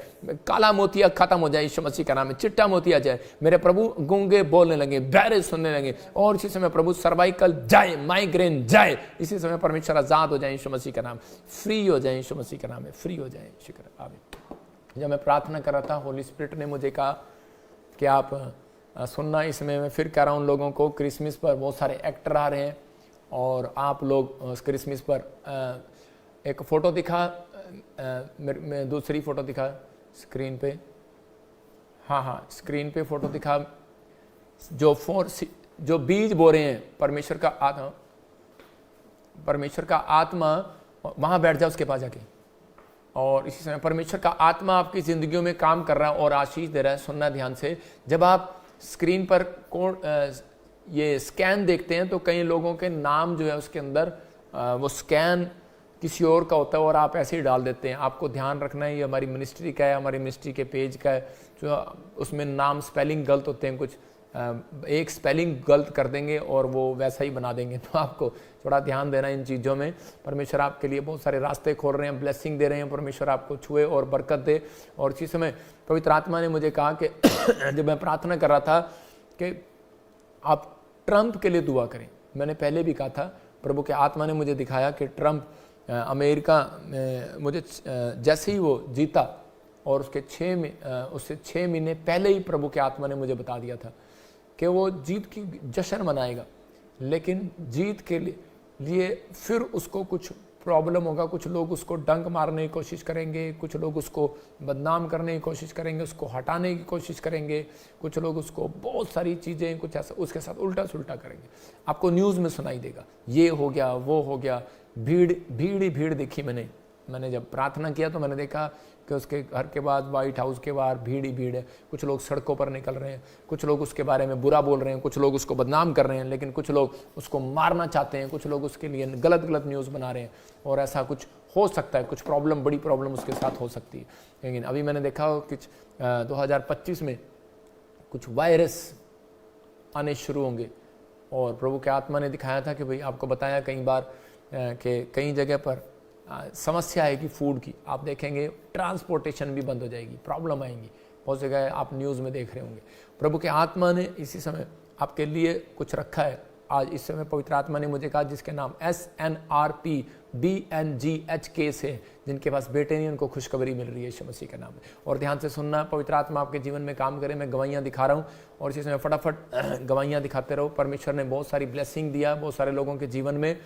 काला मोतिया खत्म हो जाए यीशु मसीह का नाम में, चिट्टा मोतिया जाए मेरे प्रभु, गूंगे बोलने लगे, बहरे सुनने लगे, और इसी समय प्रभु सर्वाइकल जाए, माइग्रेन जाए, इसी समय परमेश्वर आजाद हो जाए यीशु मसीह का नाम, फ्री हो जाए यीशु मसीह का नाम में, फ्री हो जाए। शुक्र आमीन। जब मैं प्रार्थना कर रहा था, होली स्पिरिट ने मुझे कहा कि आप सुनना। इसमें मैं फिर कह रहा हूँ उन लोगों को, क्रिसमस पर बहुत सारे एक्टर आ रहे हैं और आप लोग उस क्रिसमस पर एक फ़ोटो दिखा, मैं दूसरी फ़ोटो दिखा स्क्रीन पे, हाँ स्क्रीन पे फ़ोटो दिखा, जो बीज बो रहे हैं परमेश्वर का आत्मा वहाँ बैठ जाए उसके पास जाके। और इसी समय परमेश्वर का आत्मा आपकी ज़िंदगियों में काम कर रहा है और आशीष दे रहा है। सुनना ध्यान से, जब आप स्क्रीन पर ये स्कैन देखते हैं तो कई लोगों के नाम जो है उसके अंदर वो स्कैन किसी और का होता है और आप ऐसे ही डाल देते हैं। आपको ध्यान रखना है, ये हमारी मिनिस्ट्री का है, हमारी मिनिस्ट्री के पेज का है, जो उसमें नाम स्पेलिंग गलत होते हैं, कुछ एक स्पेलिंग गलत कर देंगे और वो वैसा ही बना देंगे। तो आपको थोड़ा ध्यान देना इन चीज़ों में। परमेश्वर आपके लिए बहुत सारे रास्ते खोल रहे हैं, ब्लेसिंग दे रहे हैं। परमेश्वर आपको छुए और बरकत दे। और इसी समय पवित्र आत्मा ने मुझे कहा कि जब मैं प्रार्थना कर रहा था कि आप ट्रंप के लिए दुआ करें। मैंने पहले भी कहा था, प्रभु के आत्मा ने मुझे दिखाया कि ट्रंप अमेरिका में, मुझे जैसे ही वो जीता और उससे 6 महीने पहले ही प्रभु के आत्मा ने मुझे बता दिया था कि वो जीत की जश्न मनाएगा, लेकिन जीत के लिए फिर उसको कुछ प्रॉब्लम होगा। कुछ लोग उसको डंक मारने की कोशिश करेंगे, कुछ लोग उसको बदनाम करने की कोशिश करेंगे, उसको हटाने की कोशिश करेंगे, कुछ लोग उसको बहुत सारी चीज़ें कुछ ऐसा उसके साथ उल्टा सुल्टा करेंगे। आपको न्यूज़ में सुनाई देगा, ये हो गया वो हो गया। भीड़ ही भीड़ देखी मैंने जब प्रार्थना किया तो मैंने देखा कि उसके घर के बाद, व्हाइट हाउस के बाहर भीड़ ही भीड़ है। कुछ लोग सड़कों पर निकल रहे हैं, कुछ लोग उसके बारे में बुरा बोल रहे हैं, कुछ लोग उसको बदनाम कर रहे हैं, लेकिन कुछ लोग उसको मारना चाहते हैं, कुछ लोग उसके लिए गलत न्यूज़ बना रहे हैं। और ऐसा कुछ हो सकता है, कुछ प्रॉब्लम, बड़ी प्रॉब्लम उसके साथ हो सकती है। लेकिन अभी मैंने देखा कुछ 2025 में कुछ वायरस आने शुरू होंगे और प्रभु के आत्मा ने दिखाया था कि भाई आपको बताया कई बार कि कई जगह पर समस्या है कि फूड की, आप देखेंगे ट्रांसपोर्टेशन भी बंद हो जाएगी, प्रॉब्लम आएंगी। बहुत जगह आप न्यूज़ में देख रहे होंगे। प्रभु के आत्मा ने इसी समय आपके लिए कुछ रखा है। आज इस समय पवित्र आत्मा ने मुझे कहा जिसके नाम SNRPBNGHK से, जिनके पास बेटे नहीं, उनको खुशखबरी मिल रही है यीशु मसीह के नाम में। और ध्यान से सुनना, पवित्र आत्मा आपके जीवन में काम करे। मैं गवाहियाँ दिखा रहा हूँ और इसी समय फटाफट गवाहियाँ दिखाते रहो। परमेश्वर ने बहुत सारी ब्लेसिंग दिया बहुत सारे लोगों के जीवन में,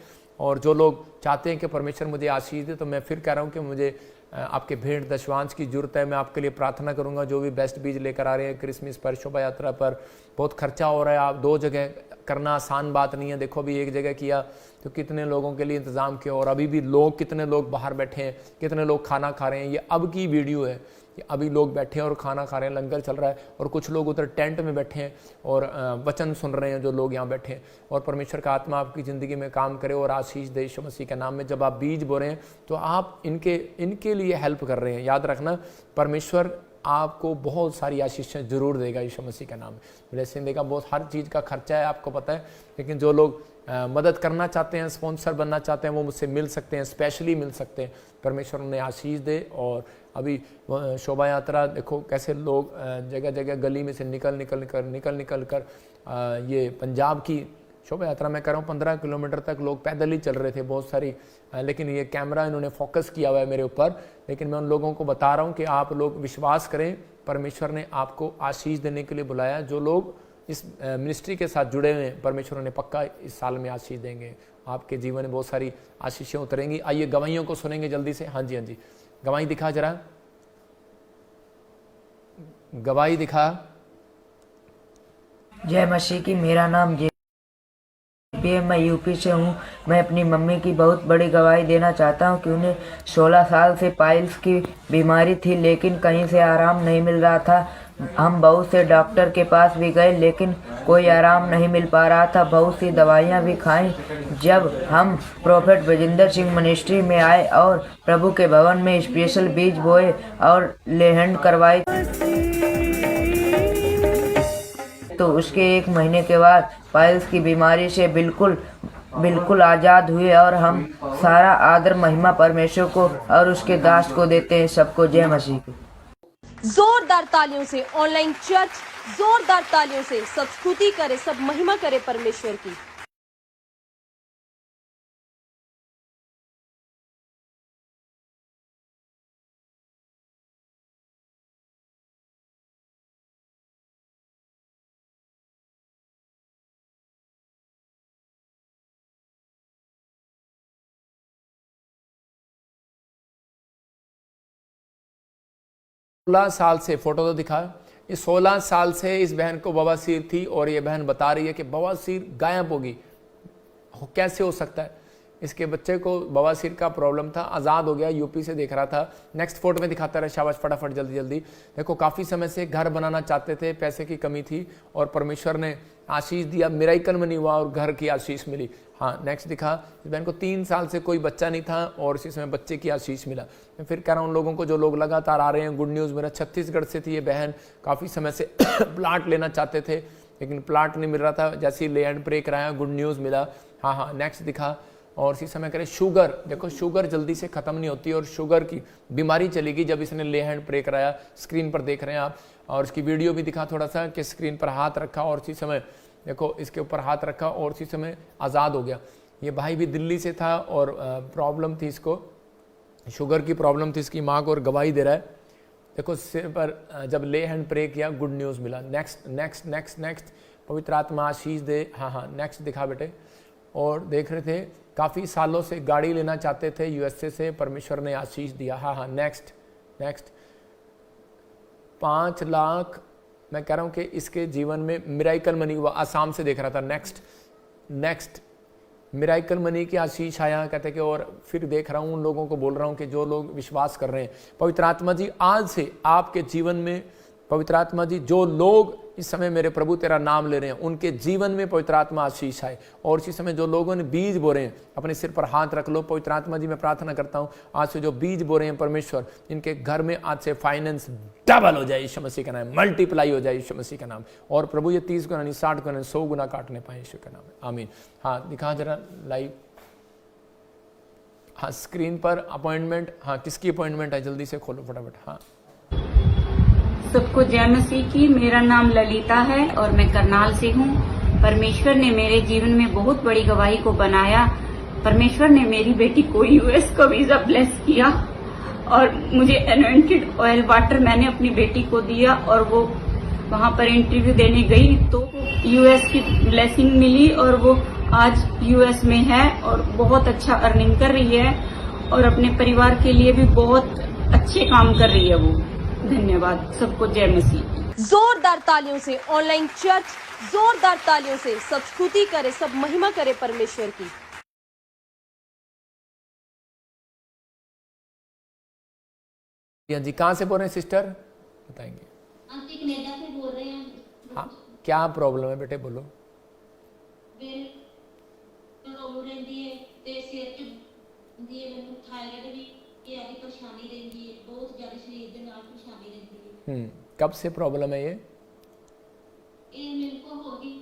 और जो लोग चाहते हैं कि परमेश्वर मुझे आशीष दे, तो मैं फिर कह रहा हूँ कि मुझे आपके भेंट दशवांश की जरूरत है। मैं आपके लिए प्रार्थना करूंगा। जो भी बेस्ट बीज लेकर आ रहे हैं क्रिसमस पर, शोभा यात्रा पर, बहुत खर्चा हो रहा है। आप 2 जगह करना आसान बात नहीं है। देखो अभी 1 जगह किया तो कितने लोगों के लिए इंतज़ाम किया, और अभी भी कितने लोग बाहर बैठे हैं, कितने लोग खाना खा रहे हैं। ये अब की वीडियो है कि अभी लोग बैठे हैं और खाना खा रहे हैं, लंगर चल रहा है, और कुछ लोग उधर टेंट में बैठे हैं और वचन सुन रहे हैं जो लोग यहाँ बैठे हैं। और परमेश्वर का आत्मा आपकी ज़िंदगी में काम करे और आशीष दे यीशु मसीह के नाम में। जब आप बीज बो रहे हैं तो आप इनके लिए हेल्प कर रहे हैं। याद रखना, परमेश्वर आपको बहुत सारी आशीषें जरूर देगा यीशु मसीह के नाम में, ब्लेसिंग देगा। बहुत हर चीज़ का खर्चा है, आपको पता है। लेकिन जो लोग मदद करना चाहते हैं, स्पॉन्सर बनना चाहते हैं, वो मुझसे मिल सकते हैं, स्पेशली मिल सकते हैं। परमेश्वर उन्हें आशीष दे। और अभी शोभा यात्रा देखो कैसे लोग जगह जगह गली में से निकल कर ये पंजाब की शोभा यात्रा मैं कर रहा हूँ। 15 किलोमीटर तक लोग पैदल ही चल रहे थे बहुत सारी, लेकिन ये कैमरा इन्होंने फोकस किया हुआ है मेरे ऊपर। लेकिन मैं उन लोगों को बता रहा हूँ कि आप लोग विश्वास करें, परमेश्वर ने आपको आशीष देने के लिए बुलाया। जो लोग इस मिनिस्ट्री के साथ जुड़े हुए हैं, परमेश्वर ने पक्का इस साल में आशीष देंगे। आपके जीवन में बहुत सारी आशीषें उतरेंगी। आइए गवाहियों को सुनेंगे जल्दी से। हाँ जी, गवाही दिखा जरा, गवाही दिखा। जय मसीह की। मेरा नाम मैं यूपी से हूँ। मैं अपनी मम्मी की बहुत बड़ी गवाही देना चाहता हूँ कि उन्हें 16 साल से पाइल्स की बीमारी थी, लेकिन कहीं से आराम नहीं मिल रहा था। हम बहुत से डॉक्टर के पास भी गए, लेकिन कोई आराम नहीं मिल पा रहा था। बहुत सी दवाइयाँ भी खाई। जब हम प्रोफेट बजिंदर सिंह मिनिस्ट्री में आए और प्रभु के भवन में स्पेशल बीज बोए और लेहंड करवाई, तो उसके 1 महीने के बाद पाइल्स की बीमारी से बिल्कुल आज़ाद हुए। और हम सारा आदर महिमा परमेश्वर को और उसके दास को देते हैं। सबको जय मसीह की। जोरदार तालियों से ऑनलाइन चर्च, जोरदार तालियों से सब स्तुति करे, सब महिमा करे परमेश्वर की। 16 साल से, फोटो तो दिखा, ये 16 साल से इस बहन को बवासीर थी और ये बहन बता रही है कि बवासीर गायब होगी, कैसे हो सकता है। इसके बच्चे को बवासीर का प्रॉब्लम था, आज़ाद हो गया, यूपी से देख रहा था। नेक्स्ट फोटो में दिखाता रहे, शाबाश, फटाफट जल्दी जल्दी। देखो काफ़ी समय से घर बनाना चाहते थे, पैसे की कमी थी और परमेश्वर ने आशीष दिया, मिराइकल मनी हुआ और घर की आशीष मिली। हाँ, नेक्स्ट दिखा, इस बहन को 3 साल से कोई बच्चा नहीं था और इसी समय बच्चे की आशीष मिला। मैं फिर कह रहा हूँ उन लोगों को जो लोग लगातार आ रहे हैं, गुड न्यूज़। मेरा छत्तीसगढ़ से थी ये बहन, काफ़ी समय से प्लाट लेना चाहते थे लेकिन प्लाट नहीं मिल रहा था, जैसे ही ले एंड प्रे कराया गुड न्यूज़ मिला। हाँ, नेक्स्ट दिखा। और इसी समय करें शुगर, देखो शुगर जल्दी से ख़त्म नहीं होती और शुगर की बीमारी चलेगी जब इसने ले हैंड प्रे कराया। स्क्रीन पर देख रहे हैं आप, और इसकी वीडियो भी दिखा थोड़ा सा कि स्क्रीन पर हाथ रखा और इसी समय देखो इसके ऊपर हाथ रखा और इसी समय आज़ाद हो गया। ये भाई भी दिल्ली से था और प्रॉब्लम थी, इसको शुगर की प्रॉब्लम थी इसकी माँ को, और गवाही दे रहा है। देखो सिर पर जब ले हैंड प्रे किया गुड न्यूज़ मिला। नेक्स्ट नेक्स्ट नेक्स्ट नेक्स्ट, पवित्र आत्मा आशीष दे। हाँ, नेक्स्ट दिखा बेटे। और देख रहे थे काफ़ी सालों से गाड़ी लेना चाहते थे यूएसए से, परमेश्वर ने आशीष दिया। हाँ, नेक्स्ट नेक्स्ट, 5 लाख, मैं कह रहा हूँ कि इसके जीवन में मिराइकल मनी हुआ, आसाम से देख रहा था। नेक्स्ट मिराइकल मनी की आशीष आया, कहते कि और फिर देख रहा हूँ उन लोगों को बोल रहा हूँ कि जो लोग विश्वास कर रहे हैं, पवित्र आत्मा जी आज से आपके जीवन में, पवित्र आत्मा जी जो लोग इस समय मेरे प्रभु तेरा नाम ले रहे हैं उनके जीवन में पवित्र आत्मा आशीष आए। और इसी समय जो लोगों ने बीज बो रहे हैं अपने सिर पर हाथ रख लो। पवित्र आत्मा जी मैं प्रार्थना करता हूँ आज से जो बीज बो रहे हैं परमेश्वर, इनके घर में आज से फाइनेंस डबल हो जाए यीशु मसीह का नाम, मल्टीप्लाई हो जाए यीशु मसीह का नाम। और प्रभु ये 30 गुना नहीं 60 गुना 100 गुना काटने पाए यीशु का नाम है, आमीन। हाँ, दिखा जरा लाइव। हाँ, स्क्रीन पर अपॉइंटमेंट, हाँ किसकी अपॉइंटमेंट है, जल्दी से खोलो फटाफट। हाँ, सबको जय मसीह की। मेरा नाम ललिता है और मैं करनाल से हूँ। परमेश्वर ने मेरे जीवन में बहुत बड़ी गवाही को बनाया। परमेश्वर ने मेरी बेटी को यूएस का वीजा ब्लेस किया और मुझे एनॉइंटेड ऑयल वाटर मैंने अपनी बेटी को दिया और वो वहाँ पर इंटरव्यू देने गई तो यूएस की ब्लेसिंग मिली और वो आज यूएस में है और बहुत अच्छा अर्निंग कर रही है और अपने परिवार के लिए भी बहुत अच्छे काम कर रही है वो। धन्यवाद, सबको जय मसीह। जोरदार तालियों से ऑनलाइन चर्च, जोरदार तालियों से सब स्तुति करे, सब महिमा करे परमेश्वर की। जी कहाँ से बोल रहे हैं सिस्टर, बताएंगे। आंटी कनाडा से बोल रहे हैं। हाँ, क्या प्रॉब्लम है बेटे, बोलो। मेरे प्रॉब्लम रहती है ते सिर च दी मैंने थायराइड भी ये आदि परेशानी रहती है, बहुत ज्यादा शरीर के नाल परेशानी रहती है। कब से प्रॉब्लम है ये मेरे को होगी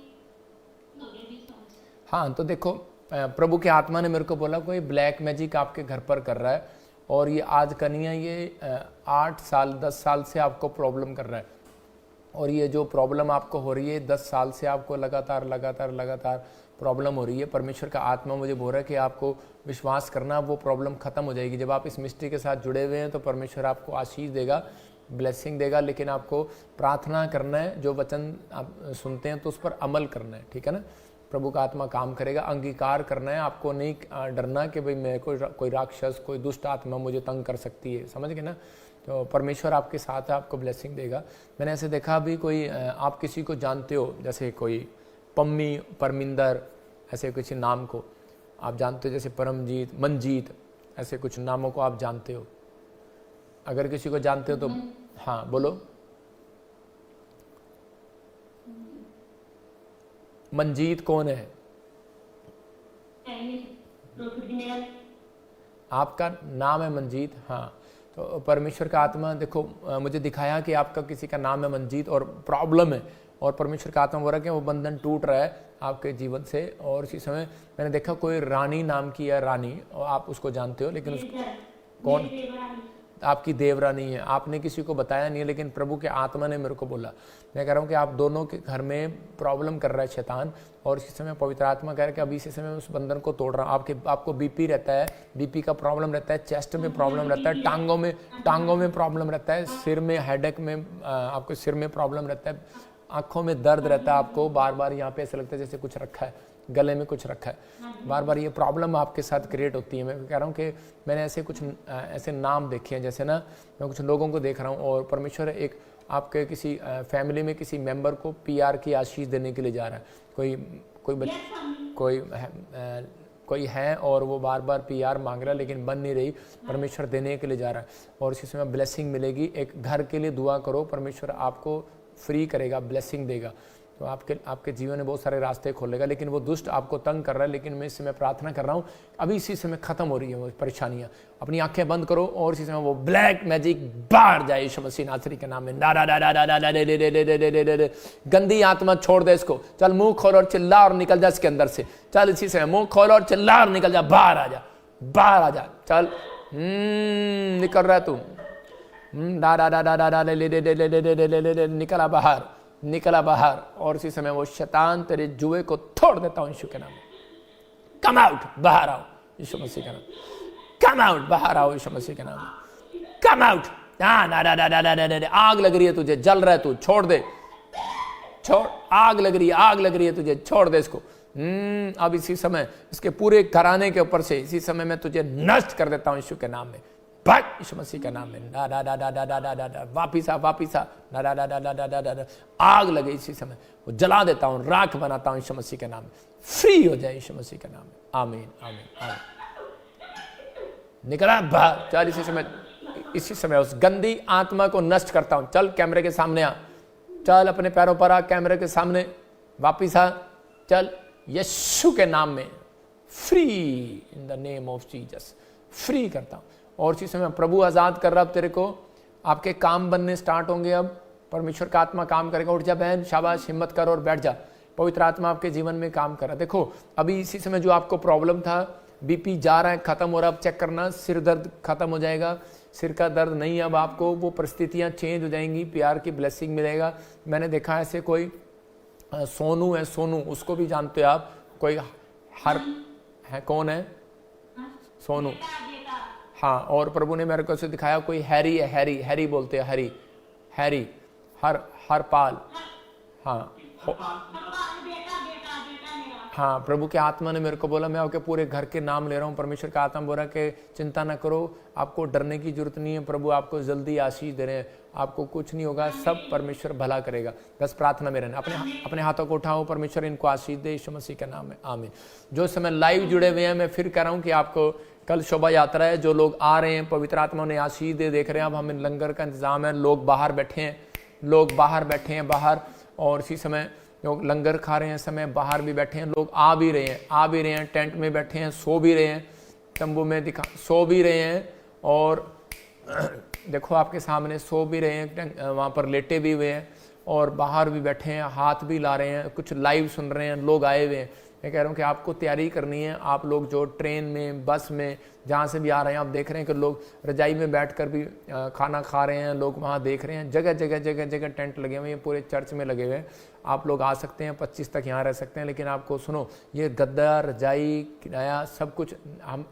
ऑलरेडी साल से। हाँ, तो देखो प्रभु के आत्मा ने मेरे को बोला कोई ब्लैक मैजिक आपके घर पर कर रहा है और ये आज का नहीं है, ये 8 साल 10 साल से आपको प्रॉब्लम कर रहा है। और ये जो प्रॉब्लम आपको हो रही है 10 साल से आपको लगातार प्रॉब्लम हो रही है। परमेश्वर का आत्मा मुझे बोल रहा है कि आपको विश्वास करना, वो प्रॉब्लम खत्म हो जाएगी। जब आप इस मिस्ट्री के साथ जुड़े हुए हैं तो परमेश्वर आपको आशीष देगा, ब्लेसिंग देगा, लेकिन आपको प्रार्थना करना है। जो वचन आप सुनते हैं तो उस पर अमल करना है, ठीक है ना। प्रभु का आत्मा काम करेगा, अंगीकार करना है, आपको नहीं डरना कि भाई मैं कोई राक्षस, कोई दुष्ट आत्मा मुझे तंग कर सकती है, समझ गए ना। तो परमेश्वर आपके साथ है, आपको ब्लेसिंग देगा। मैंने ऐसे देखा अभी कोई आप किसी को जानते हो, जैसे कोई पम्मी, परमिंदर, ऐसे किसी नाम को आप जानते हो, जैसे परमजीत, मंजीत, ऐसे कुछ नामों को आप जानते हो। अगर किसी को जानते हो तो हाँ बोलो। मंजीत कौन है? आपका नाम है मंजीत? हाँ, तो परमेश्वर का आत्मा देखो मुझे दिखाया कि आपका किसी का नाम है मंजीत और प्रॉब्लम है, और परमेश्वर का आत्मा बोल रहा है कि वो बंधन टूट रहा है आपके जीवन से। और इसी समय मैंने देखा कोई रानी नाम की है, रानी, और आप उसको जानते हो, लेकिन उसको कौन? आपकी देवरानी है। आपने किसी को बताया नहीं है, लेकिन प्रभु के आत्मा ने मेरे को बोला। मैं कह रहा हूँ कि आप दोनों के घर में प्रॉब्लम कर रहा है शैतान, और इसी समय पवित्र आत्मा कह रहा है कि अभी इसी समय उस बंधन को तोड़ रहा हूँ। आपको बीपी रहता है, बीपी का प्रॉब्लम रहता है, चेस्ट में प्रॉब्लम रहता है, टांगों में प्रॉब्लम रहता है, सिर में हेडेक में, आपको सिर में प्रॉब्लम रहता है, आंखों में दर्द रहता है आपको, बार बार यहाँ पे ऐसा लगता है जैसे कुछ रखा है, गले में कुछ रखा है, बार बार ये प्रॉब्लम आपके साथ क्रिएट होती है। मैं कह रहा हूँ कि मैंने ऐसे कुछ ऐसे नाम देखे हैं, जैसे ना मैं कुछ लोगों को देख रहा हूँ और परमेश्वर एक आपके किसी फैमिली में किसी मेंबर को PR की आशीष देने के लिए जा रहा है। कोई है और वो बार बार PR मांग रहा है लेकिन बन नहीं रही, परमेश्वर देने के लिए जा रहा है और इसी समय ब्लेसिंग मिलेगी। एक घर के लिए दुआ करो, परमेश्वर आपको फ्री करेगा, ब्लेसिंग देगा, तो आपके जीवन में बहुत सारे रास्ते खोलेगा। लेकिन वो दुष्ट आपको तंग कर रहा है, लेकिन मैं इस समय प्रार्थना कर रहा हूँ अभी इसी समय खत्म हो रही है वो परेशानियाँ। अपनी आंखें बंद करो और इसी समय वो ब्लैक मैजिक बाहर जाए यीशु मसीह नासरी के नाम में। गंदी आत्मा छोड़ दे इसको, चल मुंह खोल और चिल्ला और निकल जा इसके अंदर से, चल इसी समय मुंह खोल और चिल्ला और निकल जा, बाहर आ जा, बाहर आ जा, चल निकल रहा है तू, निकला बाहर, निकला बाहर। और इसी समय वो शैतान तेरे जुए को तोड़ देता हूं यीशु के नाम में। कम आउट, बाहर आओ यीशु मसीह के नाम, कम आउट, बाहर आओ यीशु मसीह के नाम में, कम आउट। आग लग रही है तुझे, जल रहा है तू, छोड़ दे, छोड़, आग लग रही है तुझे, छोड़ दे इसको। अब इसी समय इसके पूरे घराने के ऊपर से इसी समय मैं तुझे नष्ट कर देता हूं यीशु के नाम में, भाग यीशु मसीह के नाम में। वापिस आ, आग लगे इसी समय, वो जला देता हूं, राख बनाता हूं यीशु मसीह के नाम में, फ्री हो जाए यीशु मसीह के नाम में। आमीन आमीन आमीन। निकला बाहर, चल इसी समय उस गंदी आत्मा को नष्ट करता हूं। चल कैमरे के सामने आ, चल अपने पैरों पर आ, कैमरे के सामने वापिस आ, चल यीशु के नाम में, free in the name of Jesus, free करता हूं। और इसी समय प्रभु आजाद कर रहा, अब तेरे को आपके काम बनने स्टार्ट होंगे। अब परमेश्वर का आत्मा काम करेगा। उठ जा बहन, शाबाश, हिम्मत कर और बैठ जा। पवित्र आत्मा आपके जीवन में काम कर रहा। देखो अभी इसी समय जो आपको प्रॉब्लम था, BP जा रहा है, खत्म हो रहा है, अब चेक करना, सिर दर्द खत्म हो जाएगा, सिर का दर्द नहीं, अब आपको वो परिस्थितियां चेंज हो जाएंगी, PR की ब्लेसिंग मिलेगा। मैंने देखा ऐसे कोई सोनू है, सोनू, उसको भी जानते हो आप, कोई हर है, कौन है सोनू? हाँ, और प्रभु ने मेरे को से दिखाया कोई हैरी है, हैरी बोलते हैं, हैरी, हर पाल, हाँ, प्रभु के आत्मा ने मेरे को बोला, मैं आपके पूरे घर के नाम ले रहा हूँ। परमेश्वर का आत्मा बोल रहा है कि चिंता ना करो, आपको डरने की जरूरत नहीं है, प्रभु आपको जल्दी आशीष दे रहे हैं, आपको कुछ नहीं होगा, सब परमेश्वर भला करेगा। बस प्रार्थना में रहना, अपने हाथों को उठाओ, परमेश्वर इनको आशीष दे यीशु मसीह के नाम में, आमीन। जो समय लाइव जुड़े हुए हैं, मैं फिर कह रहा हूँ कि आपको कल शोभा यात्रा है, जो लोग आ रहे हैं पवित्र आत्मा ने आशीष दे, देख रहे हैं। अब हमें लंगर का इंतजाम है, लोग बाहर बैठे हैं, बाहर, और इसी समय लोग लंगर खा रहे हैं, समय बाहर भी बैठे हैं, लोग आ भी रहे हैं, टेंट में बैठे हैं, सो भी रहे हैं, तंबू में सो भी रहे हैं, और देखो आपके सामने सो भी रहे हैं, वहाँ पर लेटे भी हुए हैं, और बाहर भी बैठे हैं, हाथ भी ला रहे हैं, कुछ लाइव सुन रहे हैं, लोग आए हुए हैं। मैं कह रहा हूँ कि आपको तैयारी करनी है। आप लोग जो ट्रेन में, बस में, जहाँ से भी आ रहे हैं, आप देख रहे हैं कि लोग रजाई में बैठकर भी खाना खा रहे हैं, लोग वहाँ देख रहे हैं, जगह टेंट लगे हुए हैं, पूरे चर्च में लगे हुए हैं। आप लोग आ सकते हैं, 25 तक यहाँ रह सकते हैं, लेकिन आपको सुनो, ये गद्दा, रजाई, किराया सब कुछ हम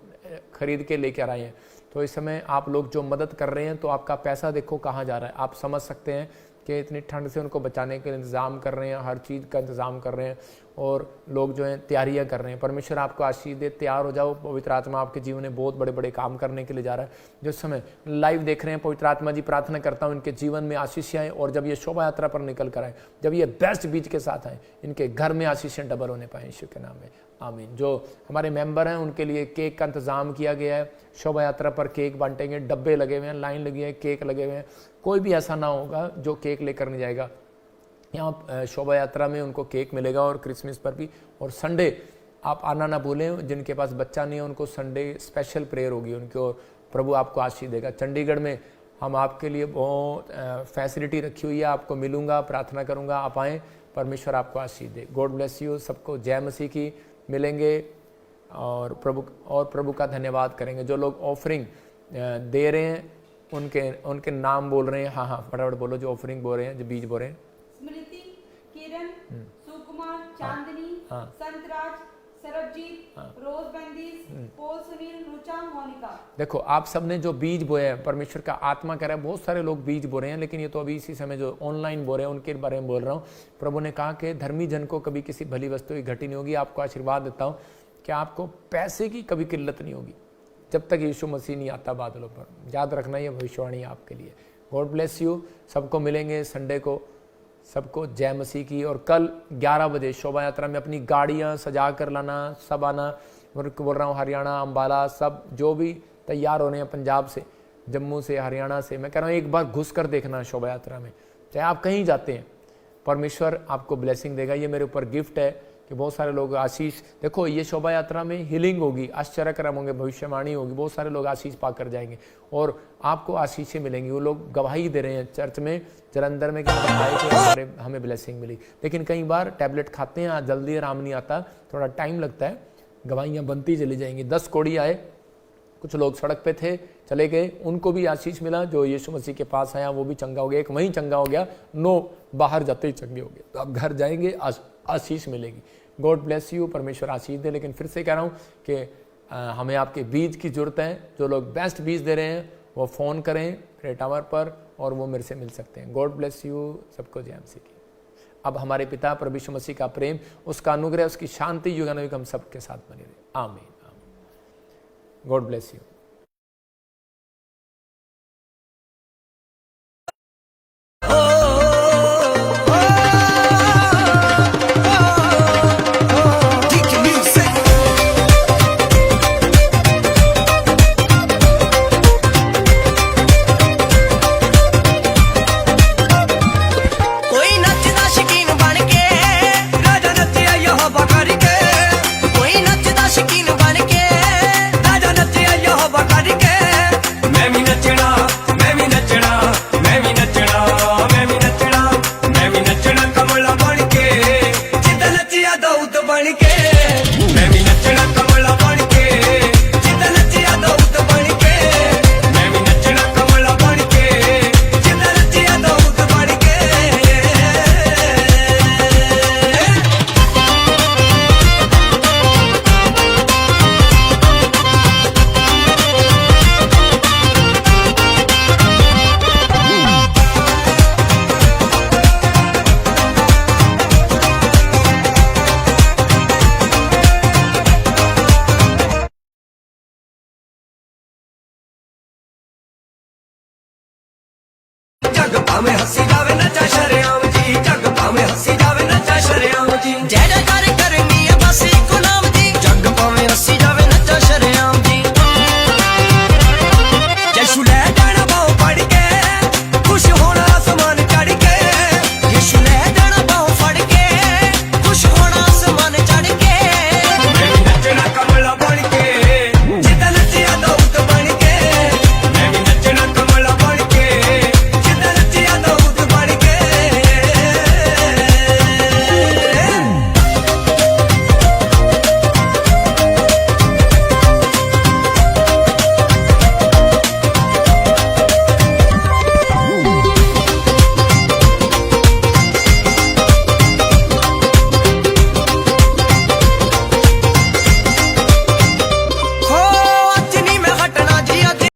खरीद के लेकर आए हैं। तो इस समय आप लोग जो मदद कर रहे हैं, तो आपका पैसा देखो कहाँ जा रहा है। आप समझ सकते हैं कि इतनी ठंड से उनको बचाने के इंतज़ाम कर रहे हैं, हर चीज़ का इंतज़ाम कर रहे हैं, और लोग जो हैं तैयारियां कर रहे हैं। परमेश्वर आपको आशीष दे, तैयार हो जाओ, पवित्र आत्मा आपके जीवन में बहुत बड़े बड़े काम करने के लिए जा रहा है। जो समय लाइव देख रहे हैं, पवित्र आत्मा जी प्रार्थना करता हूँ इनके जीवन में आशीषें आए, और जब ये शोभा यात्रा पर निकल कर आए, जब ये बेस्ट बीज के साथ आए, इनके घर में आशीषें डबल होने पाए यीशु के नाम में, आमीन। जो हमारे मेंबर हैं उनके लिए केक का इंतजाम किया गया है, शोभा यात्रा पर केक बांटेंगे, डब्बे लगे हुए हैं, लाइन लगी है, केक लगे हुए हैं, कोई भी ऐसा ना होगा जो केक लेकर नहीं जाएगा। यहाँ शोभा यात्रा में उनको केक मिलेगा, और क्रिसमस पर भी, और संडे आप आना ना भूलें। जिनके पास बच्चा नहीं है उनको संडे स्पेशल प्रेयर होगी उनकी, और प्रभु आपको आशीष देगा। चंडीगढ़ में हम आपके लिए बहुत फैसिलिटी रखी हुई है, आपको मिलूंगा, प्रार्थना करूंगा, आप आएँ, परमेश्वर आपको आशीष दे। गॉड ब्लेस यू सबको, जय मसीह की। मिलेंगे और प्रभु का धन्यवाद करेंगे। जो लोग ऑफरिंग दे रहे हैं उनके नाम बोल रहे हैं, हाँ फटाफट बोलो, जो ऑफरिंग बोल रहे हैं, जो बीज बोल रहे हैं। स्मृति, किरण, सुकुमार, चांदनी, संतराज, सरबजीत, रोज बंदिश, पोल सुनील, रुचा, मोनिका। देखो आप सबने जो बीज बोए हैं, परमेश्वर का आत्मा कह रहा है, बहुत सारे लोग बीज बो रहे हैं, लेकिन ये तो अभी इसी समय जो ऑनलाइन बो रहे हैं उनके बारे में बोल रहा हूँ। प्रभु ने कहा कि धर्मी जन को कभी किसी भली वस्तु की घटी नहीं होगी। आपको आशीर्वाद देता हूँ कि आपको पैसे की कभी किल्लत नहीं होगी जब तक यीशु मसीह नहीं आता बादलों पर। याद रखना ये भविष्यवाणी आपके लिए। God bless you. सबको मिलेंगे संडे को, सबको जय मसीह की। और कल 11 बजे शोभा यात्रा में अपनी गाड़ियां सजा कर लाना, सब आना। बोल रहा हूँ हरियाणा, अम्बाला, सब जो भी तैयार होने हैं, पंजाब से, जम्मू से, हरियाणा से, मैं कह रहा हूँ एक बार घुस कर देखना शोभा यात्रा में, चाहे आप कहीं जाते हैं। परमेश्वर आपको ब्लेसिंग देगा। ये मेरे ऊपर गिफ्ट है कि बहुत सारे लोग आशीष, देखो ये शोभा यात्रा में हीलिंग होगी, आश्चर्यक्रम होंगे, भविष्यवाणी होगी, बहुत सारे लोग आशीष पाकर जाएंगे और आपको आशीषें मिलेंगी। वो लोग गवाही दे रहे हैं चर्च में, जलंधर में, कि हमें ब्लेसिंग मिली। लेकिन कई बार टैबलेट खाते हैं, जल्दी आराम नहीं आता, थोड़ा टाइम लगता है, गवाहियाँ बनती चली जाएंगी। 10 कोड़ी आए, कुछ लोग सड़क पे थे, चले गए, उनको भी आशीष मिला। जो यीशु मसीह के पास आया वो भी चंगा हो गया, एक वहीं चंगा हो गया, 9 बाहर जाते ही चंगे हो गए। तो अब घर जाएंगे, आशीष मिलेगी। गॉड ब्लेस यू, परमेश्वर आशीष दे। लेकिन फिर से कह रहा हूँ कि हमें आपके बीज की जरूरत है। जो लोग बेस्ट बीज दे रहे हैं वो फ़ोन करें मेरे टावर पर और वो मेरे से मिल सकते हैं। गॉड ब्लेस यू, सबको जय मसीह की। अब हमारे पिता प्रभु यीशु मसीह का प्रेम, उसका अनुग्रह, उसकी शांति युगानुयुग हम सबके साथ बनी रहे। आमीन। God bless you. मैं भी नचना कमला